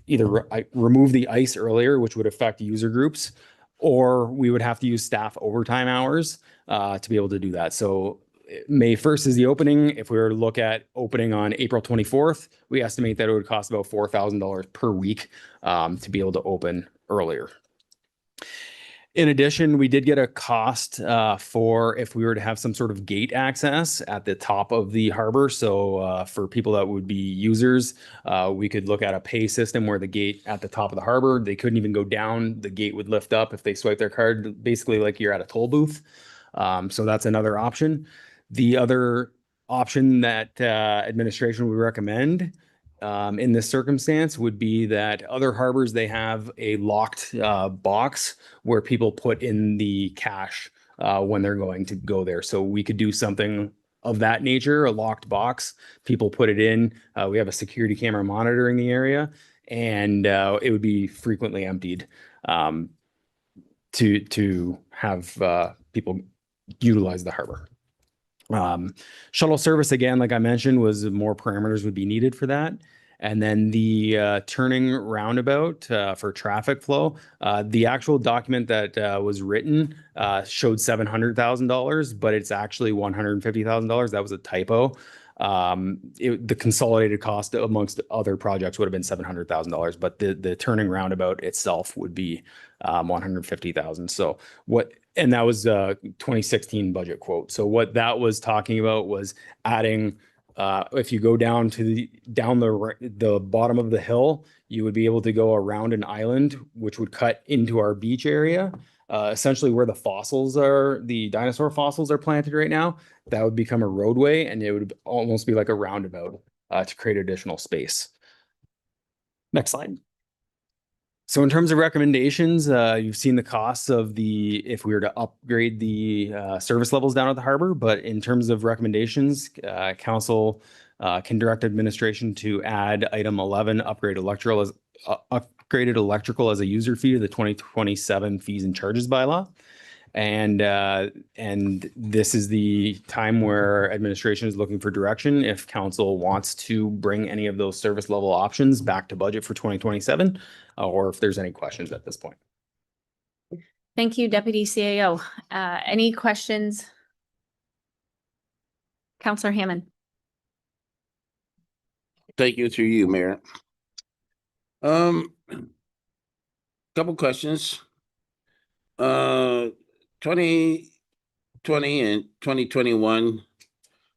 either remove the ice earlier, which would affect user groups, or we would have to use staff overtime hours to be able to do that. So May 1st is the opening. If we were to look at opening on April 24th, we estimate that it would cost about $4,000 per week to be able to open earlier. In addition, we did get a cost for if we were to have some sort of gate access at the top of the harbor. So for people that would be users, we could look at a pay system where the gate at the top of the harbor, they couldn't even go down. The gate would lift up if they swipe their card, basically like you're at a toll booth. So that's another option. The other option that administration would recommend in this circumstance would be that other harbors, they have a locked box where people put in the cash when they're going to go there. So we could do something of that nature, a locked box. People put it in. We have a security camera monitoring the area, and it would be frequently emptied to have people utilize the harbor. Shuttle service, again, like I mentioned, was more parameters would be needed for that. And then the turning roundabout for traffic flow, the actual document that was written showed $700,000, but it's actually $150,000. That was a typo. The consolidated cost amongst other projects would have been $700,000, but the turning roundabout itself would be $150,000. So and that was a 2016 budget quote. So what that was talking about was adding, if you go down to the bottom of the hill, you would be able to go around an island, which would cut into our beach area, essentially where the dinosaur fossils are planted right now. That would become a roadway, and it would almost be like a roundabout to create additional space. Next slide. So in terms of recommendations, you've seen the costs of if we were to upgrade the service levels down at the harbor, but in terms of recommendations, council can direct administration to add item 11, upgraded electrical as a user fee to the 2027 fees and charges bylaw. And this is the time where administration is looking for direction if council wants to bring any of those service level options back to budget for 2027, or if there's any questions at this point. Thank you, Deputy CAO. Any questions? Councillor Hammond. Thank you through you, Mayor. Couple questions. 2020 and 2021,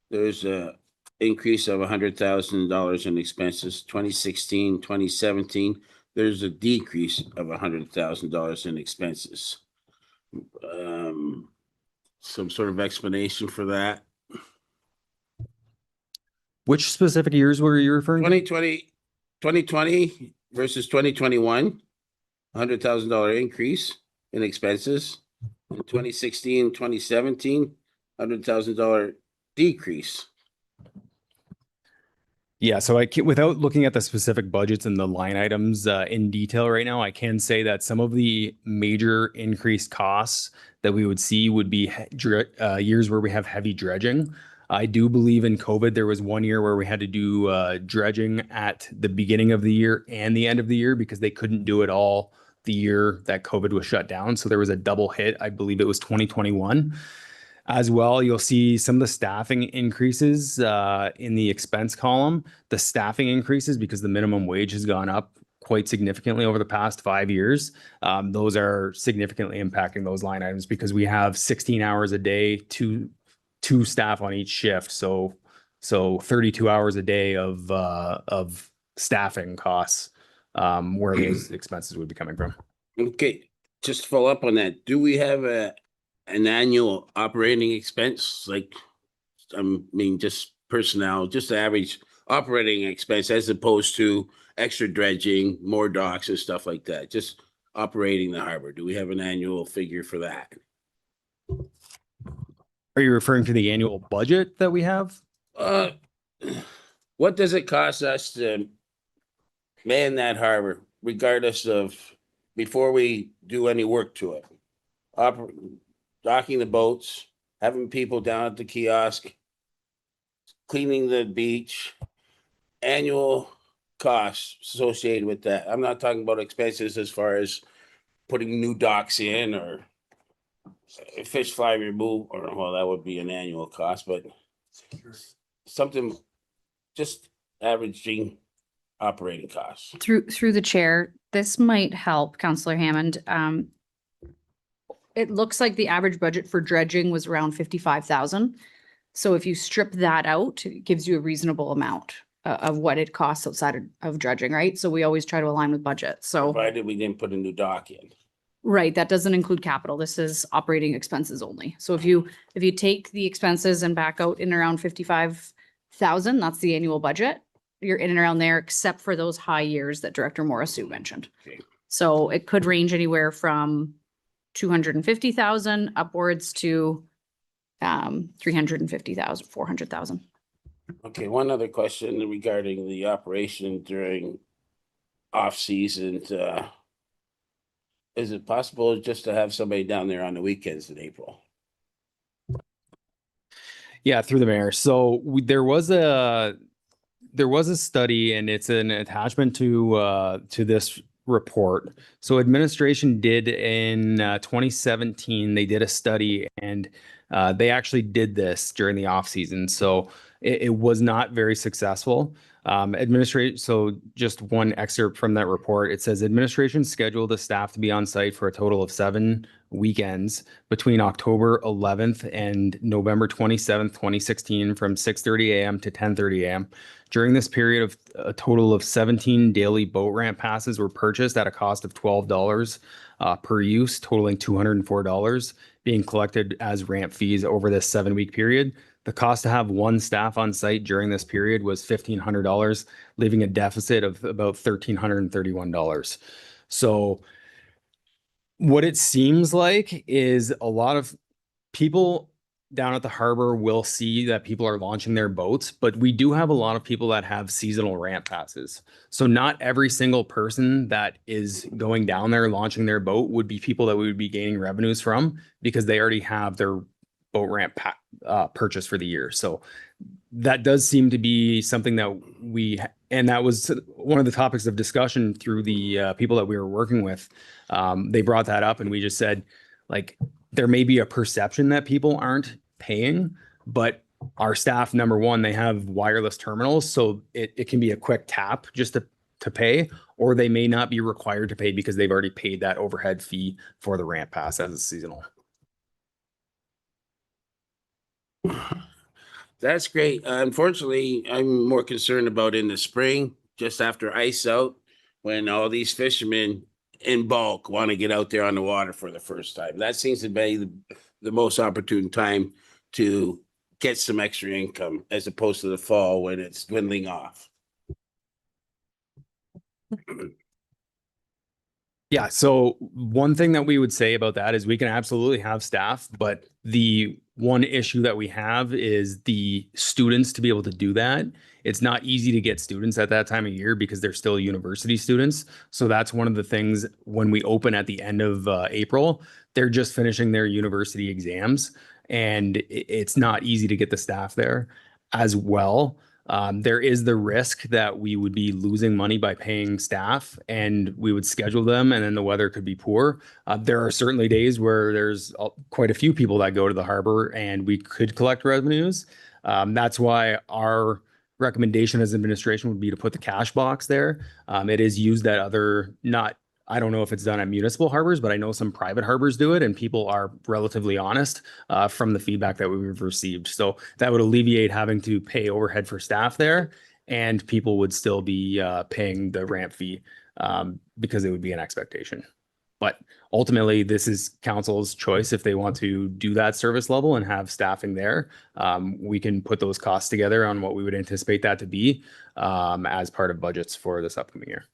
there's a increase of $100,000 in expenses. 2016, 2017, there's a decrease of $100,000 in expenses. Some sort of explanation for that. Which specific years were you referring to? 2020 versus 2021, $100,000 increase in expenses. In 2016, 2017, $100,000 decrease. Yeah, so without looking at the specific budgets and the line items in detail right now, I can say that some of the major increased costs that we would see would be years where we have heavy dredging. I do believe in COVID, there was one year where we had to do dredging at the beginning of the year and the end of the year because they couldn't do it all the year that COVID was shut down. So there was a double hit. I believe it was 2021. As well, you'll see some of the staffing increases in the expense column. The staffing increases because the minimum wage has gone up quite significantly over the past 5 years. Those are significantly impacting those line items because we have 16 hours a day, two staff on each shift. So 32 hours a day of staffing costs where those expenses would be coming from. Okay, just to follow up on that, do we have an annual operating expense? Like, I mean, just personnel, just the average operating expense as opposed to extra dredging, more docks and stuff like that, just operating the harbor. Do we have an annual figure for that? Are you referring to the annual budget that we have? What does it cost us to man that harbor, regardless of, before we do any work to it? Docking the boats, having people down at the kiosk, cleaning the beach, annual costs associated with that. I'm not talking about expenses as far as putting new docks in or fish fly remove, or well, that would be an annual cost, but something just averaging operating costs. Through the chair, this might help, Counselor Hammond. It looks like the average budget for dredging was around 55,000. So if you strip that out, it gives you a reasonable amount of what it costs outside of dredging, right? So we always try to align with budget. So, Provided we didn't put a new dock in. right, that doesn't include capital. This is operating expenses only. So if you take the expenses and back out in around 55,000, that's the annual budget. You're in and around there, except for those high years that Director Morrisseau mentioned. Okay. So it could range anywhere from 250,000 upwards to 350,000, 400,000. Okay, one other question regarding the operation during off-season. Is it possible just to have somebody down there on the weekends in April? Yeah, through the mayor. So there was a study, and it's an attachment to this report. So administration did in 2017, they did a study, and they actually did this during the off season. So it was not very successful. So just one excerpt from that report. It says administration scheduled the staff to be on site for a total of 7 weekends between October 11th and November 27th, 2016 from 6:30 a.m. to 10:30 a.m. During this period, of a total of 17 daily boat ramp passes were purchased at a cost of $12 per use, totaling $204 being collected as ramp fees over this 7-week period. The cost to have one staff on site during this period was $1,500, leaving a deficit of about $1,331. So what it seems like is a lot of people down at the harbor will see that people are launching their boats, but we do have a lot of people that have seasonal ramp passes. So not every single person that is going down there launching their boat would be people that we would be gaining revenues from, because they already have their boat ramp purchase for the year. So that does seem to be something that and that was one of the topics of discussion through the people that we were working with. They brought that up, and we just said, like, there may be a perception that people aren't paying, but our staff, number one, they have wireless terminals, so it can be a quick tap just to pay, or they may not be required to pay because they've already paid that overhead fee for the ramp pass as a seasonal. That's great. Unfortunately, I'm more concerned about in the spring, just after ice out, when all these fishermen in bulk want to get out there on the water for the first time. That seems to be the most opportune time to get some extra income, as opposed to the fall when it's dwindling off. Yeah, so one thing that we would say about that is we can absolutely have staff, but the one issue that we have is the students to be able to do that. It's not easy to get students at that time of year because they're still university students. So that's one of the things when we open at the end of April, they're just finishing their university exams, and it's not easy to get the staff there as well. There is the risk that we would be losing money by paying staff, and we would schedule them, and then the weather could be poor. There are certainly days where there's quite a few people that go to the harbor and we could collect revenues. That's why our recommendation as administration would be to put the cash box there. It is used at I don't know if it's done at municipal harbors, but I know some private harbors do it, and people are relatively honest from the feedback that we've received. So that would alleviate having to pay overhead for staff there, and people would still be paying the ramp fee because it would be an expectation. But ultimately, this is council's choice. If they want to do that service level and have staffing there, we can put those costs together on what we would anticipate that to be as part of budgets for this upcoming year.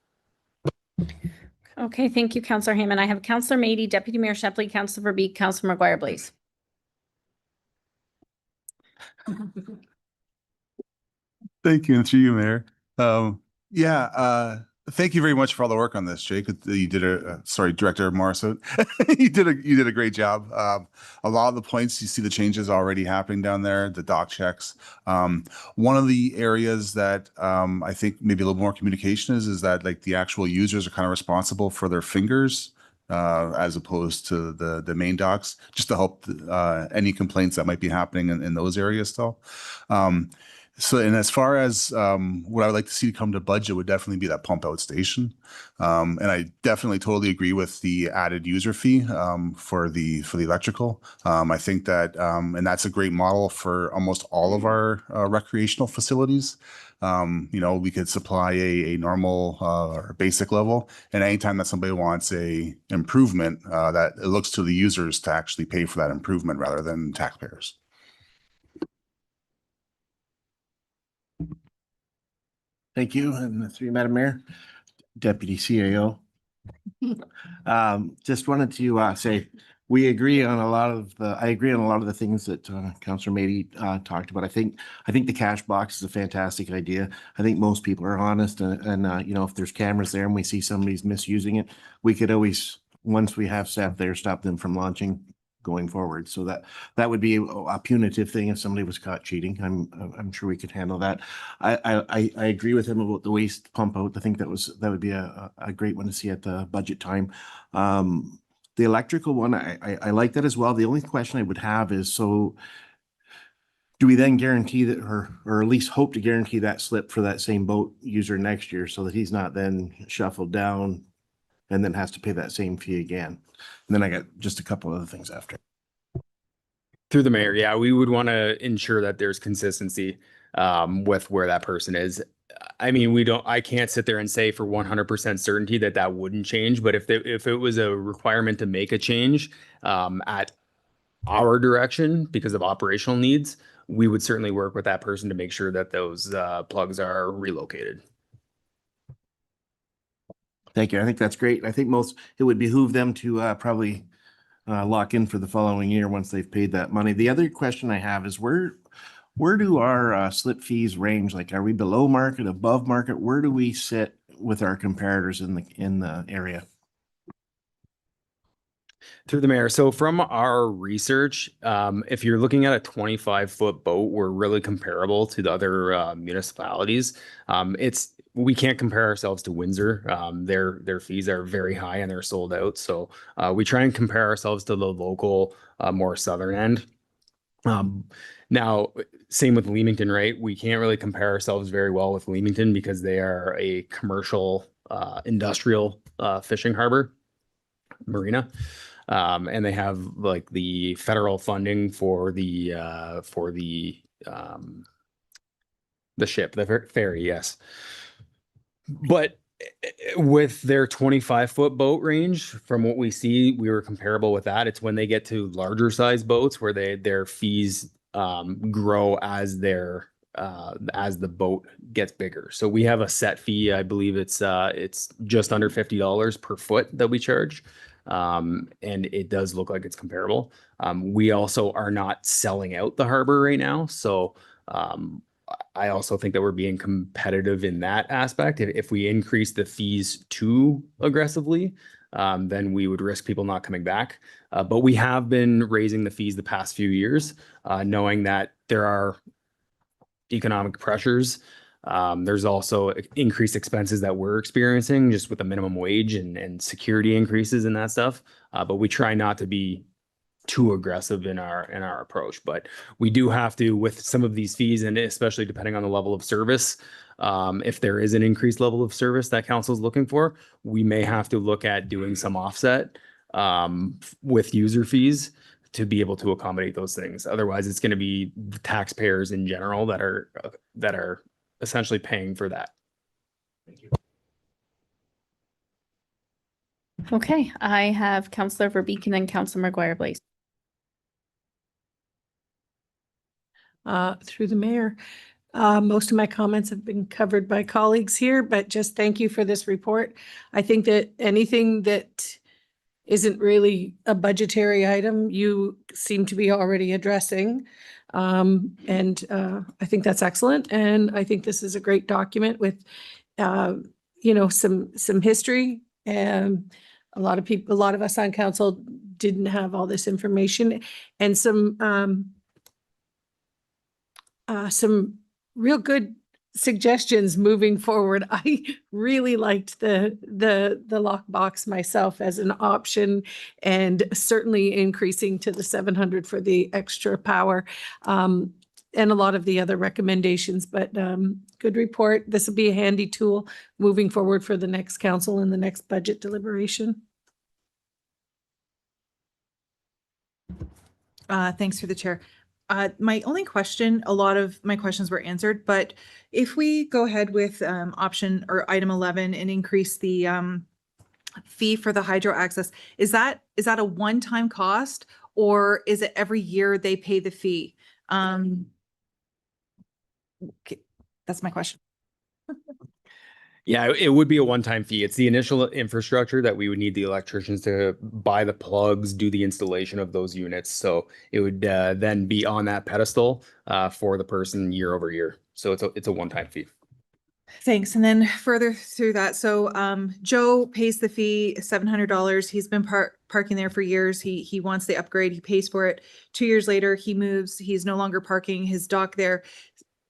Okay, thank you, Councillor Hammond. I have Councillor Mady, Deputy Mayor Shepley, Councillor Verbeek, Councillor McGuire, please. Thank you, and through you, Mayor. Thank you very much for all the work on this, Jake. You did Director Morrisseau. you did a great job. A lot of the points, you see the changes already happening down there, the dock checks. One of the areas that I think maybe a little more communication is that like the actual users are kind of responsible for their fingers as opposed to the main docks, just to help any complaints that might be happening in those areas still. So, and as far as what I would like to see come to budget would definitely be that pump out station. And I definitely totally agree with the added user fee for the electrical. I think that, and that's a great model for almost all of our recreational facilities. You know, we could supply a normal or basic level, and anytime that somebody wants a improvement, that it looks to the users to actually pay for that improvement rather than taxpayers. Thank you. And through you, Madam Mayor, Deputy CAO. Just wanted to say, we agree on a lot of I agree on a lot of the things that Councillor Mady talked about. I think the cash box is a fantastic idea. I think most people are honest and you know, if there's cameras there and we see somebody's misusing it, we could always, once we have staff there, stop them from launching going forward. So that would be a punitive thing if somebody was caught cheating. I'm sure we could handle that. I agree with him about the waste pump out. I think that would be a great one to see at the budget time. The electrical one, I like that as well. The only question I would have is, so do we then guarantee that, or at least hope to guarantee that slip for that same boat user next year so that he's not then shuffled down and then has to pay that same fee again? And then I got just a couple other things after. Through the mayor, yeah, we would want to ensure that there's consistency with where that person is. I mean, I can't sit there and say for 100% certainty that wouldn't change, but if it was a requirement to make a change at our direction because of operational needs, we would certainly work with that person to make sure that those plugs are relocated. Thank you. I think that's great. I think it would behoove them to probably lock in for the following year once they've paid that money. The other question I have is where do our slip fees range? Like, are we below market, above market? Where do we sit with our comparators in the area? Through the mayor. So from our research, if you're looking at a 25-foot boat, we're really comparable to the other municipalities. We can't compare ourselves to Windsor. Their fees are very high and they're sold out. So we try and compare ourselves to the local, more southern end. Now, same with Leamington, right? We can't really compare ourselves very well with Leamington because they are a commercial, industrial fishing harbor, marina. And they have like the federal funding for the ship, the ferry, yes. But with their 25-foot boat range, from what we see, we were comparable with that. It's when they get to larger size boats where their fees grow as the boat gets bigger. So we have a set fee. I believe it's just under $50 per foot that we charge. And it does look like it's comparable. We also are not selling out the harbor right now. So I also think that we're being competitive in that aspect. If we increase the fees too aggressively, then we would risk people not coming back. But we have been raising the fees the past few years, knowing that there are economic pressures. There's also increased expenses that we're experiencing just with the minimum wage and security increases and that stuff. But we try not to be too aggressive in our approach. But we do have to, with some of these fees, and especially depending on the level of service, if there is an increased level of service that council is looking for, we may have to look at doing some offset with user fees to be able to accommodate those things. Otherwise, it's going to be the taxpayers in general that are essentially paying for that. Thank you. Okay, I have Councillor Verbeek and then Councillor McGuire-Blaze. Through the mayor. Most of my comments have been covered by colleagues here, but just thank you for this report. I think that anything that isn't really a budgetary item, you seem to be already addressing. And I think that's excellent. And I think this is a great document with, some history. And a lot of us on council didn't have all this information, and some real good suggestions moving forward. I really liked the lockbox myself as an option, and certainly increasing to the 700 for the extra power. And a lot of the other recommendations, but good report. This will be a handy tool moving forward for the next council and the next budget deliberation. Thanks through the chair. My only question, a lot of my questions were answered, but if we go ahead with option or item 11 and increase the fee for the hydro access, is that a one-time cost, or is it every year they pay the fee? Okay, that's my question. Yeah, it would be a one-time fee. It's the initial infrastructure that we would need the electricians to buy the plugs, do the installation of those units. So it would then be on that pedestal for the person year over year. So it's a one-time fee. Thanks. And then further through that, so Joe pays the fee, $700. He's been parking there for years. He wants the upgrade. He pays for it. 2 years later, he moves. He's no longer parking his dock there.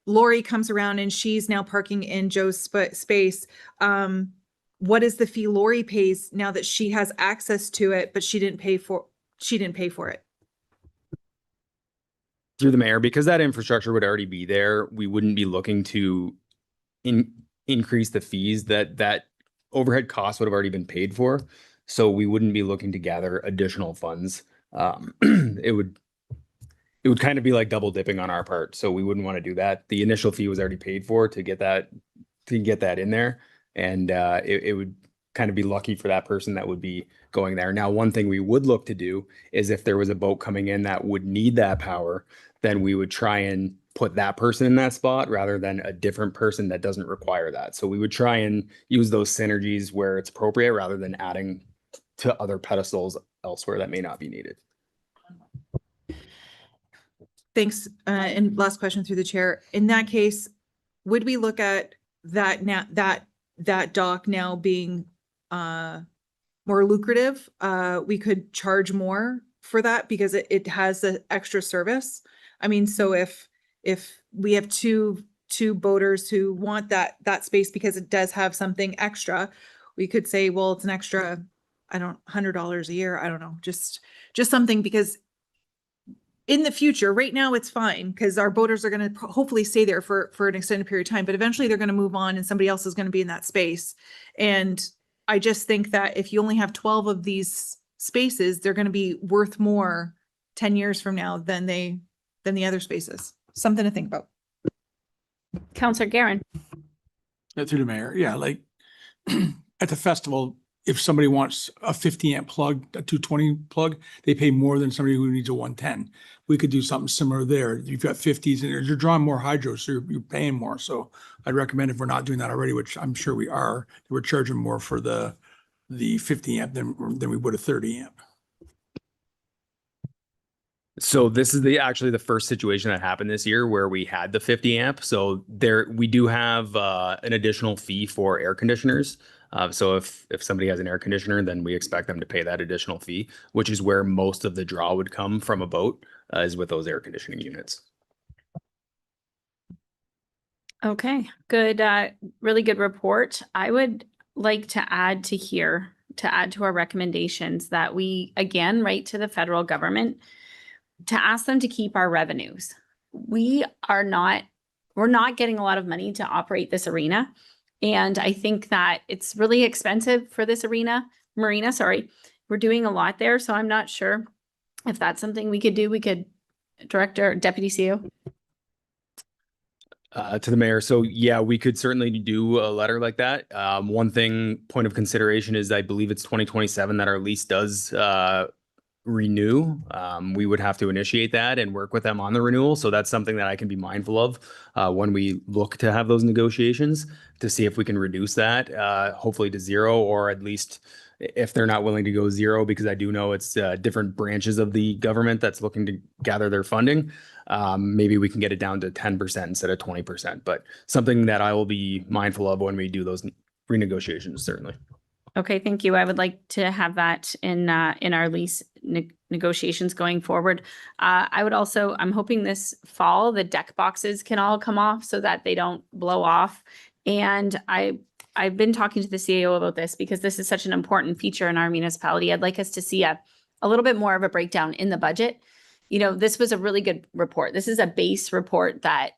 Lori comes around and she's now parking in Joe's space. What is the fee Lori pays now that she has access to it, but she didn't pay for it? Through the mayor, because that infrastructure would already be there, we wouldn't be looking to increase the fees. That overhead cost would have already been paid for. So we wouldn't be looking to gather additional funds. It would kind of be like double dipping on our part. So we wouldn't want to do that. The initial fee was already paid for to get that in there. And it would kind of be lucky for that person that would be going there. Now, one thing we would look to do is if there was a boat coming in that would need that power, then we would try and put that person in that spot rather than a different person that doesn't require that. So we would try and use those synergies where it's appropriate rather than adding to other pedestals elsewhere that may not be needed. Thanks. And last question through the chair. In that case, would we look at that now that dock now being more lucrative? We could charge more for that because it has the extra service. I mean, so if we have two boaters who want that space because it does have something extra, we could say, well, it's an extra, $100 a year. I don't know, just something, because in the future, right now it's fine because our boaters are going to hopefully stay there for an extended period of time, but eventually they're going to move on and somebody else is going to be in that space. And I just think that if you only have 12 of these spaces, they're going to be worth more 10 years from now than the other spaces. Something to think about. Counselor Guerin. Through the mayor. Yeah, like at the festival, if somebody wants a 50 amp plug, a 220 plug, they pay more than somebody who needs a 110. We could do something similar there. You've got 50s and you're drawing more hydro, so you're paying more. So I'd recommend, if we're not doing that already, which I'm sure we are, we're charging more for the 50 amp than we would a 30 amp. So this is actually the first situation that happened this year where we had the 50 amp. So we do have an additional fee for air conditioners. So if somebody has an air conditioner, then we expect them to pay that additional fee, which is where most of the draw would come from a boat, is with those air conditioning units. Okay, good, really good report. I would like to add to our recommendations that we, again, write to the federal government to ask them to keep our revenues. We're not getting a lot of money to operate this arena. And I think that it's really expensive for this marina, sorry. We're doing a lot there, so I'm not sure if that's something we could do. We could, Director, Deputy CEO. To the mayor. So yeah, we could certainly do a letter like that. One point of consideration is I believe it's 2027 that our lease does renew. We would have to initiate that and work with them on the renewal. So that's something that I can be mindful of when we look to have those negotiations, to see if we can reduce that, hopefully to zero, or at least if they're not willing to go zero, because I do know it's different branches of the government that's looking to gather their funding. Maybe we can get it down to 10% instead of 20%, but something that I will be mindful of when we do those renegotiations, certainly. Okay, thank you. I would like to have that in our lease negotiations going forward. I would also, I'm hoping this fall, the deck boxes can all come off so that they don't blow off. And I've been talking to the CAO about this because this is such an important feature in our municipality. I'd like us to see a little bit more of a breakdown in the budget. You know, this was a really good report. This is a base report that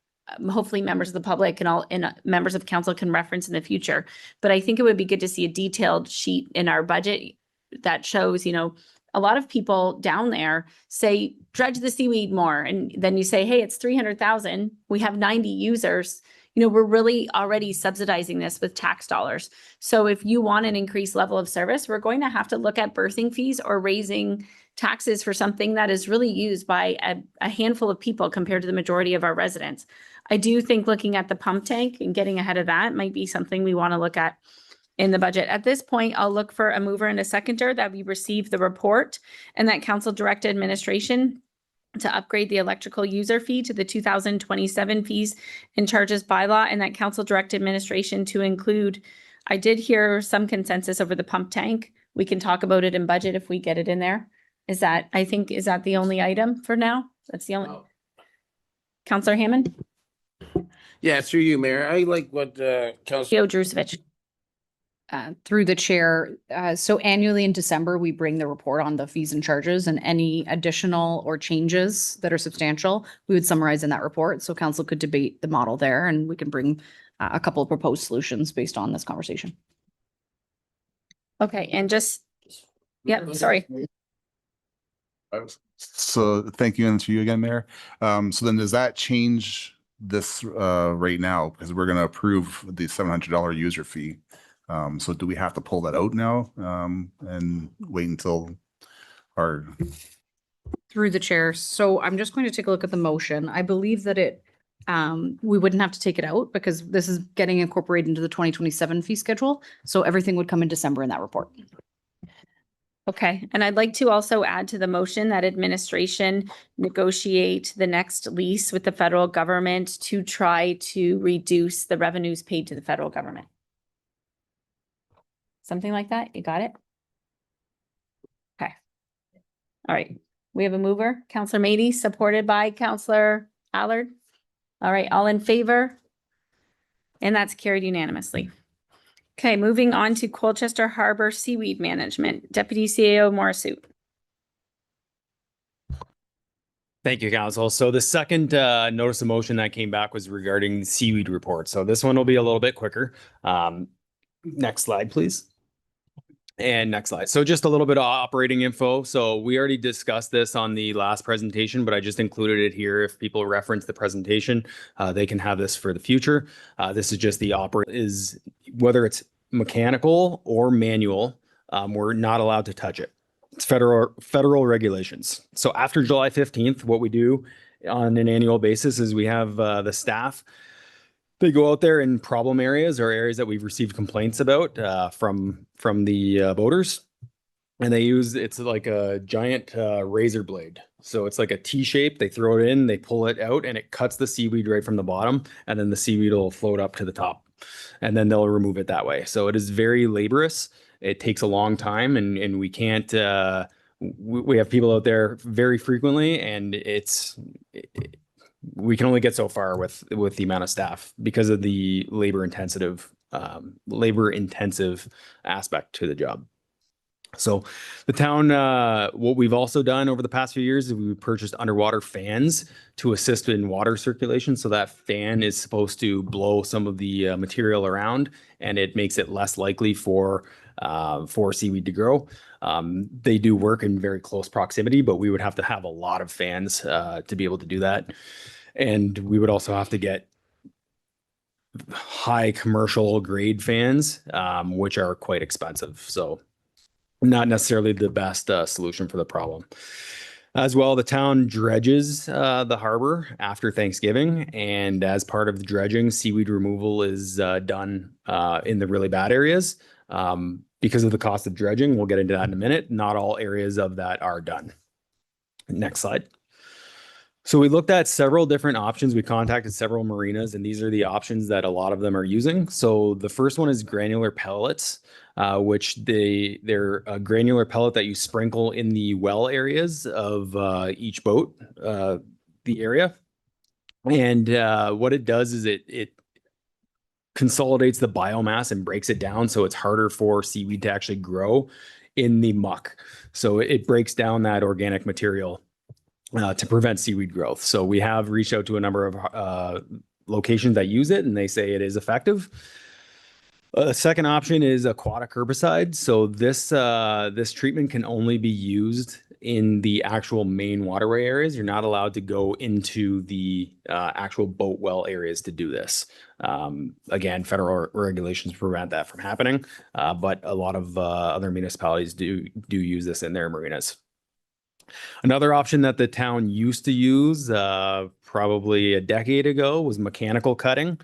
hopefully members of the public and members of council can reference in the future. But I think it would be good to see a detailed sheet in our budget that shows, you know, a lot of people down there say, dredge the seaweed more. And then you say, hey, it's 300,000. We have 90 users. You know, we're really already subsidizing this with tax dollars. So if you want an increased level of service, we're going to have to look at berthing fees or raising taxes for something that is really used by a handful of people compared to the majority of our residents. I do think looking at the pump tank and getting ahead of that might be something we want to look at in the budget. At this point, I'll look for a mover and a seconder that we receive the report and that council direct administration to upgrade the electrical user fee to the 2027 fees and charges bylaw, and that council direct administration to include, I did hear some consensus over the pump tank. We can talk about it in budget if we get it in there. Is that the only item for now? That's the only. Councillor Hammond? Yeah, through you, Mayor. I like what Councilor Drusevich. Through the chair, so annually in December, we bring the report on the fees and charges, and any additional or changes that are substantial, we would summarize in that report. So council could debate the model there, and we can bring a couple of proposed solutions based on this conversation. Okay, and sorry. So thank you, and to you again, Mayor. So then does that change this right now? Because we're going to approve the $700 user fee. So do we have to pull that out now and wait until our? Through the chair. So I'm just going to take a look at the motion. I believe that we wouldn't have to take it out because this is getting incorporated into the 2027 fee schedule. So everything would come in December in that report. Okay, and I'd like to also add to the motion that administration negotiate the next lease with the federal government to try to reduce the revenues paid to the federal government. Something like that? You got it? Okay. All right, we have a mover, Councillor Mady, supported by Councillor Allard. All right, all in favor? And that's carried unanimously. Okay, moving on to Colchester Harbor Seaweed Management, Deputy CAO Morrisou. Thank you, Council. So the second notice of motion that came back was regarding the seaweed report. So this one will be a little bit quicker. Next slide, please. And next slide. So just a little bit of operating info. So we already discussed this on the last presentation, but I just included it here. If people reference the presentation, they can have this for the future. This is just the whether it's mechanical or manual, we're not allowed to touch it. It's federal regulations. So after July 15th, what we do on an annual basis is we have the staff. They go out there in problem areas or areas that we've received complaints about from the boaters, and it's like a giant razor blade. So it's like a T shape. They throw it in, they pull it out, and it cuts the seaweed right from the bottom, and then the seaweed will float up to the top, and then they'll remove it that way. So it is very laborious. It takes a long time, and we can't. We have people out there very frequently, and we can only get so far with the amount of staff because of the labor intensive aspect to the job. So the town, what we've also done over the past few years is we've purchased underwater fans to assist in water circulation. So that fan is supposed to blow some of the material around, and it makes it less likely for seaweed to grow. They do work in very close proximity, but we would have to have a lot of fans to be able to do that. And we would also have to get high commercial grade fans, which are quite expensive. So not necessarily the best solution for the problem. As well, the town dredges the harbor after Thanksgiving. And as part of the dredging, seaweed removal is done in the really bad areas. Because of the cost of dredging, we'll get into that in a minute. Not all areas of that are done. Next slide. So we looked at several different options. We contacted several marinas, and these are the options that a lot of them are using. So the first one is granular pellets, which they're a granular pellet that you sprinkle in the well areas of each boat, the area. And what it does is it consolidates the biomass and breaks it down, so it's harder for seaweed to actually grow in the muck. So it breaks down that organic material to prevent seaweed growth. So we have reached out to a number of locations that use it, and they say it is effective. A second option is aquatic herbicide. So this treatment can only be used in the actual main waterway areas. You're not allowed to go into the actual boat well areas to do this. Again, federal regulations prevent that from happening, but a lot of other municipalities do use this in their marinas. Another option that the town used to use probably a decade ago was mechanical cutting.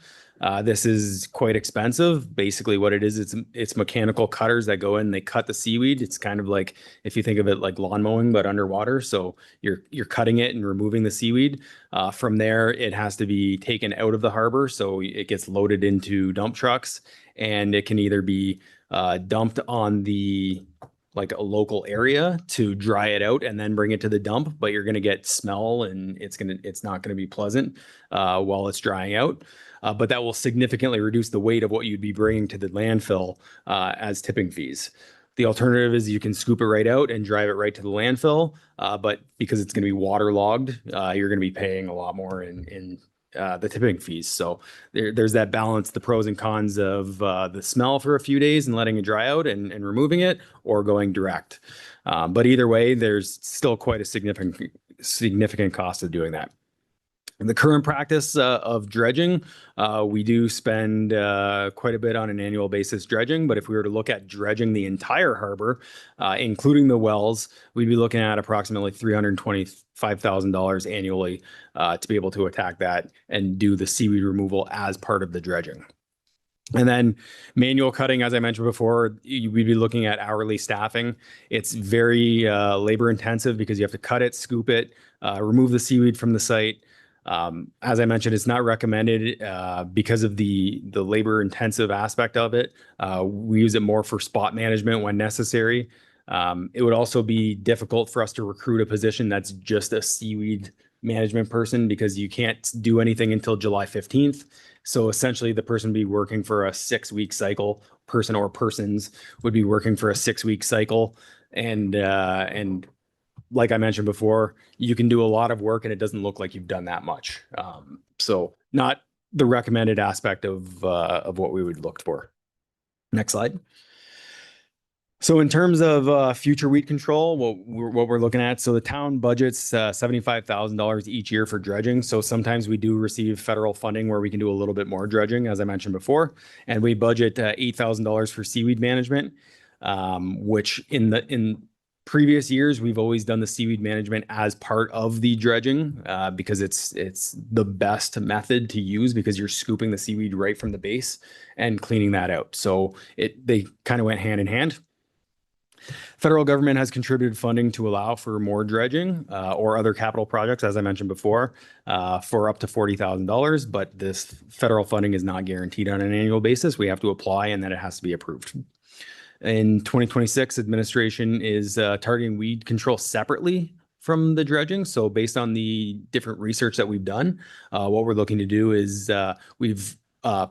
This is quite expensive. Basically what it is, it's mechanical cutters that go in, they cut the seaweed. It's kind of like, if you think of it like lawn mowing, but underwater. So you're cutting it and removing the seaweed. From there, it has to be taken out of the harbor. So it gets loaded into dump trucks, and it can either be dumped on like a local area to dry it out and then bring it to the dump, but you're going to get smell, and it's not going to be pleasant while it's drying out. But that will significantly reduce the weight of what you'd be bringing to the landfill as tipping fees. The alternative is you can scoop it right out and drive it right to the landfill, but because it's going to be waterlogged, you're going to be paying a lot more in the tipping fees. So there's that balance, the pros and cons of the smell for a few days and letting it dry out and removing it, or going direct. But either way, there's still quite a significant cost of doing that. In the current practice of dredging, we do spend quite a bit on an annual basis dredging, but if we were to look at dredging the entire harbor, including the wells, we'd be looking at approximately $325,000 annually to be able to attack that and do the seaweed removal as part of the dredging. And then manual cutting, as I mentioned before, we'd be looking at hourly staffing. It's very labor intensive because you have to cut it, scoop it, remove the seaweed from the site. As I mentioned, it's not recommended because of the labor intensive aspect of it. We use it more for spot management when necessary. It would also be difficult for us to recruit a position that's just a seaweed management person, because you can't do anything until July 15th. So essentially the person would be working for a 6-week cycle. Person or persons would be working for a 6-week cycle. And like I mentioned before, you can do a lot of work and it doesn't look like you've done that much. So not the recommended aspect of what we would look for. Next slide. So in terms of future weed control, what we're looking at, so the town budgets $75,000 each year for dredging. So sometimes we do receive federal funding where we can do a little bit more dredging, as I mentioned before, and we budget $8,000 for seaweed management, which in previous years, we've always done the seaweed management as part of the dredging because it's the best method to use, because you're scooping the seaweed right from the base and cleaning that out. So they kind of went hand in hand. Federal government has contributed funding to allow for more dredging or other capital projects, as I mentioned before, for up to $40,000. But this federal funding is not guaranteed on an annual basis. We have to apply, and then it has to be approved. In 2026, administration is targeting weed control separately from the dredging. So based on the different research that we've done, what we're looking to do is we've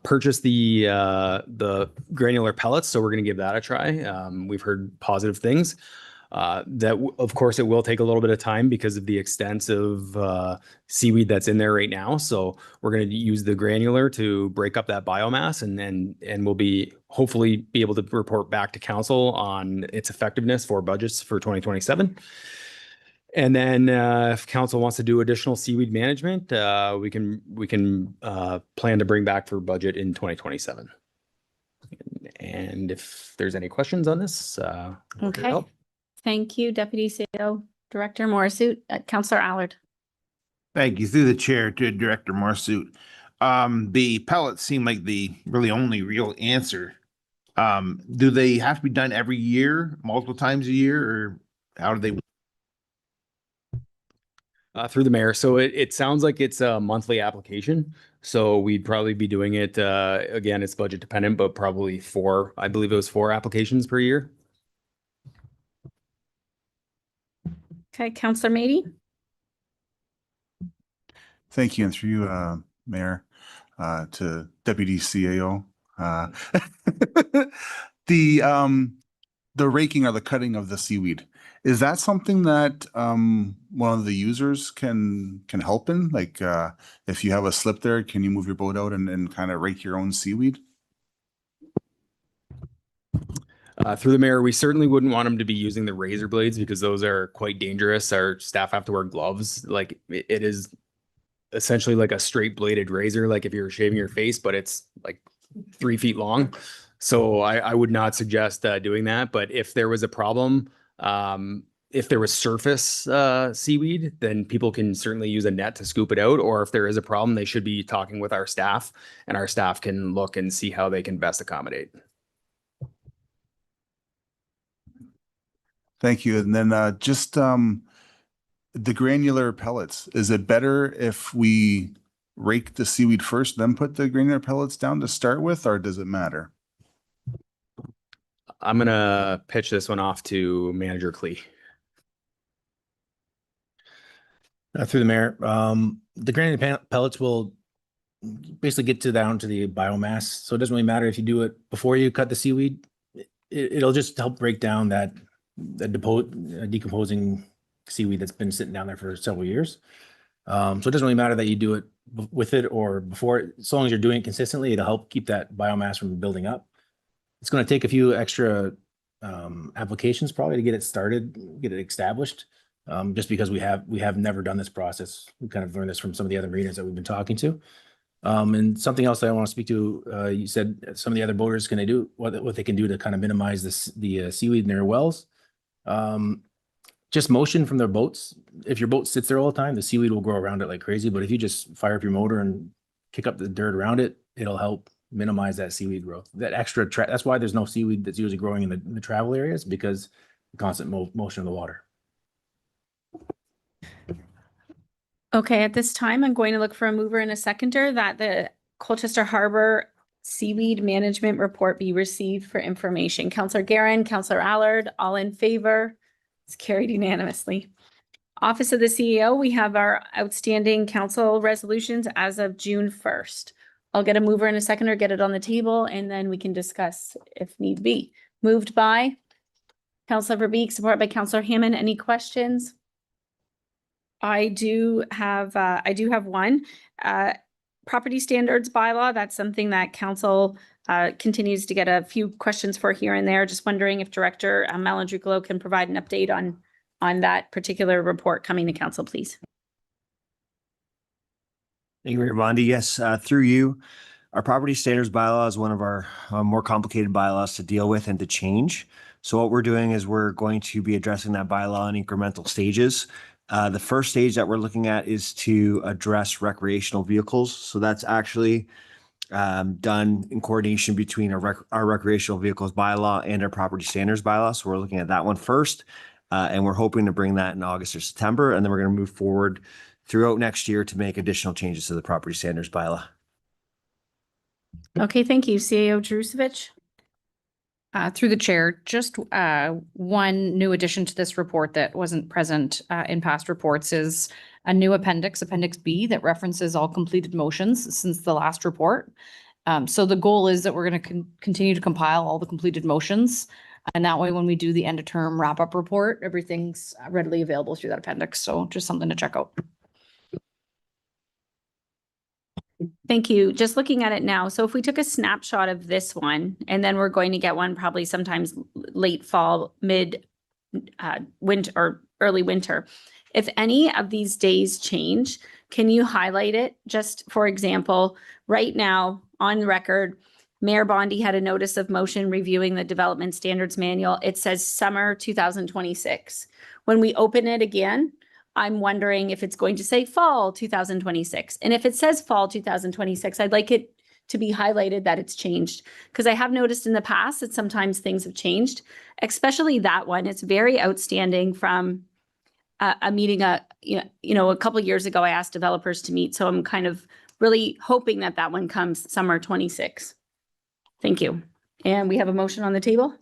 purchased the granular pellets. So we're going to give that a try. We've heard positive things. Of course, it will take a little bit of time because of the extensive seaweed that's in there right now. So we're going to use the granular to break up that biomass, and we'll be hopefully be able to report back to council on its effectiveness for budgets for 2027. And then if council wants to do additional seaweed management, we can plan to bring back for budget in 2027. And if there's any questions on this, Okay. Thank you, Deputy CEO. Director Morrisseau, Councillor Allard. Thank you. Through the chair to Director Morrisseau. The pellets seem like the really only real answer. Do they have to be done every year, multiple times a year, or how do they? Through the mayor. So it sounds like it's a monthly application. So we'd probably be doing it, again, it's budget dependent, but probably I believe it was 4 applications per year. Okay, Counselor Meady? Thank you. And through you, Mayor, to Deputy CAO. The raking or the cutting of the seaweed, is that something that one of the users can help in? Like if you have a slip there, can you move your boat out and kind of rake your own seaweed? Through the mayor, we certainly wouldn't want them to be using the razor blades because those are quite dangerous. Our staff have to wear gloves. Like it is essentially like a straight bladed razor, like if you're shaving your face, but it's like 3 feet long. So I would not suggest doing that. But if there was a problem, if there was surface seaweed, then people can certainly use a net to scoop it out. Or if there is a problem, they should be talking with our staff, and our staff can look and see how they can best accommodate. Thank you. And then just the granular pellets, is it better if we rake the seaweed first, then put the granular pellets down to start with, or does it matter? I'm going to pitch this one off to Manager Klee. Through the mayor, the granular pellets will basically get down to the biomass. So it doesn't really matter if you do it before you cut the seaweed. It'll just help break down that decomposing seaweed that's been sitting down there for several years. So it doesn't really matter that you do it with it or before it. As long as you're doing it consistently, it'll help keep that biomass from building up. It's going to take a few extra applications probably to get it started, get it established. Just because we have never done this process. We kind of learned this from some of the other marinas that we've been talking to. And something else that I want to speak to, you said some of the other boaters can do what they can do to kind of minimize the seaweed in their wells. Just motion from their boats. If your boat sits there all the time, the seaweed will grow around it like crazy. But if you just fire up your motor and kick up the dirt around it, it'll help minimize that seaweed growth. That extra that's why there's no seaweed that's usually growing in the travel areas, because the constant motion of the water. Okay, at this time, I'm going to look for a mover and a seconder that the Colchester Harbor Seaweed Management Report be received for information. Counselor Guerin, Counselor Allard, all in favor? It's carried unanimously. Office of the CEO, we have our outstanding council resolutions as of June 1st. I'll get a mover and a seconder, get it on the table, and then we can discuss if need be. Moved by Counselor Verbeek, supported by Counselor Hammond. Any questions? I do have one. Property standards bylaw, that's something that council continues to get a few questions for here and there. Just wondering if Director Malin-Droucolo can provide an update on that particular report coming to council, please. Thank you, Mayor Bondi. Yes, through you. Our property standards bylaw is one of our more complicated bylaws to deal with and to change. So what we're doing is we're going to be addressing that bylaw in incremental stages. The first stage that we're looking at is to address recreational vehicles. So that's actually done in coordination between our recreational vehicles bylaw and our property standards bylaw. So we're looking at that one first, and we're hoping to bring that in August or September. And then we're going to move forward throughout next year to make additional changes to the property standards bylaw. Okay, thank you. CAO Drusevich. Through the chair, just one new addition to this report that wasn't present in past reports is a new appendix, Appendix B, that references all completed motions since the last report. So the goal is that we're going to continue to compile all the completed motions. And that way, when we do the end of term wrap up report, everything's readily available through that appendix. So just something to check out. Thank you. Just looking at it now. So if we took a snapshot of this one, and then we're going to get one probably sometimes late fall, mid winter or early winter. If any of these days change, can you highlight it? Just for example, right now on record, Mayor Bondi had a notice of motion reviewing the development standards manual. It says summer 2026. When we open it again, I'm wondering if it's going to say fall 2026. And if it says fall 2026, I'd like it to be highlighted that it's changed. Because I have noticed in the past that sometimes things have changed, especially that one. It's very outstanding from a meeting, a couple years ago, I asked developers to meet. So I'm kind of really hoping that that one comes summer 26. Thank you. And we have a motion on the table.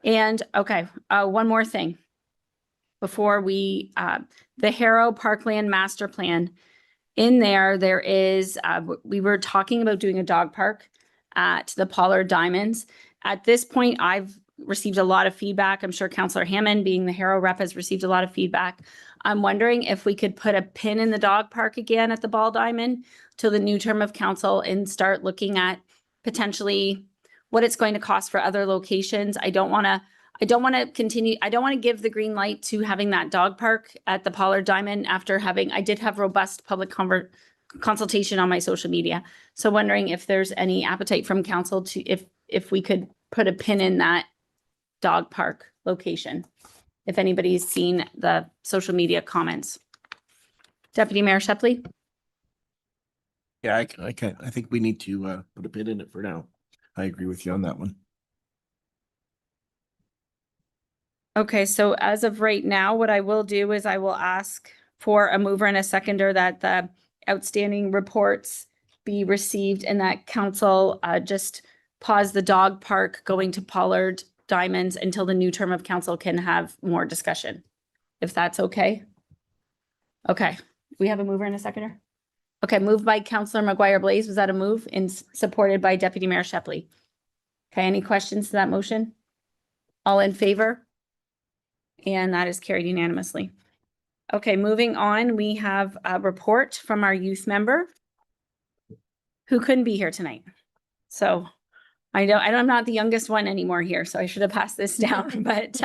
And okay, one more thing. Before we, the Harrow Parkland Master Plan, in there is, we were talking about doing a dog park at the Pollard Diamonds. At this point, I've received a lot of feedback. I'm sure Councillor Hammond, being the Harrow rep, has received a lot of feedback. I'm wondering if we could put a pin in the dog park again at the Ball Diamond till the new term of council and start looking at potentially what it's going to cost for other locations. I don't want to give the green light to having that dog park at the Pollard Diamond after I did have robust public consultation on my social media. So wondering if there's any appetite from council to, if we could put a pin in that dog park location. If anybody's seen the social media comments. Deputy Mayor Shepley? Yeah, I think we need to put a pin in it for now. I agree with you on that one. Okay, so as of right now, what I will do is I will ask for a mover and a seconder that the outstanding reports be received and that council just pause the dog park going to Pollard Diamonds until the new term of council can have more discussion, if that's okay. Okay, we have a mover and a seconder? Okay, moved by Councillor McGuire Blaze. Was that a move? And supported by Deputy Mayor Shepley. Okay, any questions to that motion? All in favor? And that is carried unanimously. Okay, moving on, we have a report from our youth member who couldn't be here tonight. So I'm not the youngest one anymore here, so I should have passed this down. But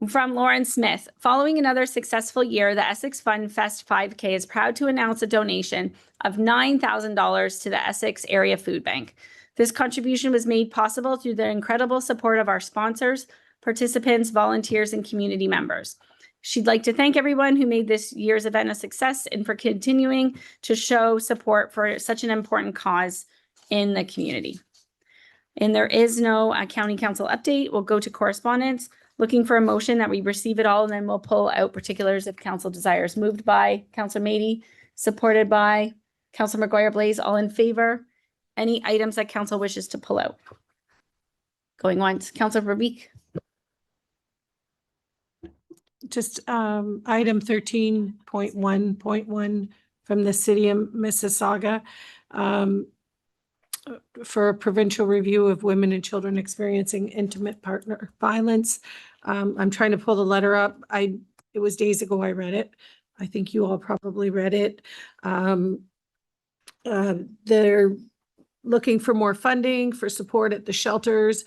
from Lauren Smith, following another successful year, the Essex Fun Fest 5K is proud to announce a donation of $9,000 to the Essex Area Food Bank. This contribution was made possible through the incredible support of our sponsors, participants, volunteers, and community members. She'd like to thank everyone who made this year's event a success and for continuing to show support for such an important cause in the community. And there is no county council update. We'll go to correspondence. Looking for a motion that we receive it all, and then we'll pull out particulars if council desires. Moved by Councillor Mady, supported by Councillor McGuire Blaze. All in favor? Any items that council wishes to pull out? Going once. Councillor Verbeek. Just item 13.1.1 from the City of Mississauga for a provincial review of women and children experiencing intimate partner violence. I'm trying to pull the letter up. It was days ago I read it. I think you all probably read it. They're looking for more funding for support at the shelters,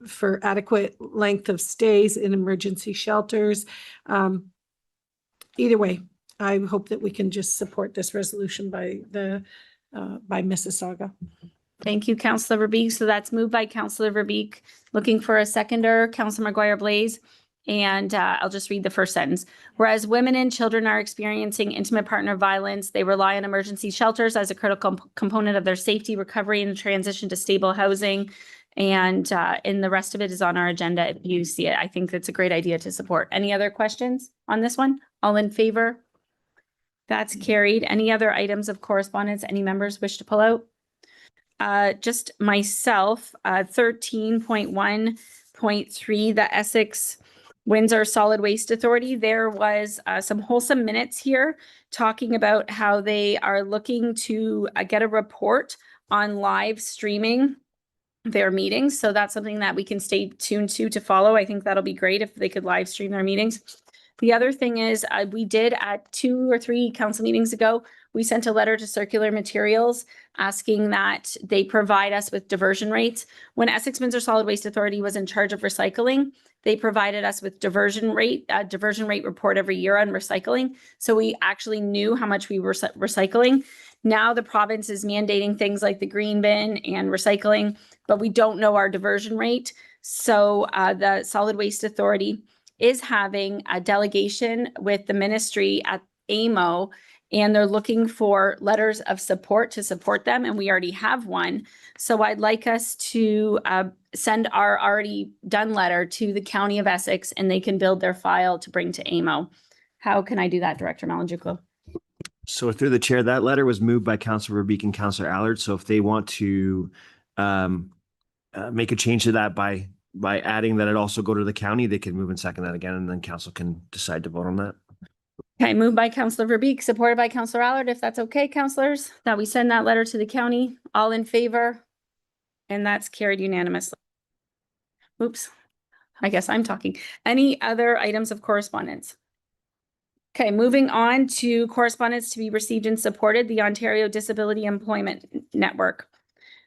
for adequate length of stays in emergency shelters. Either way, I hope that we can just support this resolution by Mississauga. Thank you, Councillor Verbeek. So that's moved by Councillor Verbeek. Looking for a seconder, Councillor McGuire Blaze. And I'll just read the first sentence. Whereas women and children are experiencing intimate partner violence, they rely on emergency shelters as a critical component of their safety, recovery, and transition to stable housing. And the rest of it is on our agenda if you see it. I think that's a great idea to support. Any other questions on this one? All in favor? That's carried. Any other items of correspondence any members wish to pull out? Just myself, 13.1.3, the Essex Windsor Solid Waste Authority. There was some wholesome minutes here talking about how they are looking to get a report on live streaming their meetings. So that's something that we can stay tuned to follow. I think that'll be great if they could live stream their meetings. The other thing is we did at 2 or 3 council meetings ago, we sent a letter to Circular Materials asking that they provide us with diversion rates. When Essex Windsor Solid Waste Authority was in charge of recycling, they provided us with diversion rate report every year on recycling. So we actually knew how much we were recycling. Now the province is mandating things like the green bin and recycling, but we don't know our diversion rate. So the Solid Waste Authority is having a delegation with the ministry at AMO and they're looking for letters of support to support them, and we already have one. So I'd like us to send our already done letter to the County of Essex, and they can build their file to bring to AMO. How can I do that, Director Malonjukulo? So through the chair, that letter was moved by Councilor Verbeek and Councilor Allard. So if they want to make a change to that by adding that it also go to the county, they can move and second that again, and then council can decide to vote on that. Okay, moved by Councilor Verbeek, supported by Councilor Allard, if that's okay, councilors, that we send that letter to the county. All in favor? And that's carried unanimously. Oops, I guess I'm talking. Any other items of correspondence? Okay, moving on to correspondence to be received and supported, the Ontario Disability Employment Network.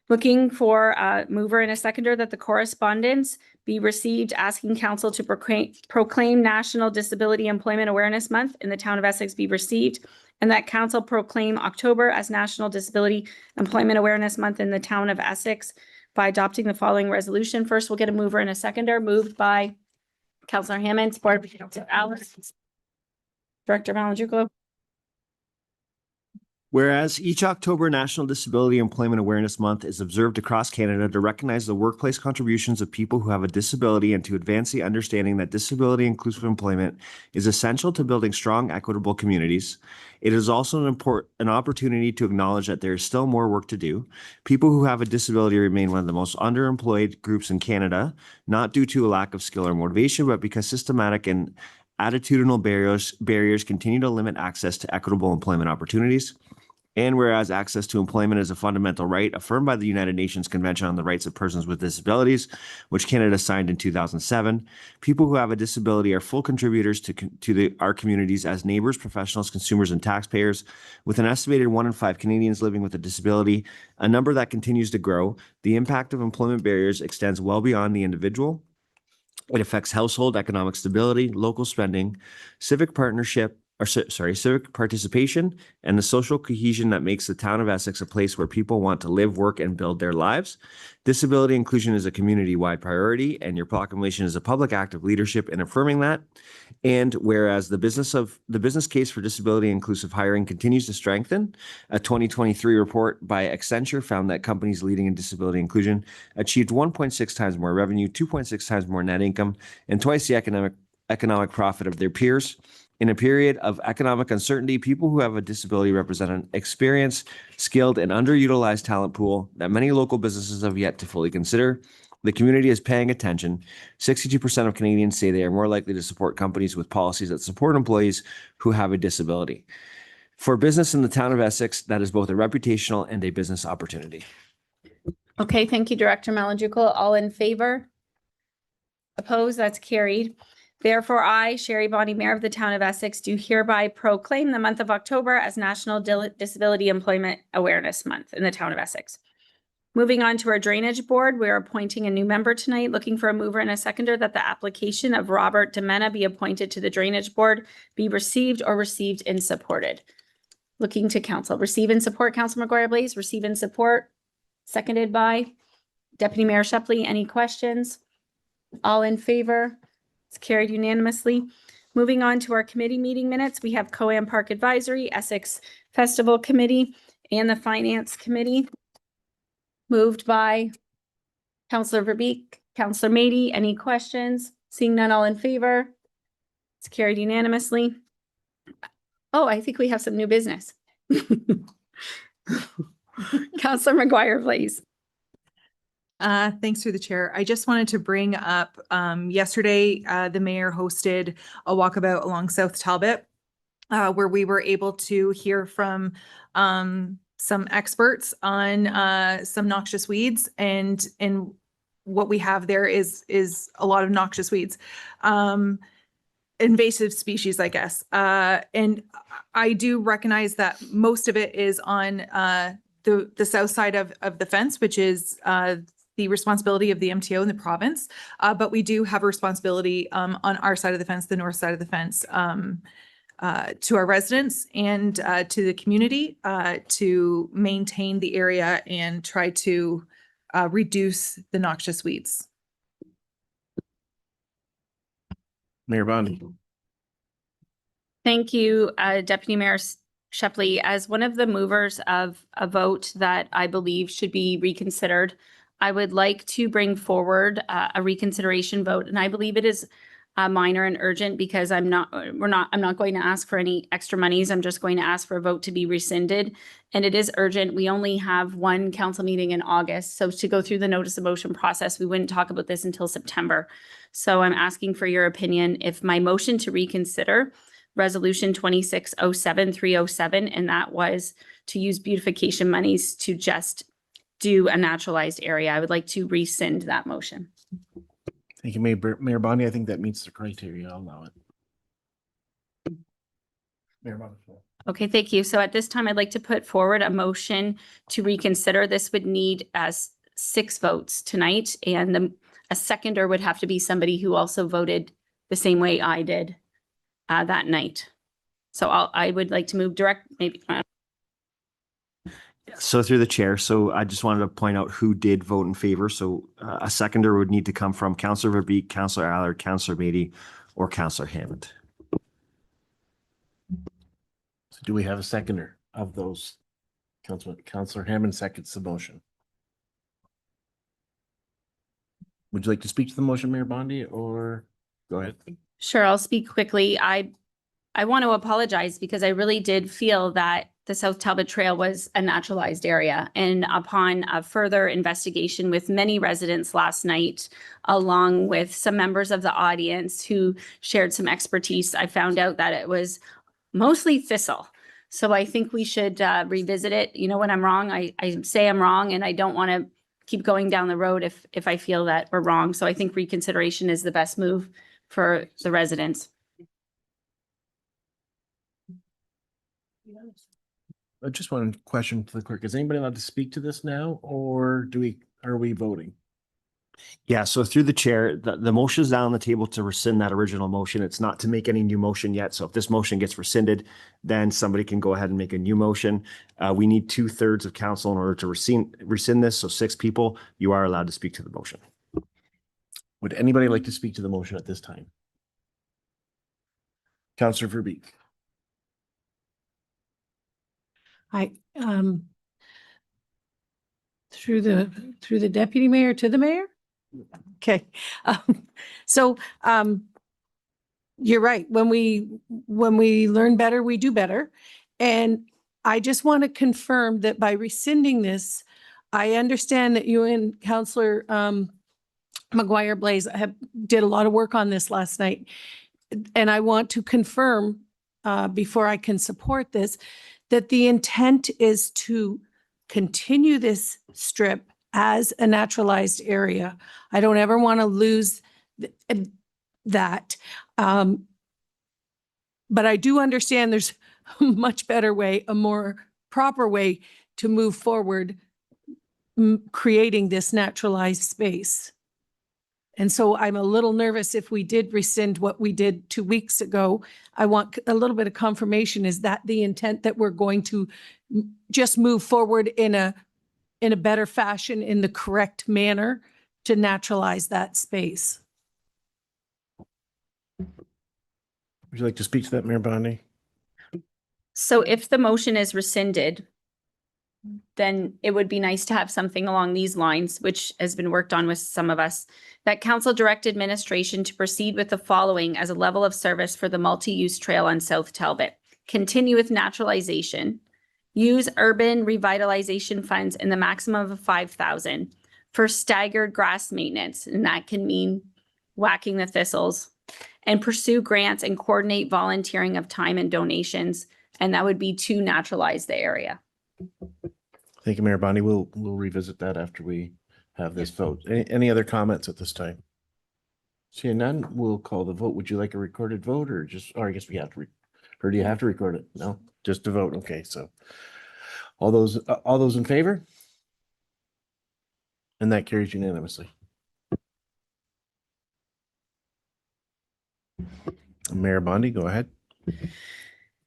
Looking for a mover and a seconder that the correspondence be received, asking council to proclaim National Disability Employment Awareness Month in the town of Essex be received, and that council proclaim October as National Disability Employment Awareness Month in the town of Essex by adopting the following resolution. First, we'll get a mover and a seconder. Moved by Councilor Hammond, supported by Councilor Allard. Director Malonjukulo. Whereas each October National Disability Employment Awareness Month is observed across Canada to recognize the workplace contributions of people who have a disability and to advance the understanding that disability inclusive employment is essential to building strong, equitable communities. It is also an opportunity to acknowledge that there is still more work to do. People who have a disability remain one of the most underemployed groups in Canada, not due to a lack of skill or motivation, but because systematic and attitudinal barriers continue to limit access to equitable employment opportunities. And whereas access to employment is a fundamental right affirmed by the United Nations Convention on the Rights of Persons with Disabilities, which Canada signed in 2007, people who have a disability are full contributors to our communities as neighbors, professionals, consumers, and taxpayers. With an estimated 1 in 5 Canadians living with a disability, a number that continues to grow, the impact of employment barriers extends well beyond the individual. It affects household economic stability, local spending, civic participation, and the social cohesion that makes the town of Essex a place where people want to live, work, and build their lives. Disability inclusion is a community-wide priority, and your proclamation is a public act of leadership in affirming that. And whereas the business case for disability inclusive hiring continues to strengthen, a 2023 report by Accenture found that companies leading in disability inclusion achieved 1.6 times more revenue, 2.6 times more net income, and twice the economic profit of their peers. In a period of economic uncertainty, people who have a disability represent an experienced, skilled, and underutilized talent pool that many local businesses have yet to fully consider. The community is paying attention. 62% of Canadians say they are more likely to support companies with policies that support employees who have a disability. For business in the town of Essex, that is both a reputational and a business opportunity. Okay, thank you, Director Malonjukulo. All in favor? Opposed? That's carried. Therefore, I, Sherry Bonnie, Mayor of the Town of Essex, do hereby proclaim the month of October as National Disability Employment Awareness Month in the Town of Essex. Moving on to our Drainage Board, we are appointing a new member tonight, looking for a mover and a seconder that the application of Robert Demena be appointed to the Drainage Board be received or received and supported. Looking to council. Receive and support, Councilor McGuire-Blaise. Receive and support. Seconded by Deputy Mayor Shepley. Any questions? All in favor? It's carried unanimously. Moving on to our committee meeting minutes, we have Coam Park Advisory, Essex Festival Committee, and the Finance Committee. Moved by Councilor Verbeek, Councilor Mady. Any questions? Seeing none, all in favor? It's carried unanimously. Oh, I think we have some new business. Councilor McGuire-Blaise. Thanks through the chair. I just wanted to bring up, yesterday, the mayor hosted a walkabout along South Talbot, where we were able to hear from, some experts on, some noxious weeds, and what we have there is a lot of noxious weeds. Invasive species, I guess. And I do recognize that most of it is on, the south side of the fence, which is, the responsibility of the MTO in the province. But we do have a responsibility on our side of the fence, the north side of the fence, to our residents and to the community to maintain the area and try to reduce the noxious weeds. Mayor Bondi. Thank you, Deputy Mayor Shepley, as one of the movers of a vote that I believe should be reconsidered, I would like to bring forward a reconsideration vote, and I believe it is minor and urgent because I'm not going to ask for any extra monies. I'm just going to ask for a vote to be rescinded. And it is urgent. We only have one council meeting in August. So to go through the notice of motion process, we wouldn't talk about this until September. So I'm asking for your opinion if my motion to reconsider Resolution 2607-307, and that was to use beautification monies to just do a naturalized area. I would like to rescind that motion. Thank you, Mayor Bondi. I think that meets the criteria. I'll allow it. Mayor Bondi. Okay, thank you. So at this time, I'd like to put forward a motion to reconsider. This would need 6 votes tonight, and a seconder would have to be somebody who also voted the same way I did that night. So I would like to move So through the chair, so I just wanted to point out who did vote in favor. So a seconder would need to come from Councillor Verbeek, Councillor Allard, Councillor Beatty, or Councillor Hammond. So do we have a seconder of those? Councillor Hammond seconds the motion. Would you like to speak to the motion, Mayor Bondi, or go ahead? Sure, I'll speak quickly. I want to apologize because I really did feel that the South Talbot Trail was a naturalized area. And upon a further investigation with many residents last night, along with some members of the audience who shared some expertise, I found out that it was mostly thistle. So I think we should revisit it. You know, when I'm wrong, I say I'm wrong, and I don't want to keep going down the road if I feel that we're wrong. So I think reconsideration is the best move for the residents. Just one question to the clerk. Is anybody allowed to speak to this now, or are we voting? Yeah, so through the chair, the motion is down on the table to rescind that original motion. It's not to make any new motion yet. So if this motion gets rescinded, then somebody can go ahead and make a new motion. We need 2/3 of council in order to rescind this. So 6 people, you are allowed to speak to the motion. Would anybody like to speak to the motion at this time? Councillor Verbeek. Through the deputy mayor to the mayor? Okay. You're right. When we learn better, we do better. And I just want to confirm that by rescinding this, I understand that you and Councillor McGuire Blaze did a lot of work on this last night. And I want to confirm before I can support this, that the intent is to continue this strip as a naturalized area. I don't ever want to lose that. But I do understand there's a much better way, a more proper way to move forward, creating this naturalized space. And so I'm a little nervous if we did rescind what we did 2 weeks ago. I want a little bit of confirmation. Is that the intent, that we're going to just move forward in a better fashion, in the correct manner to naturalize that space? Would you like to speak to that, Mayor Bondi? So if the motion is rescinded, then it would be nice to have something along these lines, which has been worked on with some of us, that council direct administration to proceed with the following as a level of service for the multi-use trail on South Talbot. Continue with naturalization. Use urban revitalization funds in the maximum of 5,000 for staggered grass maintenance, and that can mean whacking the thistles, and pursue grants and coordinate volunteering of time and donations, and that would be to naturalize the area. Thank you, Mayor Bondi. We'll revisit that after we have this vote. Any other comments at this time? Seeing none, we'll call the vote. Would you like a recorded vote, or I guess we have to, or do you have to record it? No, just a vote. Okay, so all those in favor? And that carries unanimously. Mayor Bondi, go ahead.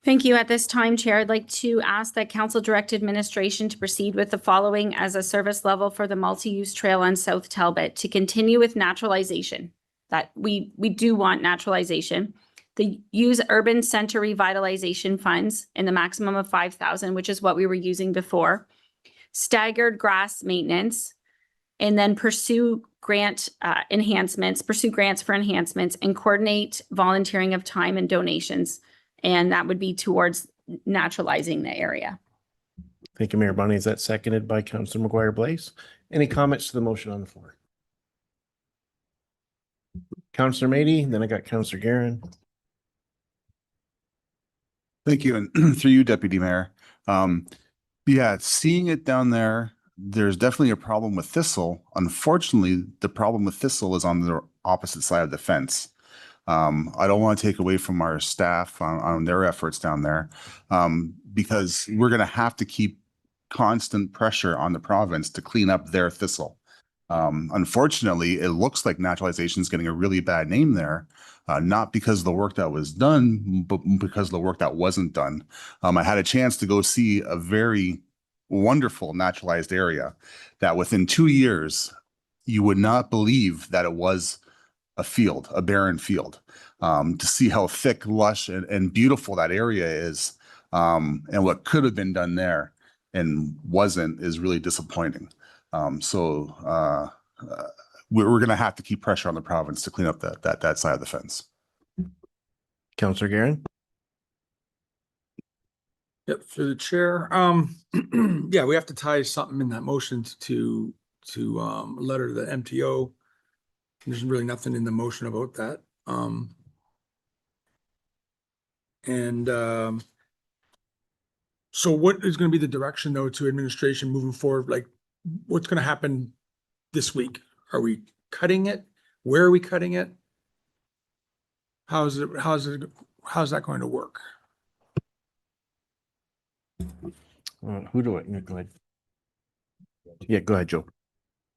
Thank you. At this time, Chair, I'd like to ask that council direct administration to proceed with the following as a service level for the multi-use trail on South Talbot, to continue with naturalization. That we do want naturalization. use urban center revitalization funds in the maximum of 5,000, which is what we were using before. Staggered grass maintenance, and then pursue grants for enhancements, and coordinate volunteering of time and donations. And that would be towards naturalizing the area. Thank you, Mayor Bonnie. Is that seconded by Councillor McGuire Blaze? Any comments to the motion on the floor? Councillor Mady, then I got Councillor Garen. Thank you. And through you, Deputy Mayor. Yeah, seeing it down there, there's definitely a problem with thistle. Unfortunately, the problem with thistle is on the opposite side of the fence. I don't want to take away from our staff on their efforts down there, because we're going to have to keep constant pressure on the province to clean up their thistle. Unfortunately, it looks like naturalization is getting a really bad name there, not because of the work that was done, but because of the work that wasn't done. I had a chance to go see a very wonderful naturalized area that within 2 years, you would not believe that it was a field, a barren field. To see how thick, lush, and beautiful that area is, and what could have been done there and wasn't, is really disappointing. So we're going to have to keep pressure on the province to clean up that side of the fence. Councillor Garen. Yep, through the chair. Yeah, we have to tie something in that motion to a letter to the MTO. There's really nothing in the motion about that. So what is going to be the direction though to administration moving forward? Like, what's going to happen this week? Are we cutting it? Where are we cutting it? How's that going to work? Who do I, go ahead. Yeah, go ahead, Joe.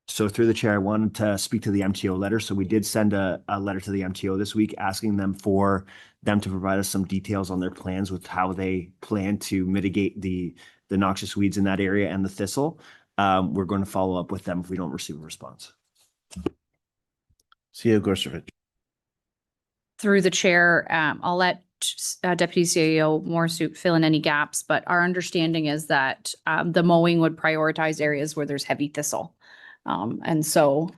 So through the chair, I wanted to speak to the MTO letter. So we did send a letter to the MTO this week asking them to provide us some details on their plans with how they plan to mitigate the noxious weeds in that area and the thistle. We're going to follow up with them if we don't receive a response. CEO Gorsuch. Through the chair, I'll let Deputy CEO Morsuit fill in any gaps, but our understanding is that the mowing would prioritize areas where there's heavy thistle. And so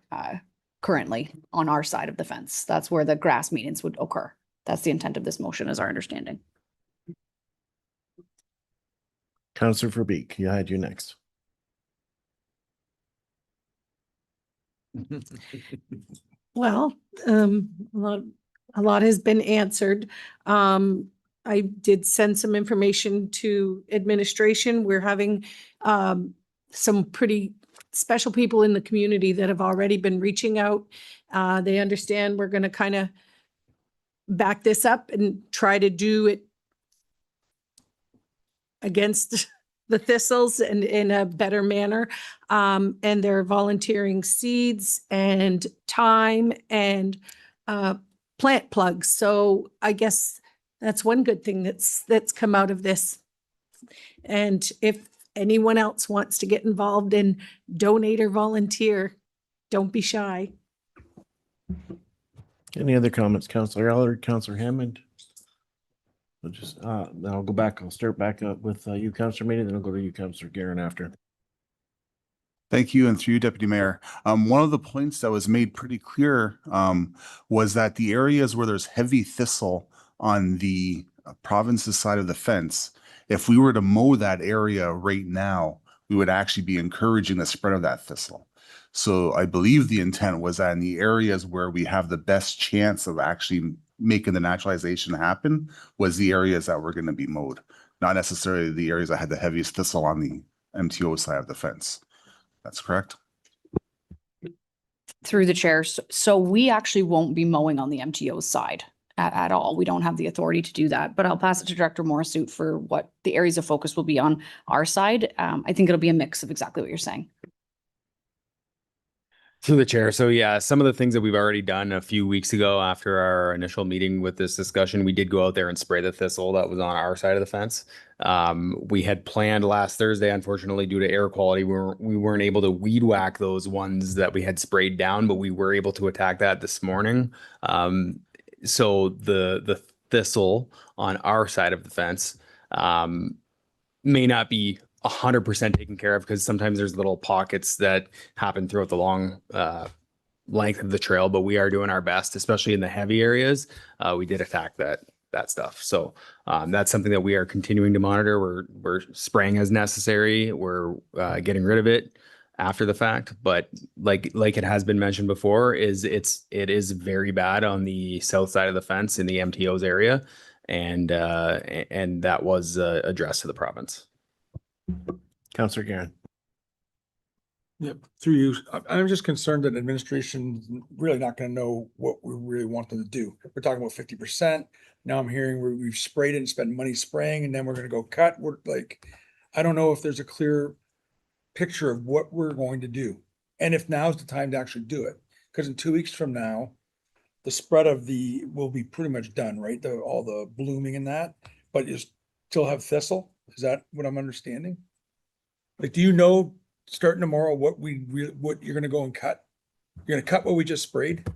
currently on our side of the fence, that's where the grass maintenance would occur. That's the intent of this motion, is our understanding. Councillor Verbeek, you had you next. Well, a lot has been answered. I did send some information to administration. We're having some pretty special people in the community that have already been reaching out. They understand we're going to kind of back this up and try to do it against the thistles and in a better manner. And they're volunteering seeds and time and plant plugs. So I guess that's one good thing that's come out of this. And if anyone else wants to get involved and donate or volunteer, don't be shy. Any other comments, Councillor Allard, Councillor Hammond? We'll just, then I'll go back. I'll start back up with you, Councillor Mady, then I'll go to you, Councillor Garen after. Thank you, and through you, Deputy Mayor. One of the points that was made pretty clear was that the areas where there's heavy thistle on the province's side of the fence, if we were to mow that area right now, we would actually be encouraging the spread of that thistle. So I believe the intent was that in the areas where we have the best chance of actually making the naturalization happen was the areas that were going to be mowed, not necessarily the areas that had the heaviest thistle on the MTO side of the fence. That's correct. Through the chair. So we actually won't be mowing on the MTO side at all. We don't have the authority to do that, but I'll pass it to Director Morsuit for what the areas of focus will be on our side. I think it'll be a mix of exactly what you're saying. Through the chair. So yeah, some of the things that we've already done a few weeks ago after our initial meeting with this discussion, we did go out there and spray the thistle that was on our side of the fence. We had planned last Thursday, unfortunately, due to air quality, we weren't able to weed whack those ones that we had sprayed down, but we were able to attack that this morning. So the thistle on our side of the fence may not be 100% taken care of, because sometimes there's little pockets that happen throughout the long length of the trail, but we are doing our best, especially in the heavy areas. We did attack that stuff. So that's something that we are continuing to monitor. We're spraying as necessary. We're getting rid of it after the fact. But like it has been mentioned before, it is very bad on the south side of the fence in the MTO's area, and that was addressed to the province. Councillor Garen. Yep, through you. I'm just concerned that administration's really not going to know what we really want them to do. We're talking about 50%. Now I'm hearing we've sprayed it and spent money spraying, and then we're going to go cut. We're like, I don't know if there's a clear picture of what we're going to do, and if now's the time to actually do it. Because in 2 weeks from now, the spread of will be pretty much done, right? All the blooming and that, but you still have thistle. Is that what I'm understanding? Like, do you know starting tomorrow what you're gonna go and cut? You're gonna cut what we just sprayed?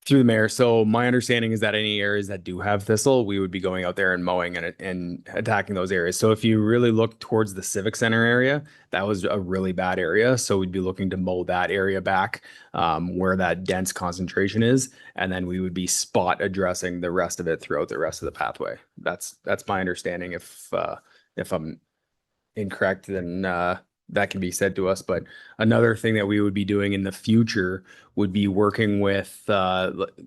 Through the mayor. So my understanding is that any areas that do have thistle, we would be going out there and mowing and attacking those areas. So if you really look towards the Civic Center area, that was a really bad area. So we'd be looking to mow that area back where that dense concentration is. And then we would be spot addressing the rest of it throughout the rest of the pathway. That's my understanding. If I'm incorrect, then that can be said to us. But another thing that we would be doing in the future would be working with,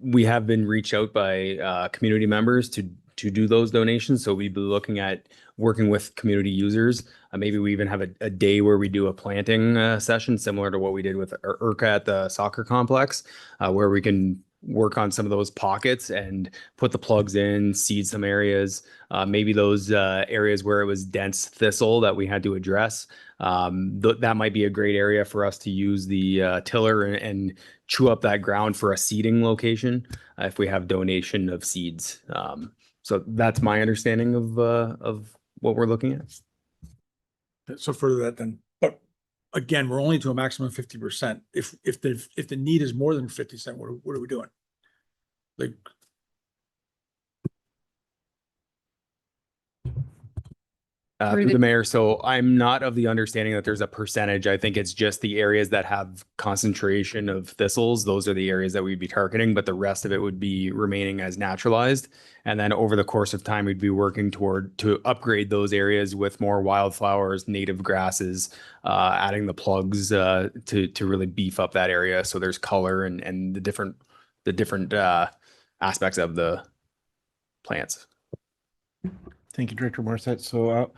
we have been reached out by community members to do those donations. So we'd be looking at working with community users. Maybe we even have a day where we do a planting session similar to what we did with IRCA at the soccer complex, where we can work on some of those pockets and put the plugs in, seed some areas, maybe those areas where it was dense thistle that we had to address. That might be a great area for us to use the tiller and chew up that ground for a seeding location if we have donation of seeds. So that's my understanding of what we're looking at. So further that then, but again, we're only to a maximum of 50%. If the need is more than 50%, what are we doing? Like, through the mayor. So I'm not of the understanding that there's a percentage. I think it's just the areas that have concentration of thistles. Those are the areas that we'd be targeting, but the rest of it would be remaining as naturalized. And then over the course of time, we'd be working to upgrade those areas with more wildflowers, native grasses, adding the plugs to really beef up that area. So there's color and the different aspects of the plants. Thank you, Director Morissette. So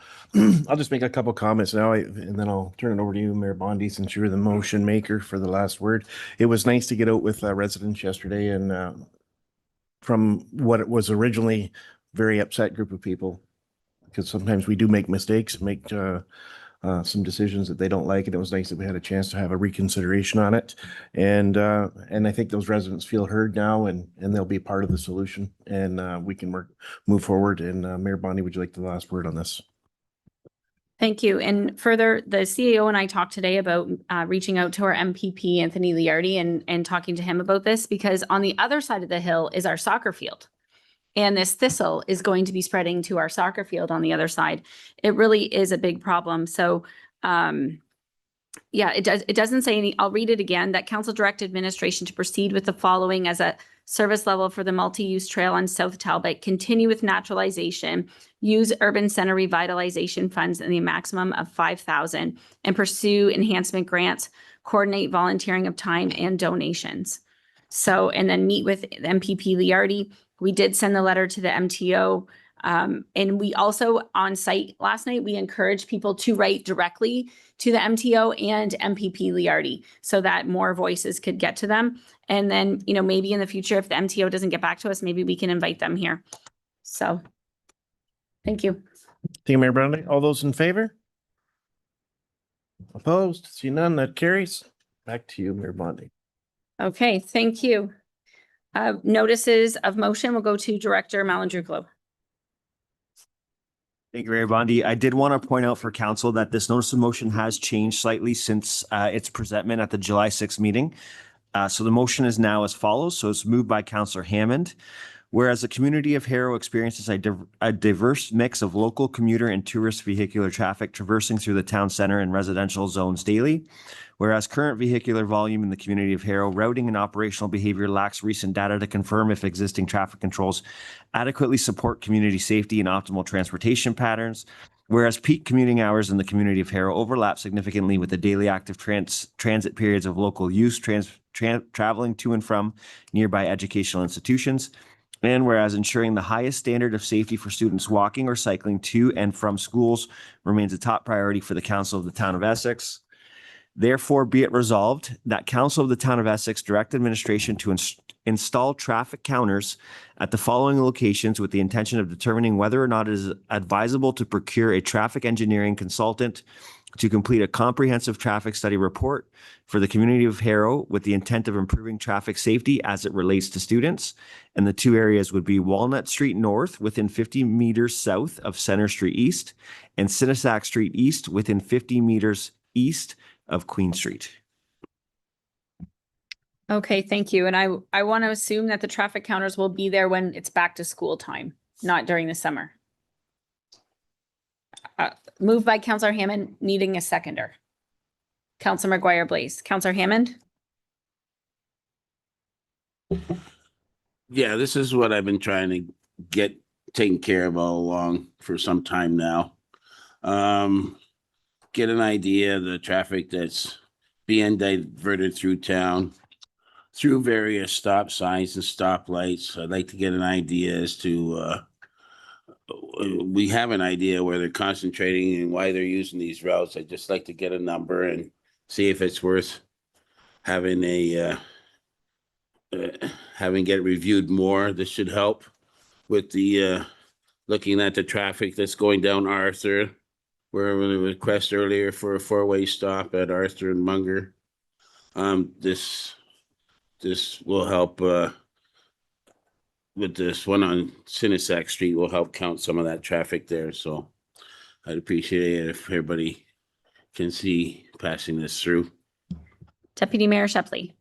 I'll just make a couple comments now, and then I'll turn it over to you, Mayor Bondi, since you're the motion maker for the last word. It was nice to get out with residents yesterday, and from what it was originally very upset group of people, because sometimes we do make mistakes, make some decisions that they don't like, and it was nice that we had a chance to have a reconsideration on it. And I think those residents feel heard now, and they'll be part of the solution, and we can move forward. And Mayor Bondi, would you like the last word on this? Thank you. And further, the CAO and I talked today about reaching out to our MPP, Anthony Liardi, and talking to him about this, because on the other side of the hill is our soccer field. And this thistle is going to be spreading to our soccer field on the other side. It really is a big problem. So, yeah, it doesn't say any, I'll read it again, that council direct administration to proceed with the following as a service level for the multi-use trail on South Talbot, continue with naturalization, use urban center revitalization funds in the maximum of 5,000, and pursue enhancement grants, coordinate volunteering of time and donations. So, and then meet with MPP Liardi. We did send the letter to the MTO. And we also on site last night, we encouraged people to write directly to the MTO and MPP Liardi so that more voices could get to them. And then, you know, maybe in the future, if the MTO doesn't get back to us, maybe we can invite them here. So thank you. Thank you, Mayor Brownlee. All those in favor? Opposed? See none, that carries. Back to you, Mayor Bondi. Okay, thank you. Notices of motion will go to Director Malindruklo. Thank you, Mayor Bondi. I did want to point out for council that this notice of motion has changed slightly since its presentment at the July 6th meeting. So the motion is now as follows. So it's moved by Councillor Hammond. Whereas the community of Harrow experiences a diverse mix of local commuter and tourist vehicular traffic traversing through the town center and residential zones daily. Whereas current vehicular volume in the community of Harrow, routing and operational behavior lacks recent data to confirm if existing traffic controls adequately support community safety and optimal transportation patterns. Whereas peak commuting hours in the community of Harrow overlap significantly with the daily active transit periods of local use traveling to and from nearby educational institutions. And whereas ensuring the highest standard of safety for students walking or cycling to and from schools remains a top priority for the Council of the Town of Essex. Therefore, be it resolved that Council of the Town of Essex direct administration to install traffic counters at the following locations with the intention of determining whether or not it is advisable to procure a traffic engineering consultant to complete a comprehensive traffic study report for the community of Harrow with the intent of improving traffic safety as it relates to students. And the two areas would be Walnut Street North within 50 meters south of Center Street East and Sinisac Street East within 50 meters east of Queen Street. Okay, thank you. And I want to assume that the traffic counters will be there when it's back to school time, not during the summer. Moved by Councillor Hammond, needing a seconder. Councillor McGuire Blaze. Councillor Hammond? Yeah, this is what I've been trying to get taken care of all along for some time now. Get an idea of the traffic that's being diverted through town through various stop signs and stoplights. I'd like to get an idea as to we have an idea where they're concentrating and why they're using these routes. I'd just like to get a number and see if it's worth having having get reviewed more. This should help with the looking at the traffic that's going down Arthur, where we request earlier for a four-way stop at Arthur and Munger. This will help with this one on Sinisac Street will help count some of that traffic there. So I'd appreciate it if everybody can see passing this through. Deputy Mayor Shepley.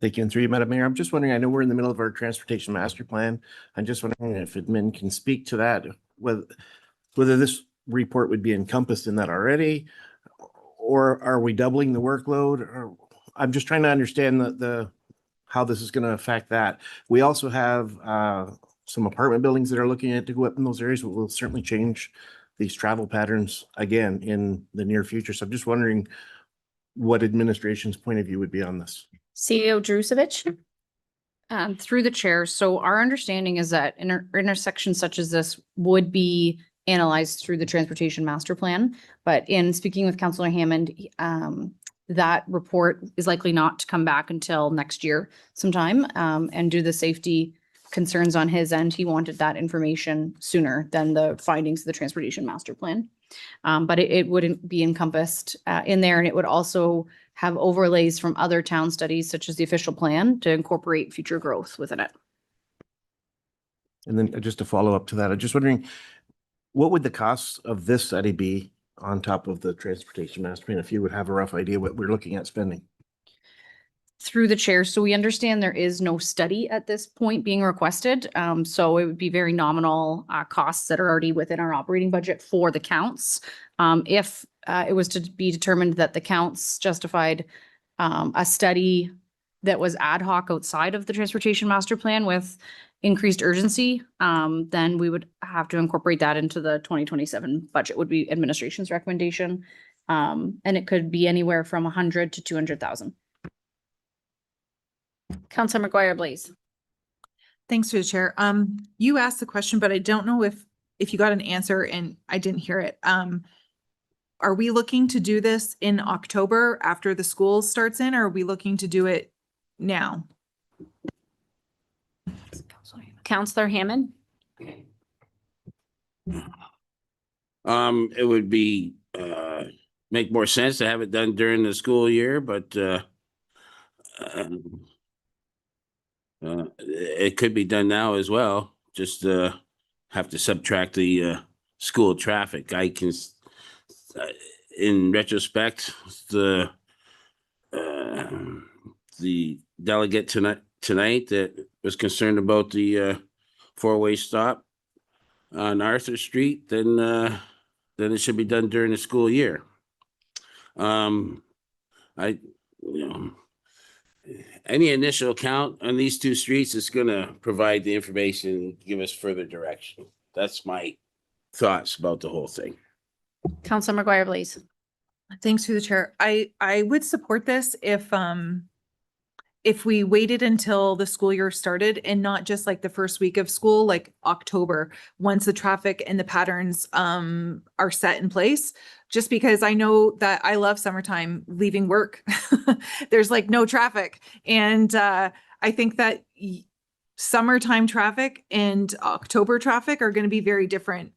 Thank you. And through you, Madam Mayor, I'm just wondering, I know we're in the middle of our transportation master plan. I'm just wondering if admin can speak to that, whether this report would be encompassed in that already, or are we doubling the workload? Or I'm just trying to understand how this is going to affect that. We also have some apartment buildings that are looking at to go up in those areas, but will certainly change these travel patterns again in the near future. So I'm just wondering what administration's point of view would be on this. CEO Drusevich. Through the chair. So our understanding is that intersections such as this would be analyzed through the transportation master plan. But in speaking with Councillor Hammond, that report is likely not to come back until next year sometime. And due to the safety concerns on his end, he wanted that information sooner than the findings of the transportation master plan. But it wouldn't be encompassed in there, and it would also have overlays from other town studies such as the official plan to incorporate future growth within it. And then just to follow up to that, I'm just wondering, what would the cost of this study be on top of the transportation master plan, if you would have a rough idea what we're looking at spending? Through the chair. So we understand there is no study at this point being requested. So it would be very nominal costs that are already within our operating budget for the counts. If it was to be determined that the counts justified a study that was ad hoc outside of the transportation master plan with increased urgency, then we would have to incorporate that into the 2027 budget would be administration's recommendation. And it could be anywhere from 100 to 200,000. Councillor McGuire Blaze. Thanks to the chair. You asked the question, but I don't know if you got an answer and I didn't hear it. Are we looking to do this in October after the school starts in, or are we looking to do it now? Councillor Hammond. It would be make more sense to have it done during the school year, but it could be done now as well. Just have to subtract the school traffic. I can, in retrospect, the the delegate tonight that was concerned about the four-way stop on Arthur Street, then it should be done during the school year. Any initial count on these two streets is gonna provide the information, give us further direction. That's my thoughts about the whole thing. Council McGuire, please. Thanks through the chair. I would support this if we waited until the school year started and not just like the first week of school, like October, once the traffic and the patterns are set in place. Just because I know that I love summertime leaving work. There's like no traffic. And I think that summertime traffic and October traffic are going to be very different,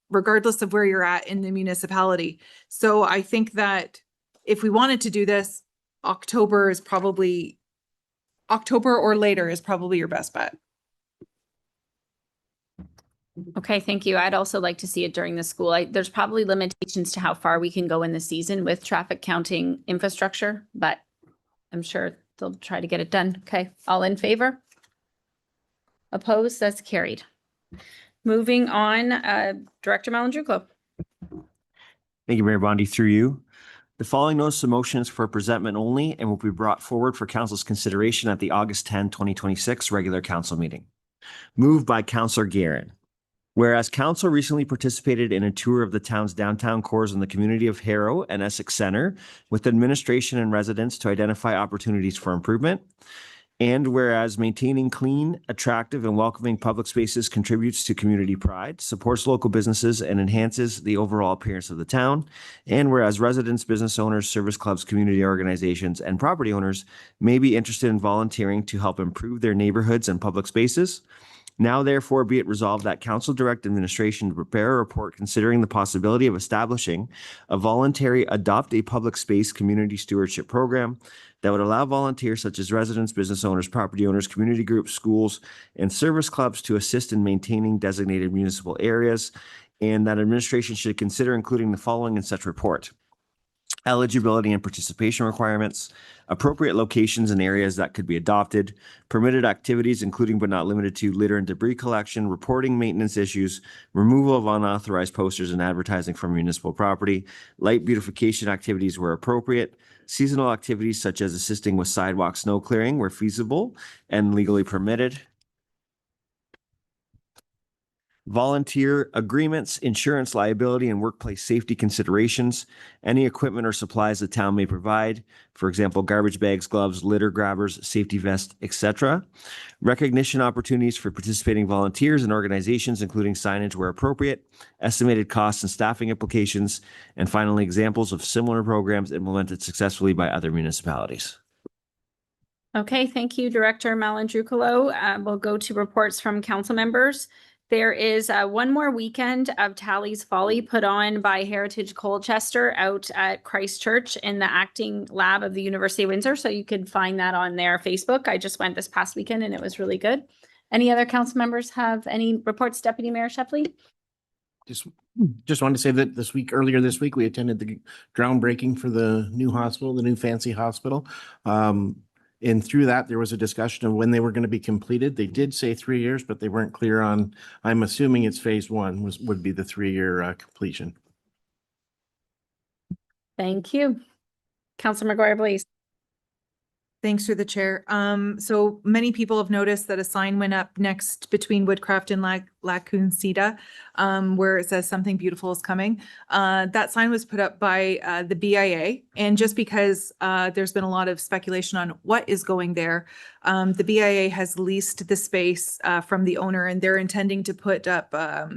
regardless of where you're at in the municipality. So I think that if we wanted to do this, October or later is probably your best bet. Okay, thank you. I'd also like to see it during the school. There's probably limitations to how far we can go in the season with traffic counting infrastructure, but I'm sure they'll try to get it done. Okay, all in favor? Opposed? That's carried. Moving on, Director Malin-Druclo. Thank you, Mayor Bondi. Through you. The following notice of motions for presentment only and will be brought forward for council's consideration at the August 10, 2026 regular council meeting. Moved by Councillor Guerin. Whereas council recently participated in a tour of the town's downtown cores in the community of Harrow and Essex Center with administration and residents to identify opportunities for improvement. And whereas maintaining clean, attractive, and welcoming public spaces contributes to community pride, supports local businesses, and enhances the overall appearance of the town. And whereas residents, business owners, service clubs, community organizations, and property owners may be interested in volunteering to help improve their neighborhoods and public spaces. Now therefore be it resolved that council direct administration to prepare a report considering the possibility of establishing a voluntary adopt a public space community stewardship program that would allow volunteers such as residents, business owners, property owners, community groups, schools, and service clubs to assist in maintaining designated municipal areas, and that administration should consider including the following in such report: eligibility and participation requirements, appropriate locations and areas that could be adopted, permitted activities including but not limited to litter and debris collection, reporting maintenance issues, removal of unauthorized posters and advertising from municipal property, light beautification activities where appropriate, seasonal activities such as assisting with sidewalk snow clearing where feasible and legally permitted, volunteer agreements, insurance liability, and workplace safety considerations, any equipment or supplies the town may provide, for example, garbage bags, gloves, litter grabbers, safety vests, etc. Recognition opportunities for participating volunteers and organizations, including signage where appropriate, estimated costs and staffing implications, and finally, examples of similar programs implemented successfully by other municipalities. Okay, thank you, Director Malin-Druclo. We'll go to reports from council members. There is one more weekend of Tally's Folly put on by Heritage Colchester out at Christ Church in the acting lab of the University of Windsor. So you can find that on their Facebook. I just went this past weekend and it was really good. Any other council members have any reports, Deputy Mayor Shepley? Just wanted to say that earlier this week, we attended the groundbreaking for the new hospital, the new fancy hospital. And through that, there was a discussion of when they were going to be completed. They did say 3 years, but they weren't clear on, I'm assuming it's phase one would be the 3-year completion. Thank you. Councilor McGuire, please. Thanks through the chair. So many people have noticed that a sign went up next between Woodcraft and La Cuncita, where it says something beautiful is coming. That sign was put up by the BIA. And just because there's been a lot of speculation on what is going there, the BIA has leased the space from the owner and they're intending to put up a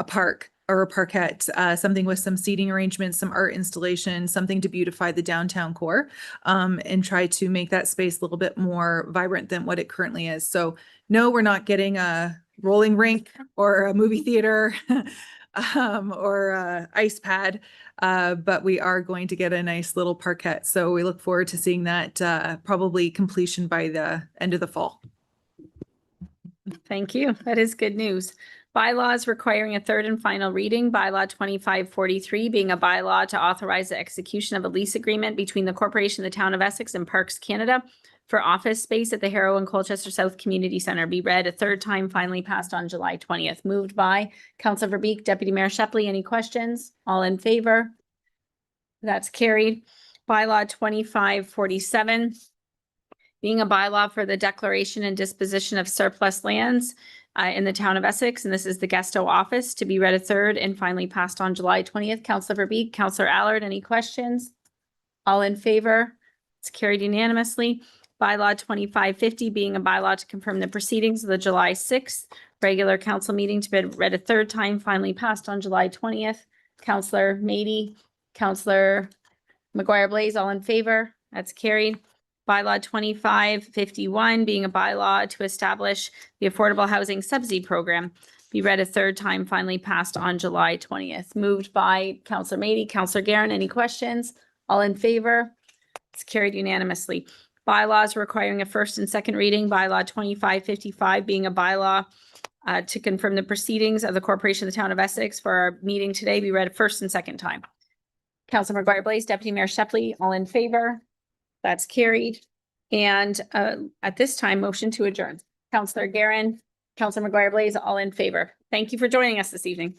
park or a parkette, something with some seating arrangements, some art installation, something to beautify the downtown core, and try to make that space a little bit more vibrant than what it currently is. So no, we're not getting a rolling rink or a movie theater or a ice pad, but we are going to get a nice little parkette. So we look forward to seeing that probably completion by the end of the fall. Thank you. That is good news. Bylaws requiring a third and final reading, bylaw 2543 being a bylaw to authorize the execution of a lease agreement between the corporation, the town of Essex and Parks Canada for office space at the Harrow and Colchester South Community Center be read a third time, finally passed on July 20th. Moved by Councilor Verbeek, Deputy Mayor Shepley. Any questions? All in favor? That's carried. Bylaw 2547 being a bylaw for the declaration and disposition of surplus lands in the town of Essex, and this is the Guesto office, to be read a third and finally passed on July 20th. Councilor Verbeek, Councilor Allard, any questions? All in favor? It's carried unanimously. Bylaw 2550 being a bylaw to confirm the proceedings of the July 6th regular council meeting to be read a third time, finally passed on July 20th. Councilor Mady, Councilor McGuire Blaze, all in favor? That's carried. Bylaw 2551 being a bylaw to establish the Affordable Housing Subsidy Program be read a third time, finally passed on July 20th. Moved by Councilor Mady, Councilor Guerin. Any questions? All in favor? It's carried unanimously. Bylaws requiring a first and second reading, bylaw 2555 being a bylaw to confirm the proceedings of the corporation of the town of Essex for our meeting today be read a first and second time. Councilor McGuire Blaze, Deputy Mayor Shepley, all in favor? That's carried. And at this time, motion to adjourn. Councilor Guerin, Councilor McGuire Blaze, all in favor. Thank you for joining us this evening.